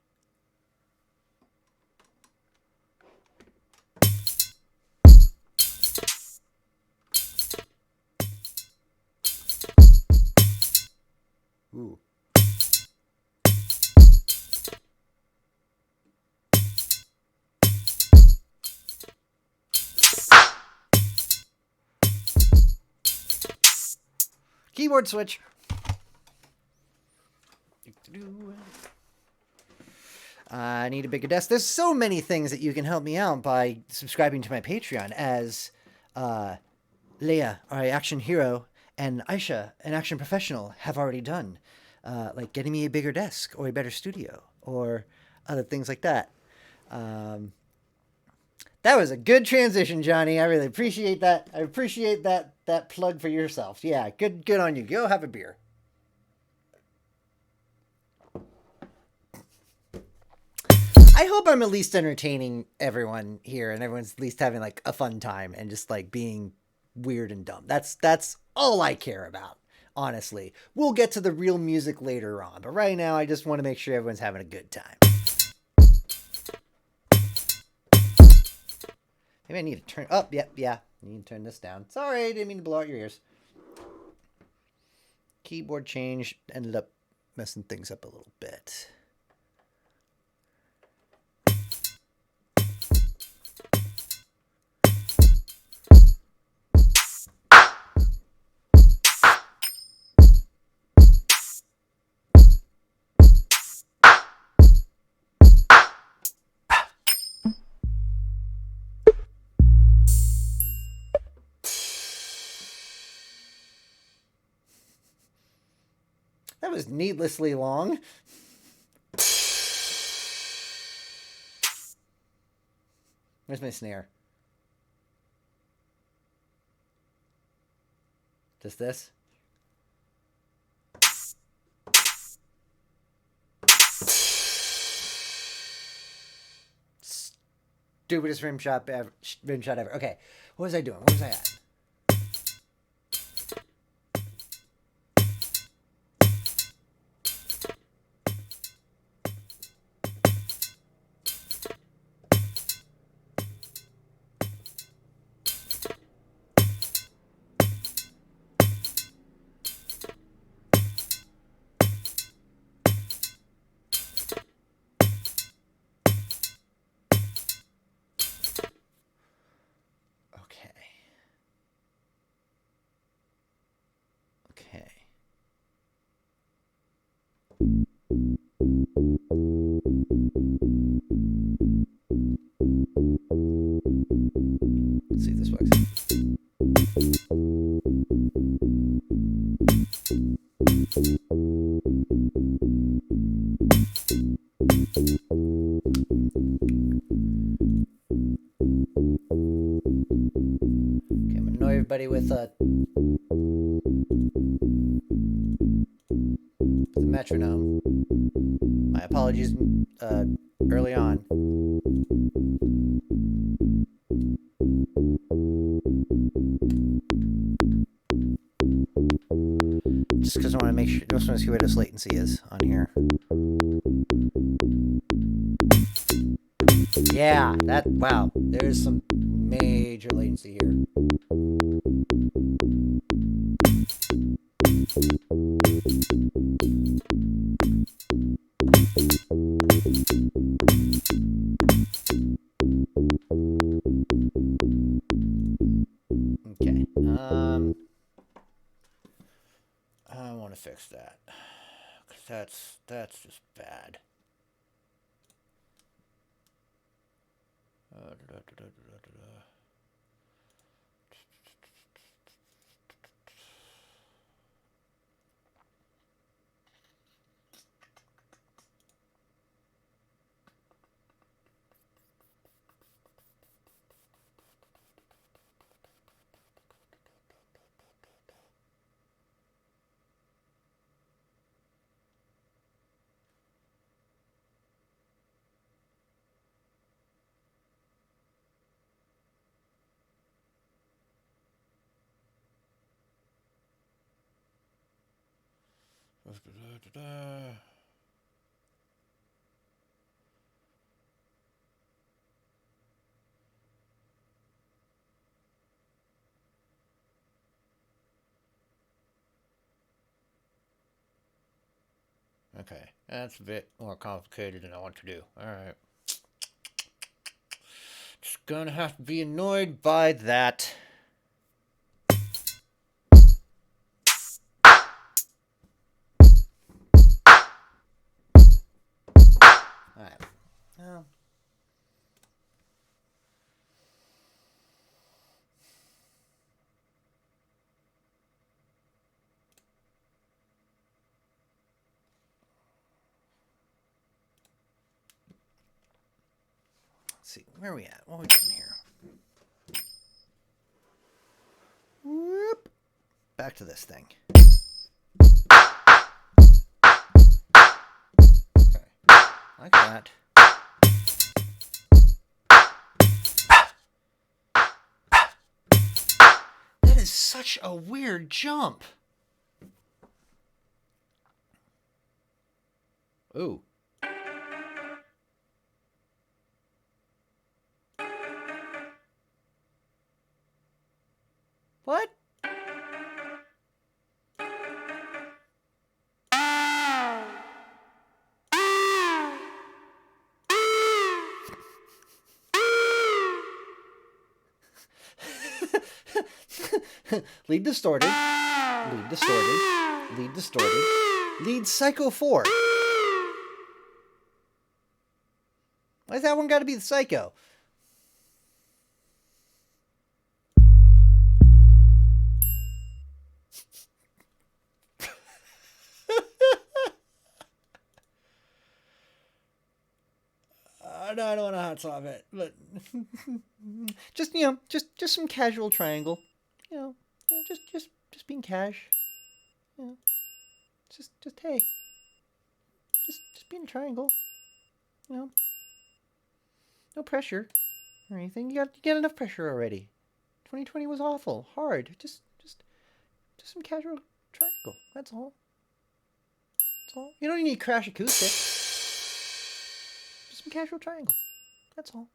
Ooh. Keyboard switch. I need a bigger desk. There's so many things that you can help me out by subscribing to my Patreon, as Leia, our action hero, and Aisha, an action professional, have already done. Like getting me a bigger desk or a better studio or other things like that. That was a good transition, Johnny. I really appreciate that. I appreciate that plug for yourself. Yeah, good on you. Go have a beer. I hope I'm at least entertaining everyone here, and everyone's at least having like a fun time and just like being weird and dumb. That's all I care about, honestly. We'll get to the real music later on, but right now I just want to make sure everyone's having a good time. Maybe I need to turn up. Yep, yeah. I need to turn this down. Sorry, didn't mean to blow out your ears. Keyboard change ended up messing things up a little bit. That was needlessly long. Where's my snare? Just this? Stupidest rim shot ever. Okay, what was I doing? What was I at? Okay. Let's see if this works. Okay, I'm gonna annoy everybody with the metronome. My apologies early on. Just because I want to make sure, just want to see what this latency is on here. Yeah, wow, there's some major latency here. Okay, I want to fix that, because that's just bad. Okay, that's a bit more complicated than I want to do. All right. Just gonna have to be annoyed by that. All right. Well, let's see. Where are we at? What are we doing here? Whoop. Back to this thing. Okay. Like that. That is such a weird jump. Ooh. What? Lead distorted. Lead distorted. Lead distorted. Lead Psycho 4. Why's that one got to be the Psycho? No, I don't want to hot swap it, but just just some casual triangle, just being cash, you know, just hey, just being a triangle, you know, no pressure or anything. You got enough pressure already. 2020 was awful, hard. Just some casual triangle. That's all. That's all. You don't need crash acoustic. Just some casual triangle. That's all.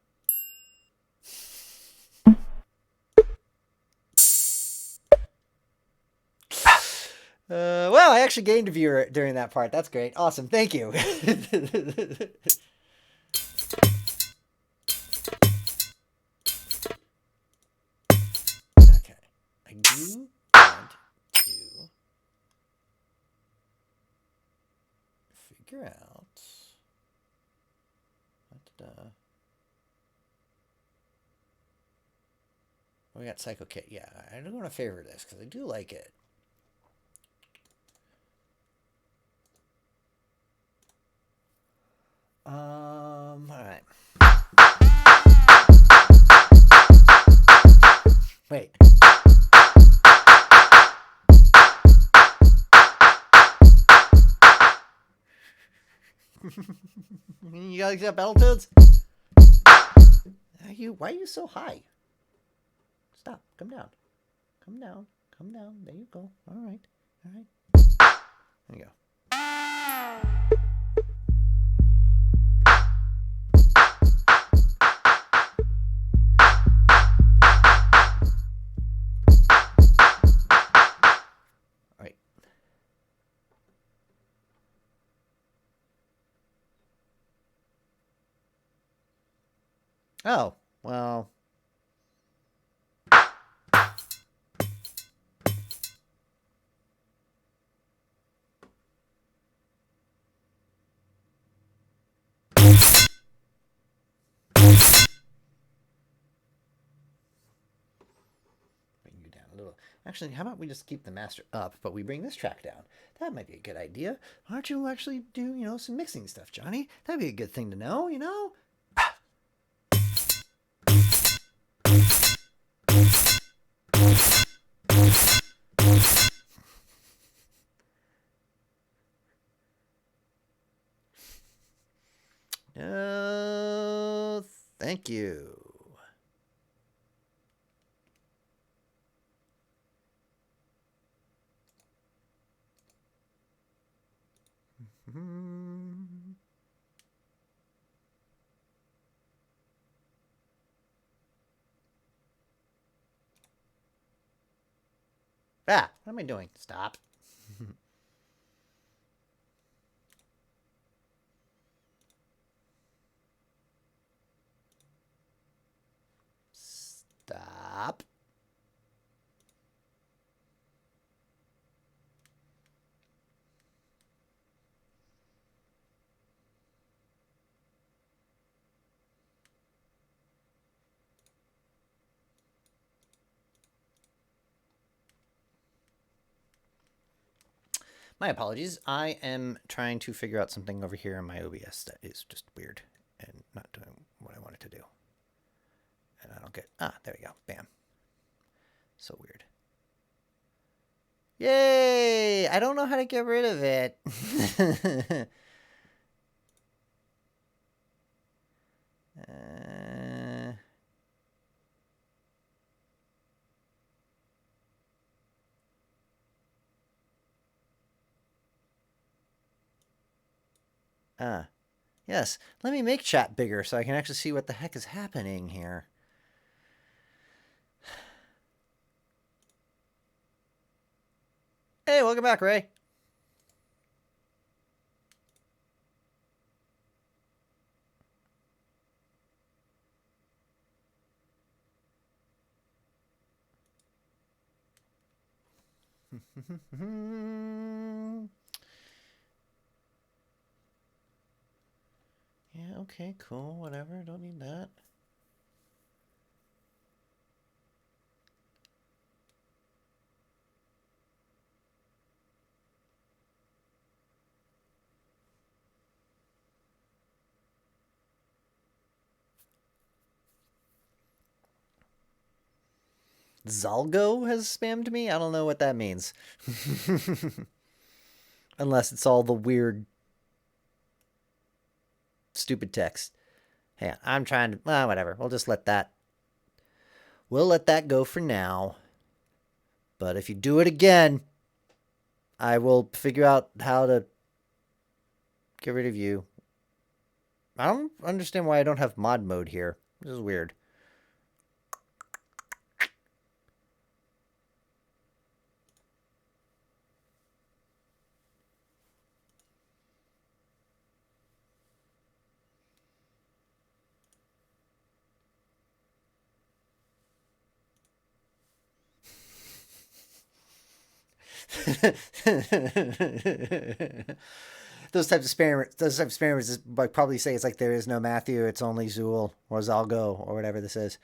Well, I actually gained a viewer during that part. That's great. Awesome. Thank you. Okay. I do want to figure out we got Psycho Kit. Yeah, I do want to favor this because I do like it. All right. Wait. You guys got Battletoads? Why are you so high? Stop. Come down. Come down. Come down. There you go. All right. All right. There you go. All right. Oh, well. Bring you down a little. Actually, how about we just keep the master up, but we bring this track down? That might be a good idea. Why don't you actually do, some mixing stuff, Johnny? That'd be a good thing to know? No, thank you. Ah, what am I doing? Stop. Stop. My apologies. I am trying to figure out something over here in my OBS that is just weird and not doing what I wanted to do. And I don't get... Ah, there we go. Bam. So weird. Yay! I don't know how to get rid of it. uh... Ah. Yes. Let me make chat bigger so I can actually see what the heck is happening here. Hey, welcome back, Ray. Yeah, okay, cool, whatever. Don't need that. Zalgo has spammed me? I don't know what that means. Unless it's all the weird, stupid text. Hey, I'm trying to... whatever. We'll just let that... We'll let that go for now. But if you do it again, I will figure out how to get rid of you. I don't understand why I don't have mod mode here. This is weird. Those types of spammers like probably say it's like there is no Matthew, it's only Zool or Zalgo or whatever this is.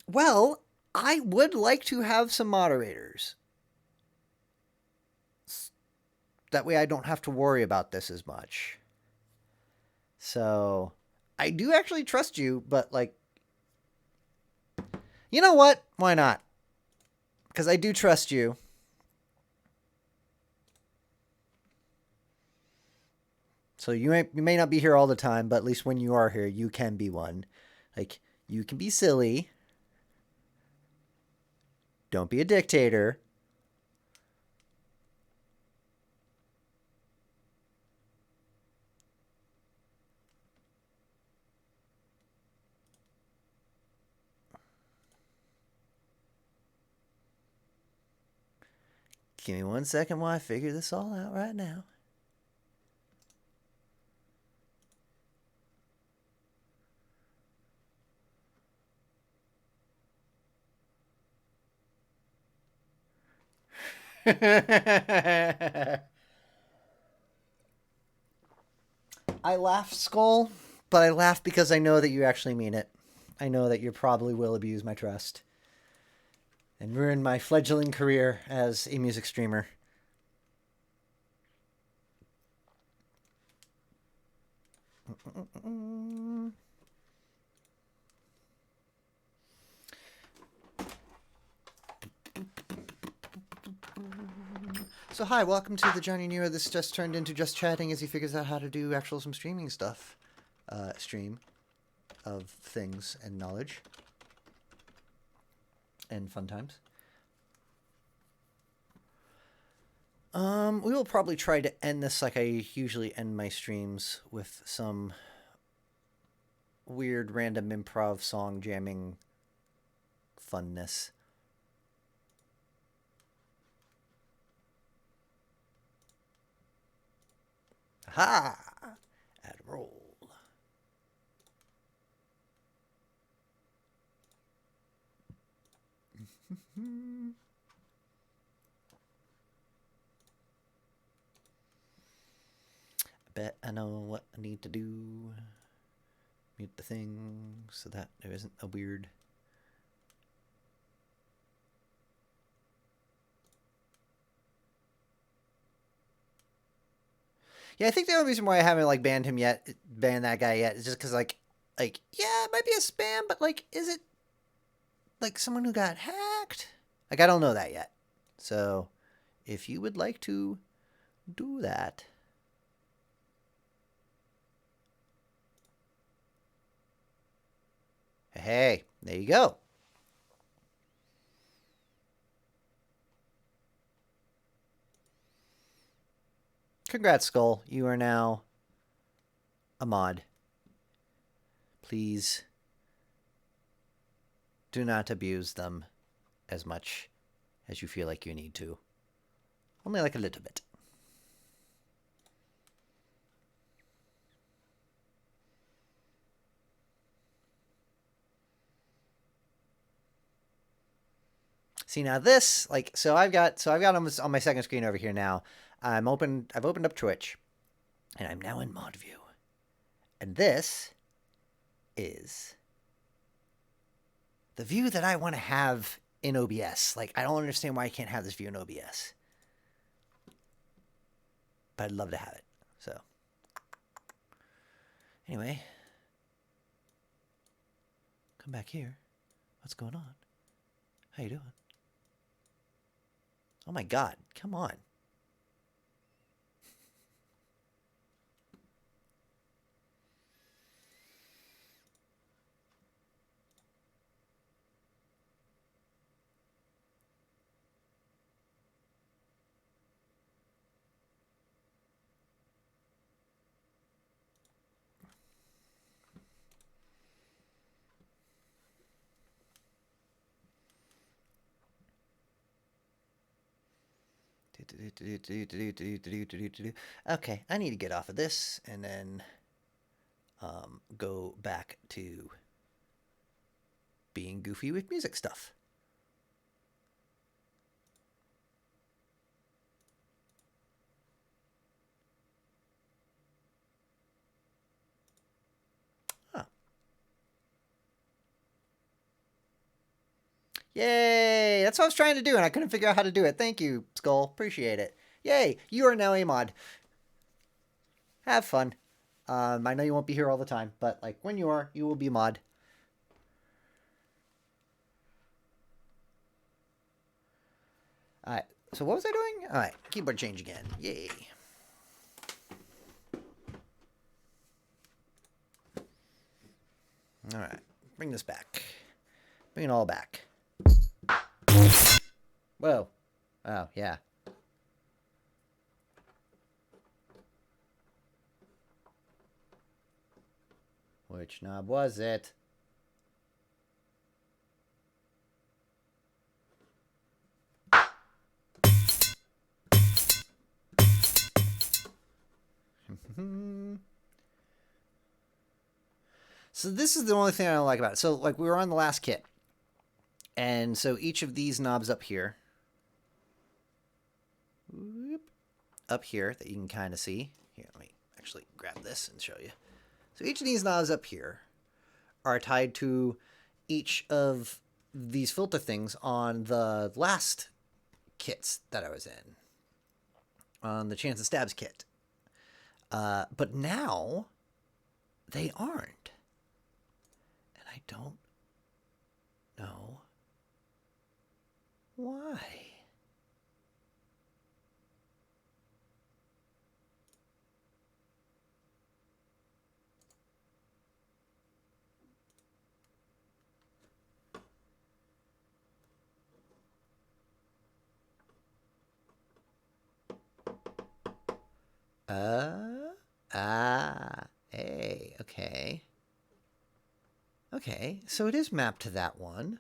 Well, I would like to have some moderators. That way I don't have to worry about this as much. So, I do actually trust you, but like You know what? Why not? Because I do trust you. So you may not be here all the time, but at least when you are here, you can be one. Like, you can be silly. Don't be a dictator. Give me 1 second while I figure this all out right now. I laugh, Skull, but I laugh because I know that you actually mean it. I know that you probably will abuse my trust and ruin my fledgling career as a music streamer. So hi, welcome to the Johnny Nero. This just turned into just chatting as he figures out how to do actual some streaming stuff. Stream of things and knowledge and fun times. We will probably try to end this like I usually end my streams, with some weird random improv song jamming funness. Ha! Admiral. I bet I know what I need to do. Mute the thing so that there isn't a weird... Yeah, I think the only reason why I haven't like banned that guy yet, is just because yeah, it might be a spam, but like, is it like someone who got hacked? Like, I don't know that yet. So, if you would like to do that, hey, there you go. Congrats, Skull. You are now a mod. Please do not abuse them as much as you feel like you need to. Only like a little bit. See, now this, like, I've got on my second screen over here now. I've opened up Twitch, and I'm now in mod view. And this is the view that I want to have in OBS. Like, I don't understand why I can't have this view in OBS. But I'd love to have it. So, anyway, come back here. What's going on? How you doing? Oh my God, come on. Okay, I need to get off of this and then go back to being goofy with music stuff. Huh. Yay! That's what I was trying to do, and I couldn't figure out how to do it. Thank you, Skull. Appreciate it. Yay! You are now a mod. Have fun. I know you won't be here all the time, but like when you are, you will be mod. All right. So what was I doing? All right. Keyboard change again. Yay. All right. Bring this back. Bring it all back. Whoa. Oh, yeah. Which knob was it? So this is the only thing I don't like about it. So like we were on the last kit. And so each of these knobs up here, up here that you can kind of see. Here, let me actually grab this and show you. So each of these knobs up here are tied to each of these filter things on the last kits that I was in, on the Chance and Stabs kit. But now they aren't. And I don't know why. Hey, okay. Okay, so it is mapped to that one.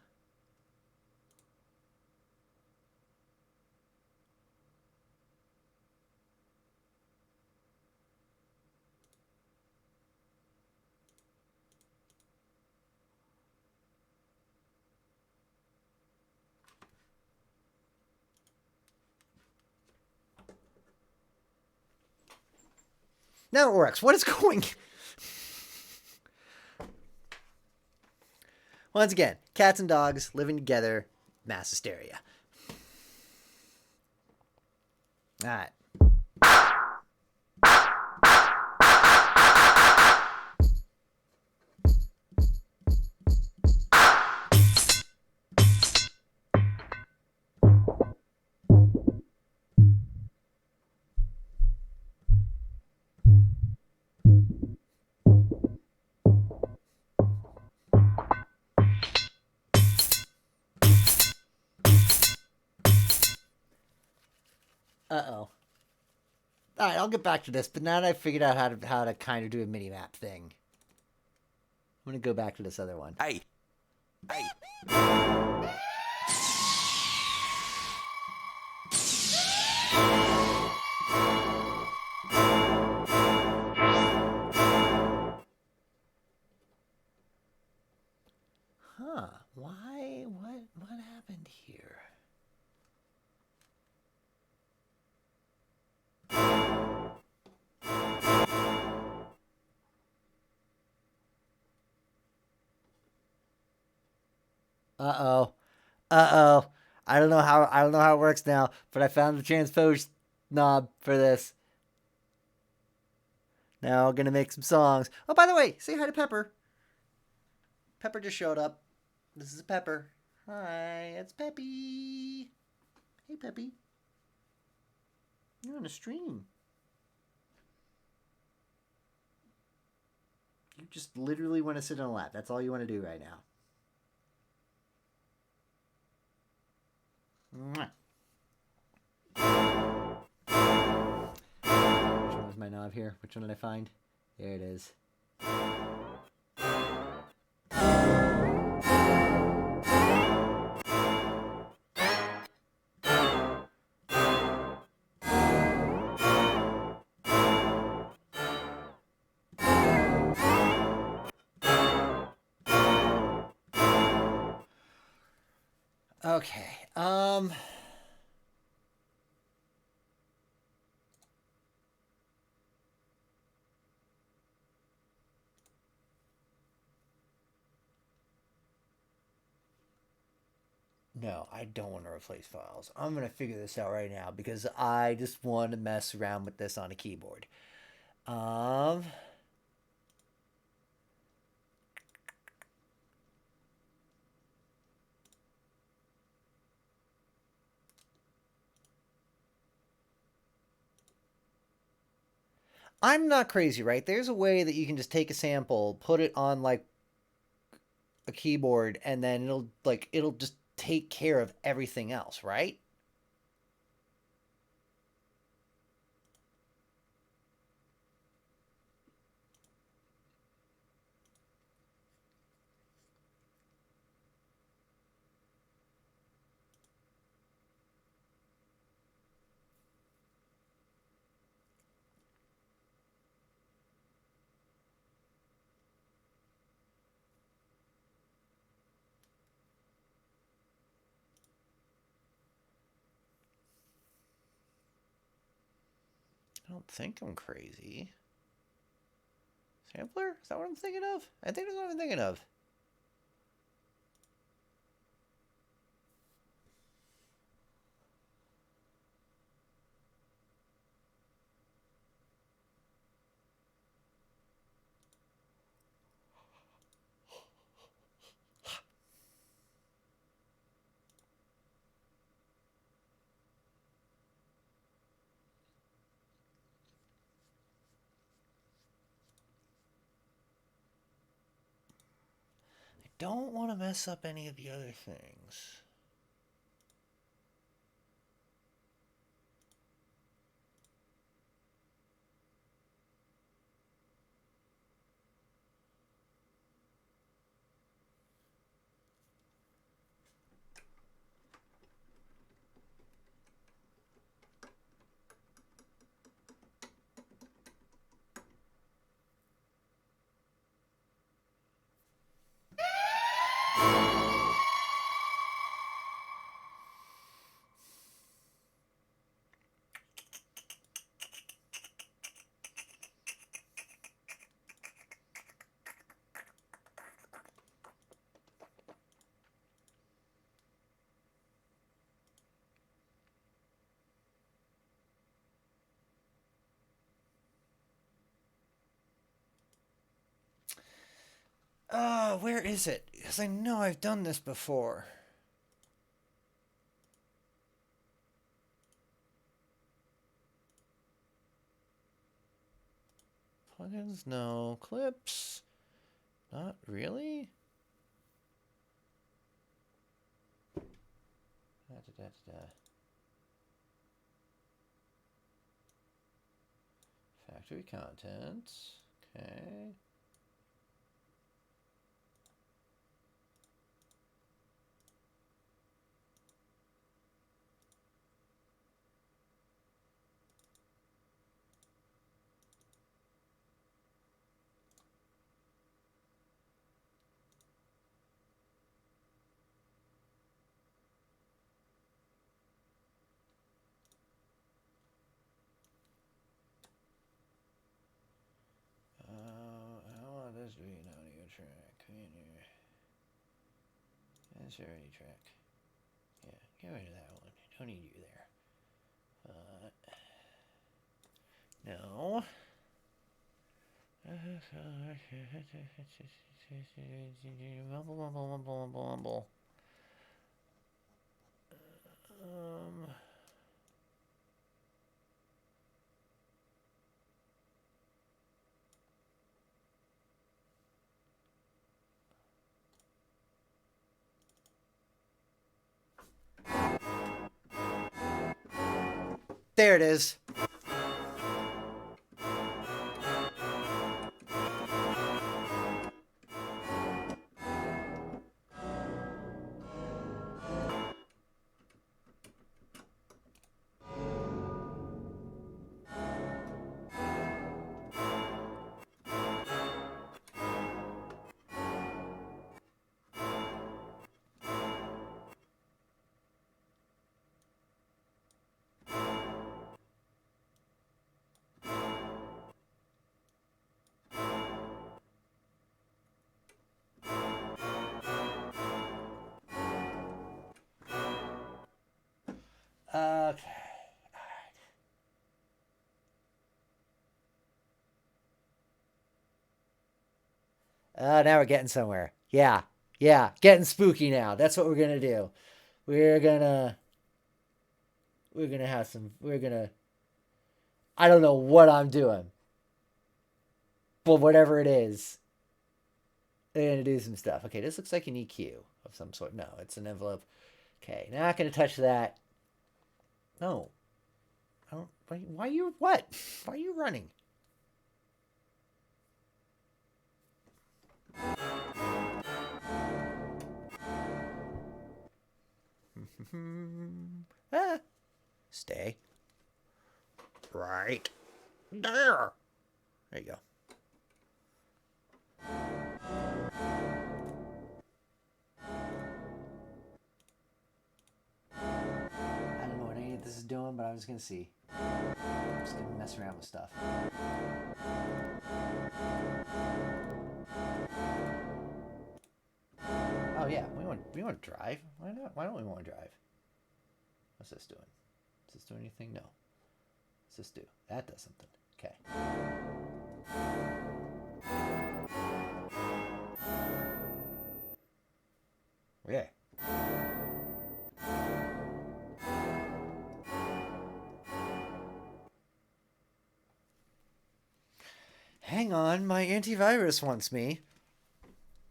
Now it works. What is going? Once again, cats and dogs living together, mass hysteria. All right. Uh-oh. All right, I'll get back to this, but now that I figured out how to kind of do a mini map thing, I'm going to go back to this other one. Hey. Hey. Huh. Why? What happened here? Uh-oh. Uh-oh. I don't know how it works now, but I found the transpose knob for this. Now I'm gonna make some songs. Oh, by the way, say hi to Pepper. Pepper just showed up. This is Pepper. Hi, it's Peppy. Hey, Peppy. You're on a stream. You just literally want to sit on a lap. That's all you want to do right now. Mwah. Which one was my knob here? Which one did I find? There it is. Okay. No, I don't want to replace files. I'm going to figure this out right now because I just want to mess around with this on a keyboard. I'm not crazy, right? There's a way that you can just take a sample, put it on like a keyboard, and then it'll just take care of everything else, right? I don't think I'm crazy. Sampler? Is that what I'm thinking of? I think that's what I'm thinking of. I don't want to mess up any of the other things. Where is it? Because I know I've done this before. Plugins, no. Clips, not really. Da, da, da, da. Factory contents. Okay. I want this to be an audio track. That's already track. Yeah, get rid of that one. Don't need you there. No. Mumble, mumble, mumble, mumble, mumble. Um. There it is. Okay. Now we're getting somewhere. Yeah. Yeah. Getting spooky now. That's what we're gonna do. We're gonna we're gonna have some I don't know what I'm doing. Well, whatever it is. And do some stuff. Okay, this looks like an EQ of some sort. No, it's an envelope. Okay, not gonna touch that. No. I don't. Why you what? Why are you running? Ah, stay. Right there. There you go. I don't know what any of this is doing, but I'm just gonna see. I'm just gonna mess around with stuff. Oh yeah, we want to drive. Why not? Why don't we want to drive? What's this doing? Does this do anything? No. What's this do? That does something. Okay. Okay. Hang on, my antivirus wants me.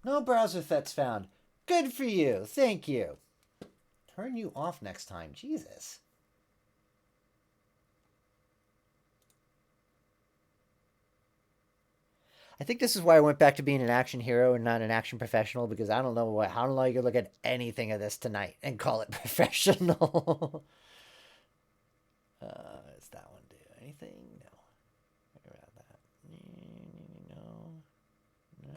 No browser threats found. Good for you. Thank you. Turn you off next time. Jesus. I think this is why I went back to being an action hero and not an action professional, because I don't know what, how long you could look at anything of this tonight and call it professional. Does that one do anything? No. What about that? No. No.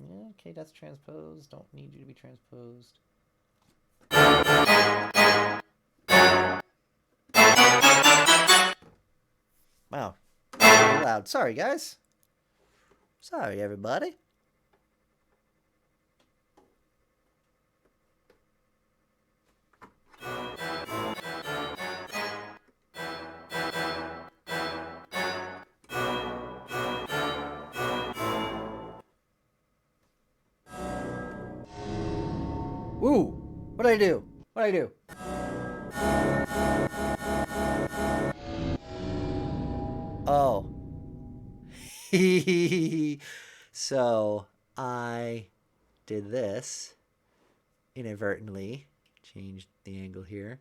Yeah. Okay, that's transposed. Don't need you to be transposed. Wow. Really loud. Sorry, guys. Sorry, everybody. Woo! What'd I do? What'd I do? Oh. So I did this inadvertently. Changed the angle here.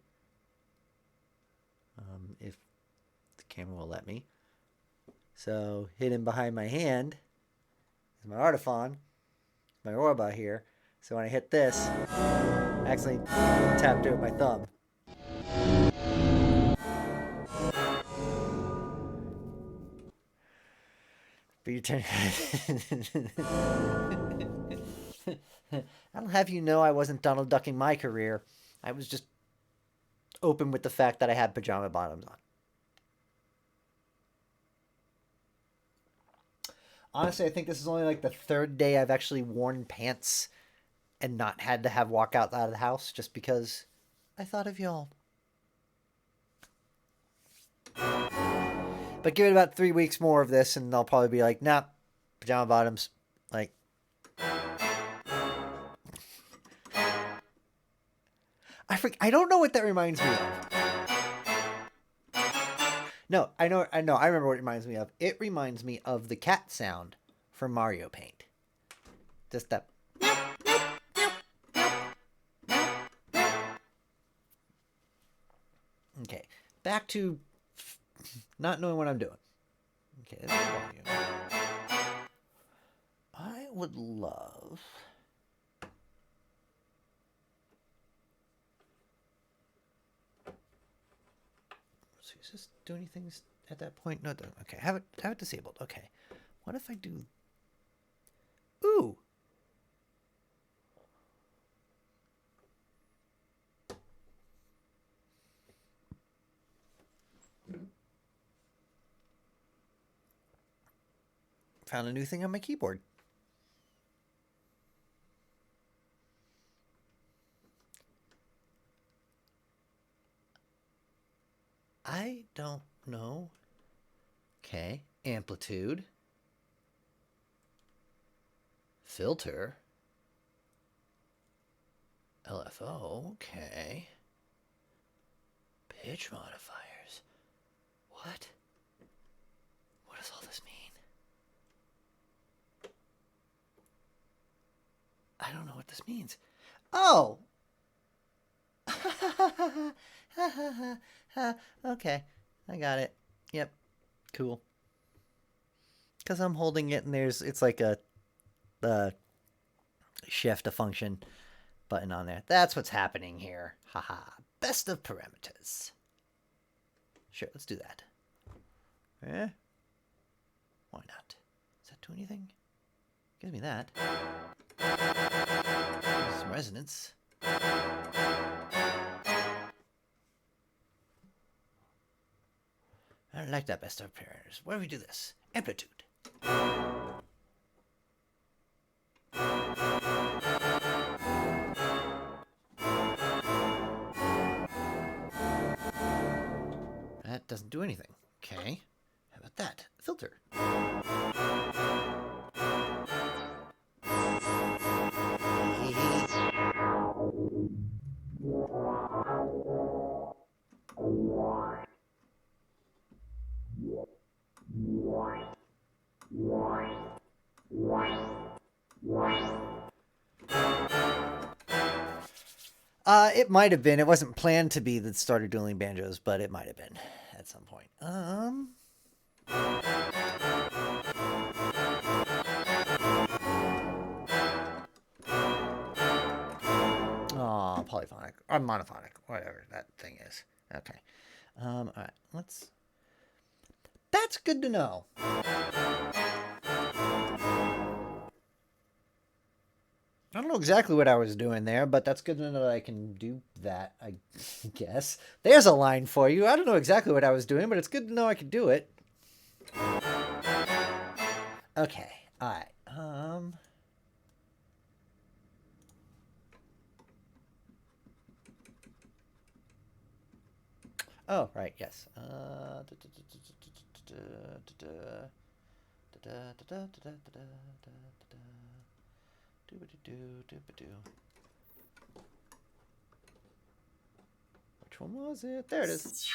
If the camera will let me. So hidden behind my hand is my Artifawn, my Orba here. So when I hit this, I accidentally tapped it with my thumb. But you turn. I'll have you know I wasn't Donald Ducking my career. I was just open with the fact that I had pajama bottoms on. Honestly, I think this is only like the third day I've actually worn pants and not had to have walk out of the house just because I thought of y'all. But give it about 3 weeks more of this and I'll probably be like, nah, pajama bottoms. Like, I don't know what that reminds me of. No, I know. I remember what it reminds me of. It reminds me of the cat sound from Mario Paint. Just that. Okay, back to not knowing what I'm doing. Okay, this is volume. I would love. So does this do anything at that point? No, it doesn't. Okay, have it disabled. Okay, what if I do? Ooh. Found a new thing on my keyboard. I don't know. Okay, amplitude. Filter. LFO. Okay. Pitch modifiers. What? does all this mean? I don't know what this means. Oh! Okay, I got it. Yep, cool. Because I'm holding it and it's like a shift, a function button on there. That's what's happening here. Haha. Best of parameters. Sure, let's do that. Eh? Why not? Does that do anything? Give me that. Some resonance. I don't like that best of parameters. Why don't we do this? Amplitude. That doesn't do anything. Okay. How about that? Filter. It might have been. It wasn't planned to be that started dueling banjos, but it might have been at some point. Oh, polyphonic or monophonic, whatever that thing is. Okay. All right. Let's. That's good to know. I don't know exactly what I was doing there, but that's good to know that I can do that, I guess. There's a line for you. I don't know exactly what I was doing, but it's good to know I can do it. Okay. All right. Oh, right. Yes. Which one was it? There it is.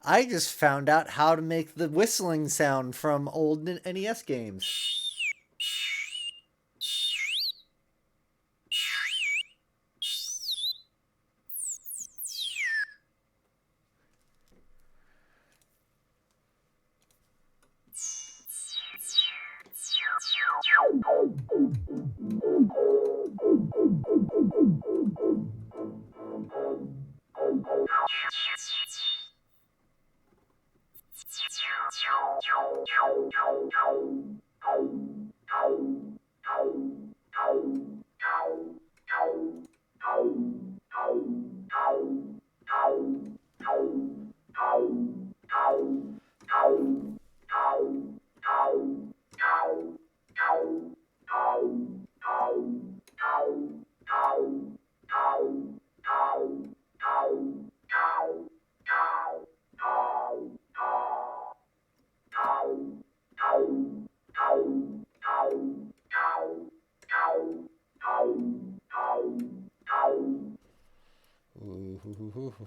I just found out how to make the whistling sound from old NES games.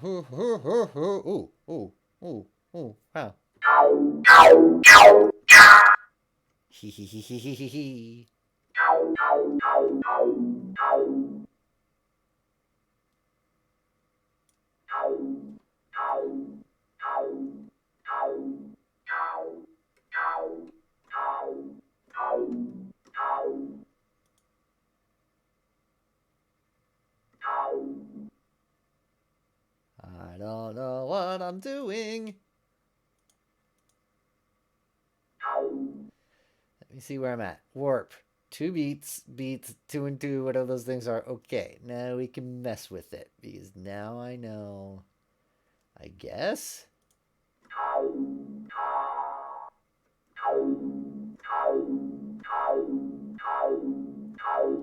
Ooh, ooh, ooh, ooh, wow. Hee hee hee hee hee hee hee. I don't know what I'm doing. Let me see where I'm at. Warp. 2 beats, beats, 2 and 2, whatever those things are. Okay, now we can mess with it because now I know. I guess.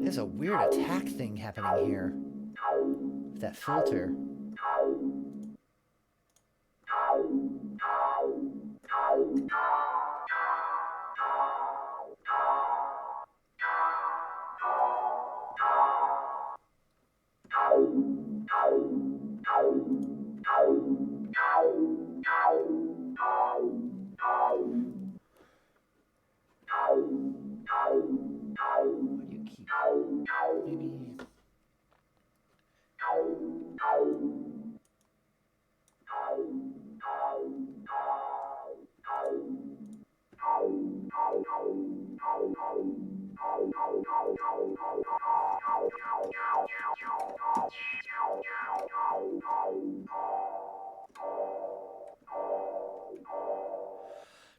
There's a weird attack thing happening here with that filter. Why do you keep maybe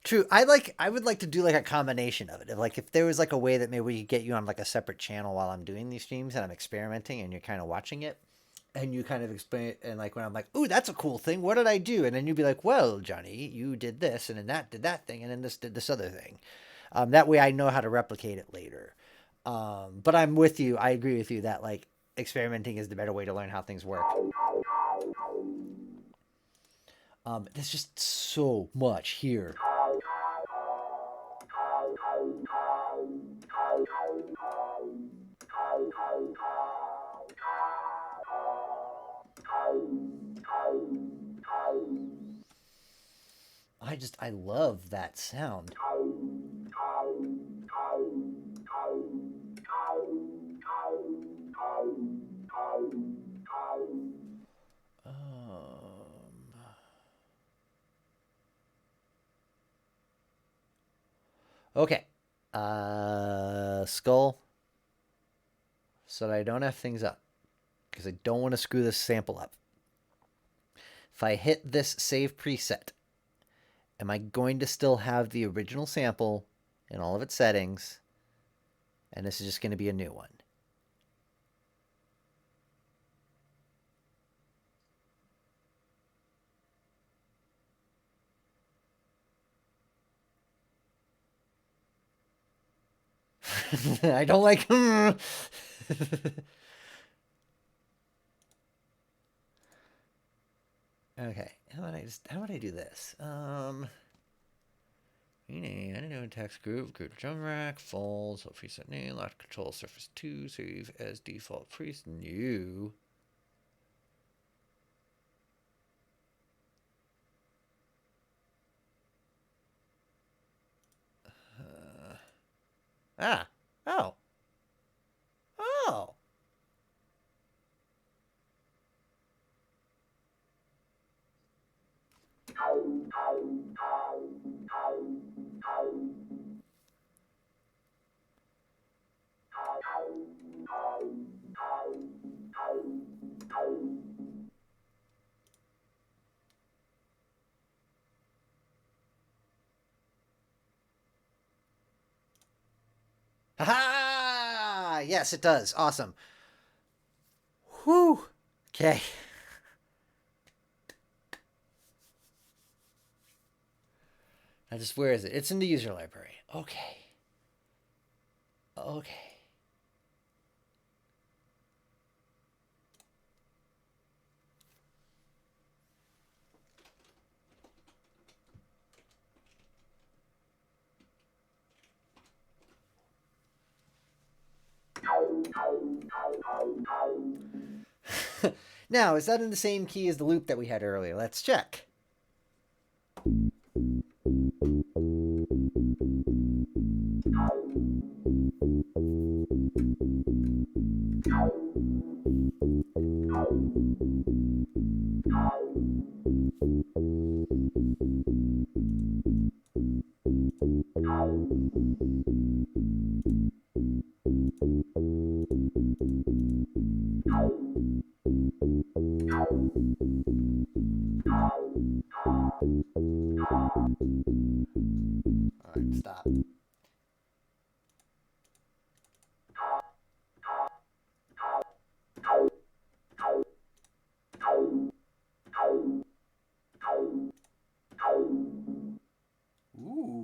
true. I would like to do like a combination of it. Like if there was like a way that maybe we could get you on like a separate channel while I'm doing these streams and I'm experimenting and you're kind of watching it and you kind of explain it and like when I'm like, "Ooh, that's a cool thing. What did I do?" And then you'd be like, "Well, Johnny, you did this and then that did that thing and then this did this other thing." That way I know how to replicate it later. But I'm with you. I agree with you that like experimenting is the better way to learn how things work. There's just so much here. I love that sound. Okay. Skull. So that I don't have things up. Because I don't want to screw this sample up. If I hit this save preset, am I going to still have the original sample in all of its settings? And this is just going to be a new one. I don't like. Okay, how would I do this? I don't know. Text group drum rack, full, so preset name, lock control surface 2, save as default preset new. Ah, oh, oh. Ha! Yes, it does. Awesome. Whew. Okay. Where is it? It's in the user library. Okay. Okay. Now, is that in the same key as the loop that we had earlier? Let's check. All right, stop. Ooh.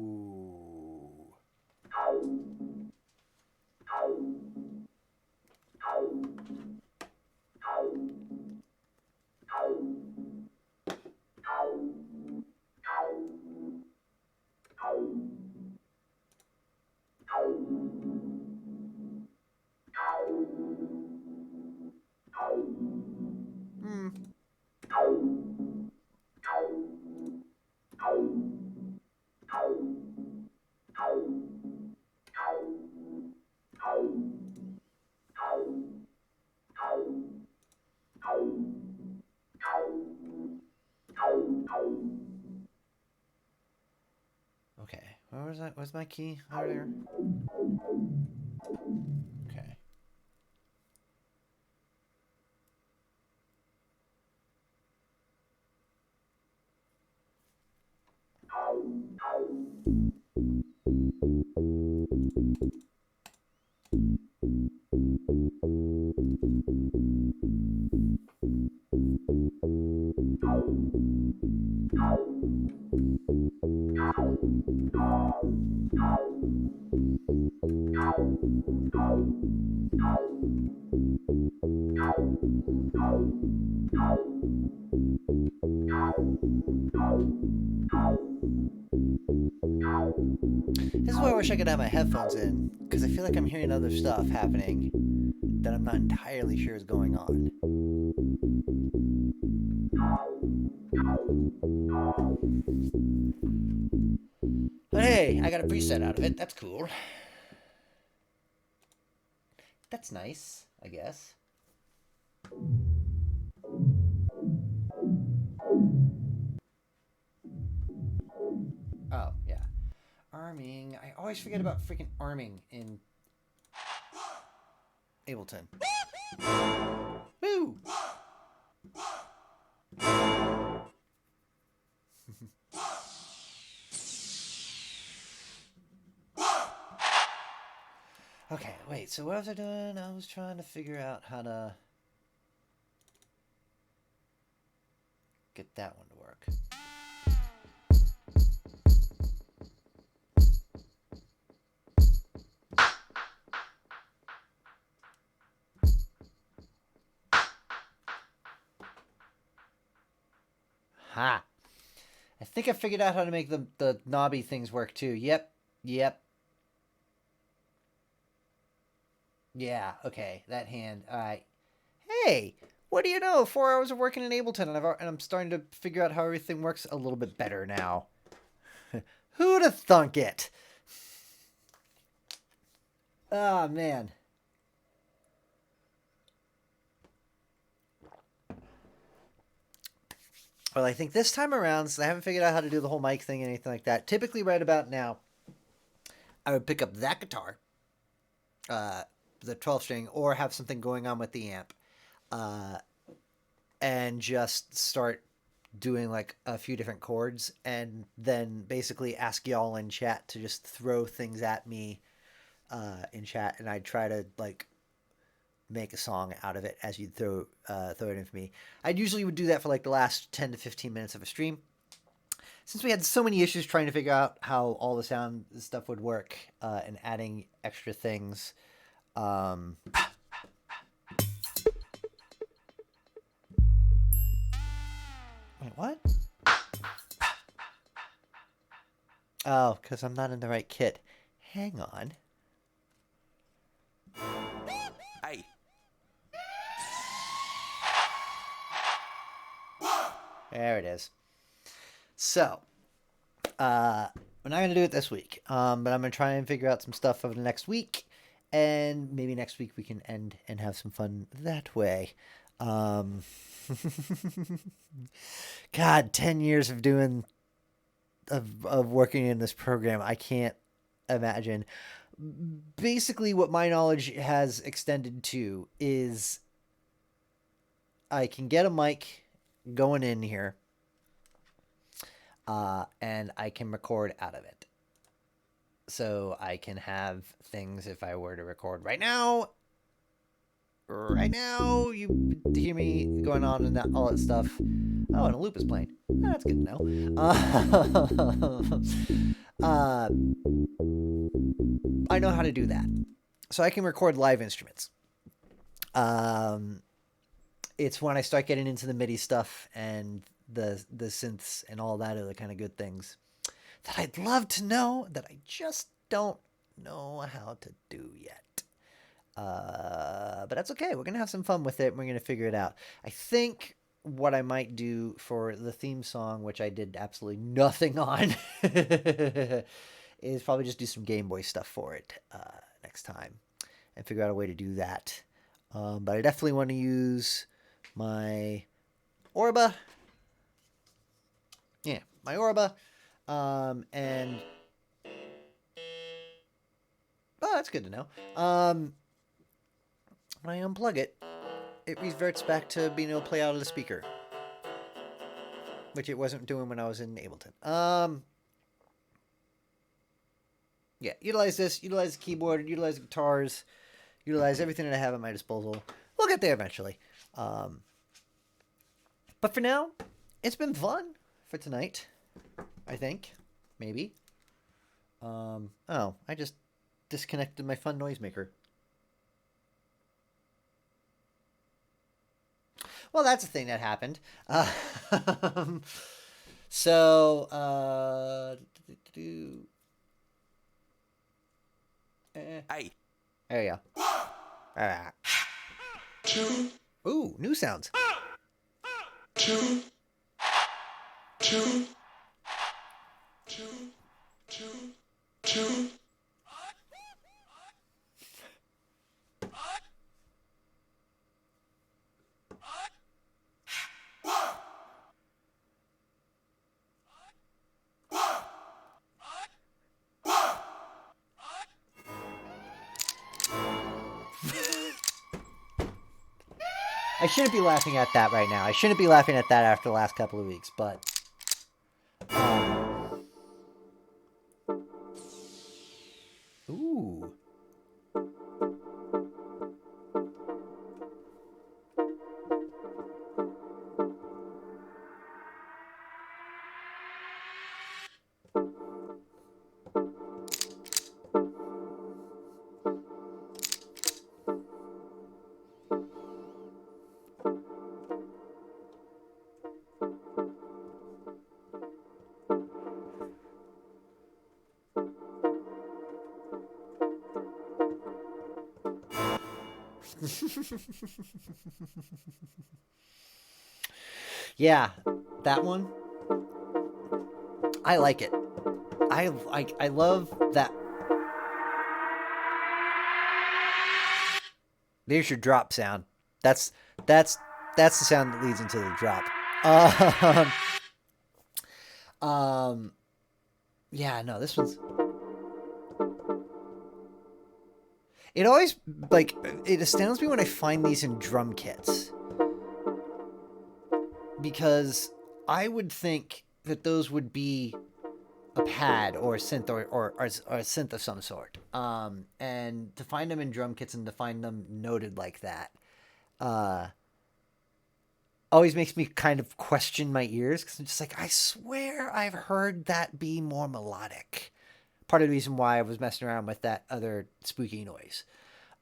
Okay, where was that? Where's my key? Over there. Okay. This is why I wish I could have my headphones in, because I feel like I'm hearing other stuff happening that I'm not entirely sure is going on. But hey, I got a preset out of it. That's cool. That's nice, I guess. Oh, yeah. Arming. I always forget about freaking arming in Ableton. Woo! Okay, wait, so what was I doing? I was trying to figure out how to get that one to work. Ha! I think I figured out how to make the knobby things work too. Yep. Yep. Yeah, okay. That hand. Alright. Hey! What do you know? 4 hours of working in Ableton, and I'm starting to figure out how everything works a little bit better now. Who'd have thunk it? Ah, oh, man. Well, I think this time around, since I haven't figured out how to do the whole mic thing and anything like that, typically right about now, I would pick up that guitar, the 12 string, or have something going on with the amp, uh, and just start doing like a few different chords, and then basically ask y'all in chat to just throw things at me in chat, and I'd try to like make a song out of it as you'd throw it in for me. I'd usually would do that for like the last 10 to 15 minutes of a stream. Since we had so many issues trying to figure out how all the sound stuff would work and adding extra things, wait, what? Oh, because I'm not in the right kit. Hang on. Hey. There it is. So, we're not going to do it this week, but I'm going to try and figure out some stuff over the next week, and maybe next week we can end and have some fun that way. God, 10 years of doing, of working in this program, I can't imagine. Basically, what my knowledge has extended to is I can get a mic going in here, and I can record out of it. So I can have things if I were to record right now. Right now, you hear me going on and that, all that stuff. Oh, and a loop is playing. That's good to know. I know how to do that. So I can record live instruments. It's when I start getting into the MIDI stuff and the synths and all that other kind of good things that I'd love to know that I just don't know how to do yet. But that's okay. We're going to have some fun with it. We're going to figure it out. I think what I might do for the theme song, which I did absolutely nothing on, is probably just do some Game Boy stuff for it next time and figure out a way to do that. But I definitely want to use my Orba. Yeah, my Orba. And oh, that's good to know. When I unplug it, it reverts back to being able to play out of the speaker, which it wasn't doing when I was in Ableton. Yeah, utilize this, utilize the keyboard, utilize the guitars, utilize everything that I have at my disposal. We'll get there eventually. But for now, it's been fun for tonight, I think. Maybe. Oh, I just disconnected my fun noisemaker. Well, that's a thing that happened. So, Hey. there you go. Ah. Ooh, new sounds. I shouldn't be laughing at that right now. I shouldn't be laughing at that after the last couple of weeks, but ooh. Yeah, that one. I like it. I love that. There's your drop sound. That's that's that's the sound that leads into the drop. Um, um yeah, no, this one's it always like it astounds me when I find these in drum kits because I would think that those would be a pad or a synth or a synth of some sort. And to find them in drum kits and to find them noted like that, uh, always makes me kind of question my ears because I'm just like, I swear I've heard that be more melodic. Part of the reason why I was messing around with that other spooky noise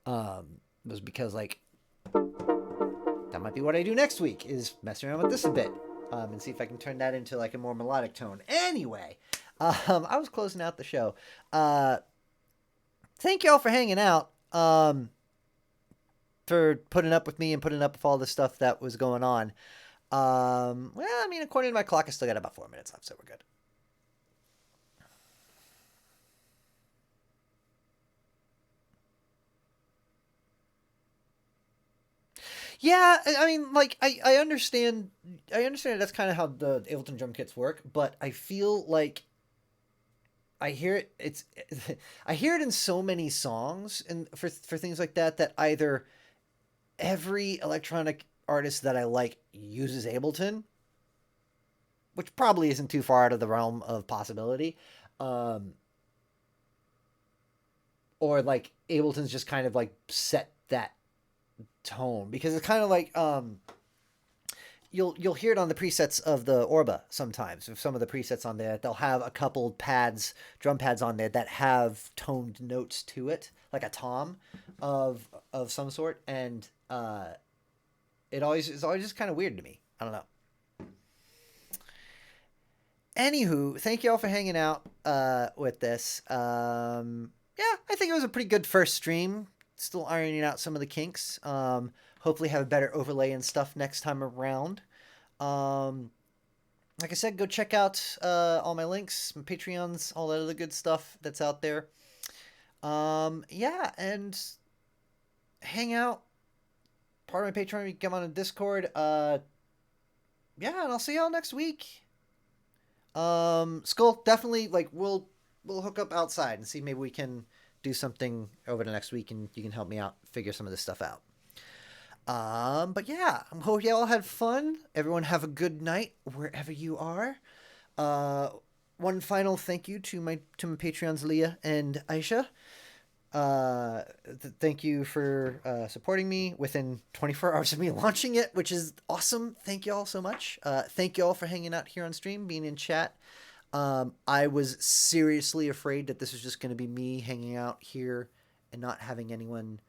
was because like that might be what I do next week is mess around with this a bit and see if I can turn that into like a more melodic tone. Anyway, I was closing out the show. Thank y'all for hanging out. For putting up with me and putting up with all the stuff that was going on. Well, I mean, according to my clock, I still got about 4 minutes left, so we're good. Yeah, I mean, like, I understand, that's kind of how the Ableton drum kits work, but I feel like I hear it, I hear it in so many songs and for things like that, that either every electronic artist that I like uses Ableton, which probably isn't too far out of the realm of possibility. Um, or like Ableton's just kind of like set that tone because it's kind of like you'll hear it on the presets of the Orba sometimes. If some of the presets on there, they'll have a couple pads, drum pads on there that have toned notes to it, like a tom of some sort, and it's always just kind of weird to me. I don't know. Anywho, thank you all for hanging out with this. Yeah, I think it was a pretty good first stream. Still ironing out some of the kinks. Hopefully have a better overlay and stuff next time around. Like I said, go check out all my links, my Patreons, all that other good stuff that's out there. Yeah, and hang out part of my Patreon. You can come on a Discord. Yeah, and I'll see y'all next week. Skull, definitely, like, we'll hook up outside and see maybe we can do something over the next week, and you can help me out figure some of this stuff out. But yeah, I hope you all had fun. Everyone have a good night wherever you are. Uh, One final thank you to my Patreons Leah and Aisha. Thank you for supporting me within 24 hours of me launching it, which is awesome. Thank you all so much. Thank you all for hanging out here on stream, being in chat. I was seriously afraid that this was just going to be me hanging out here and not having anyone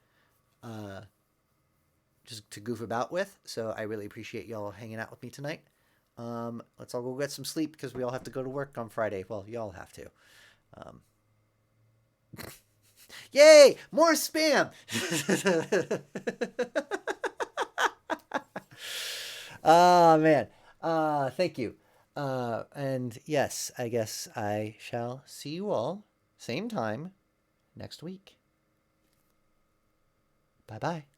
just to goof about with. So I really appreciate y'all hanging out with me tonight. Let's all go get some sleep because we all have to go to work on Friday. Well, y'all have to. Um, Yay! More spam! Oh, man. Thank you. And yes, I guess I shall see you all same time next week. Bye bye.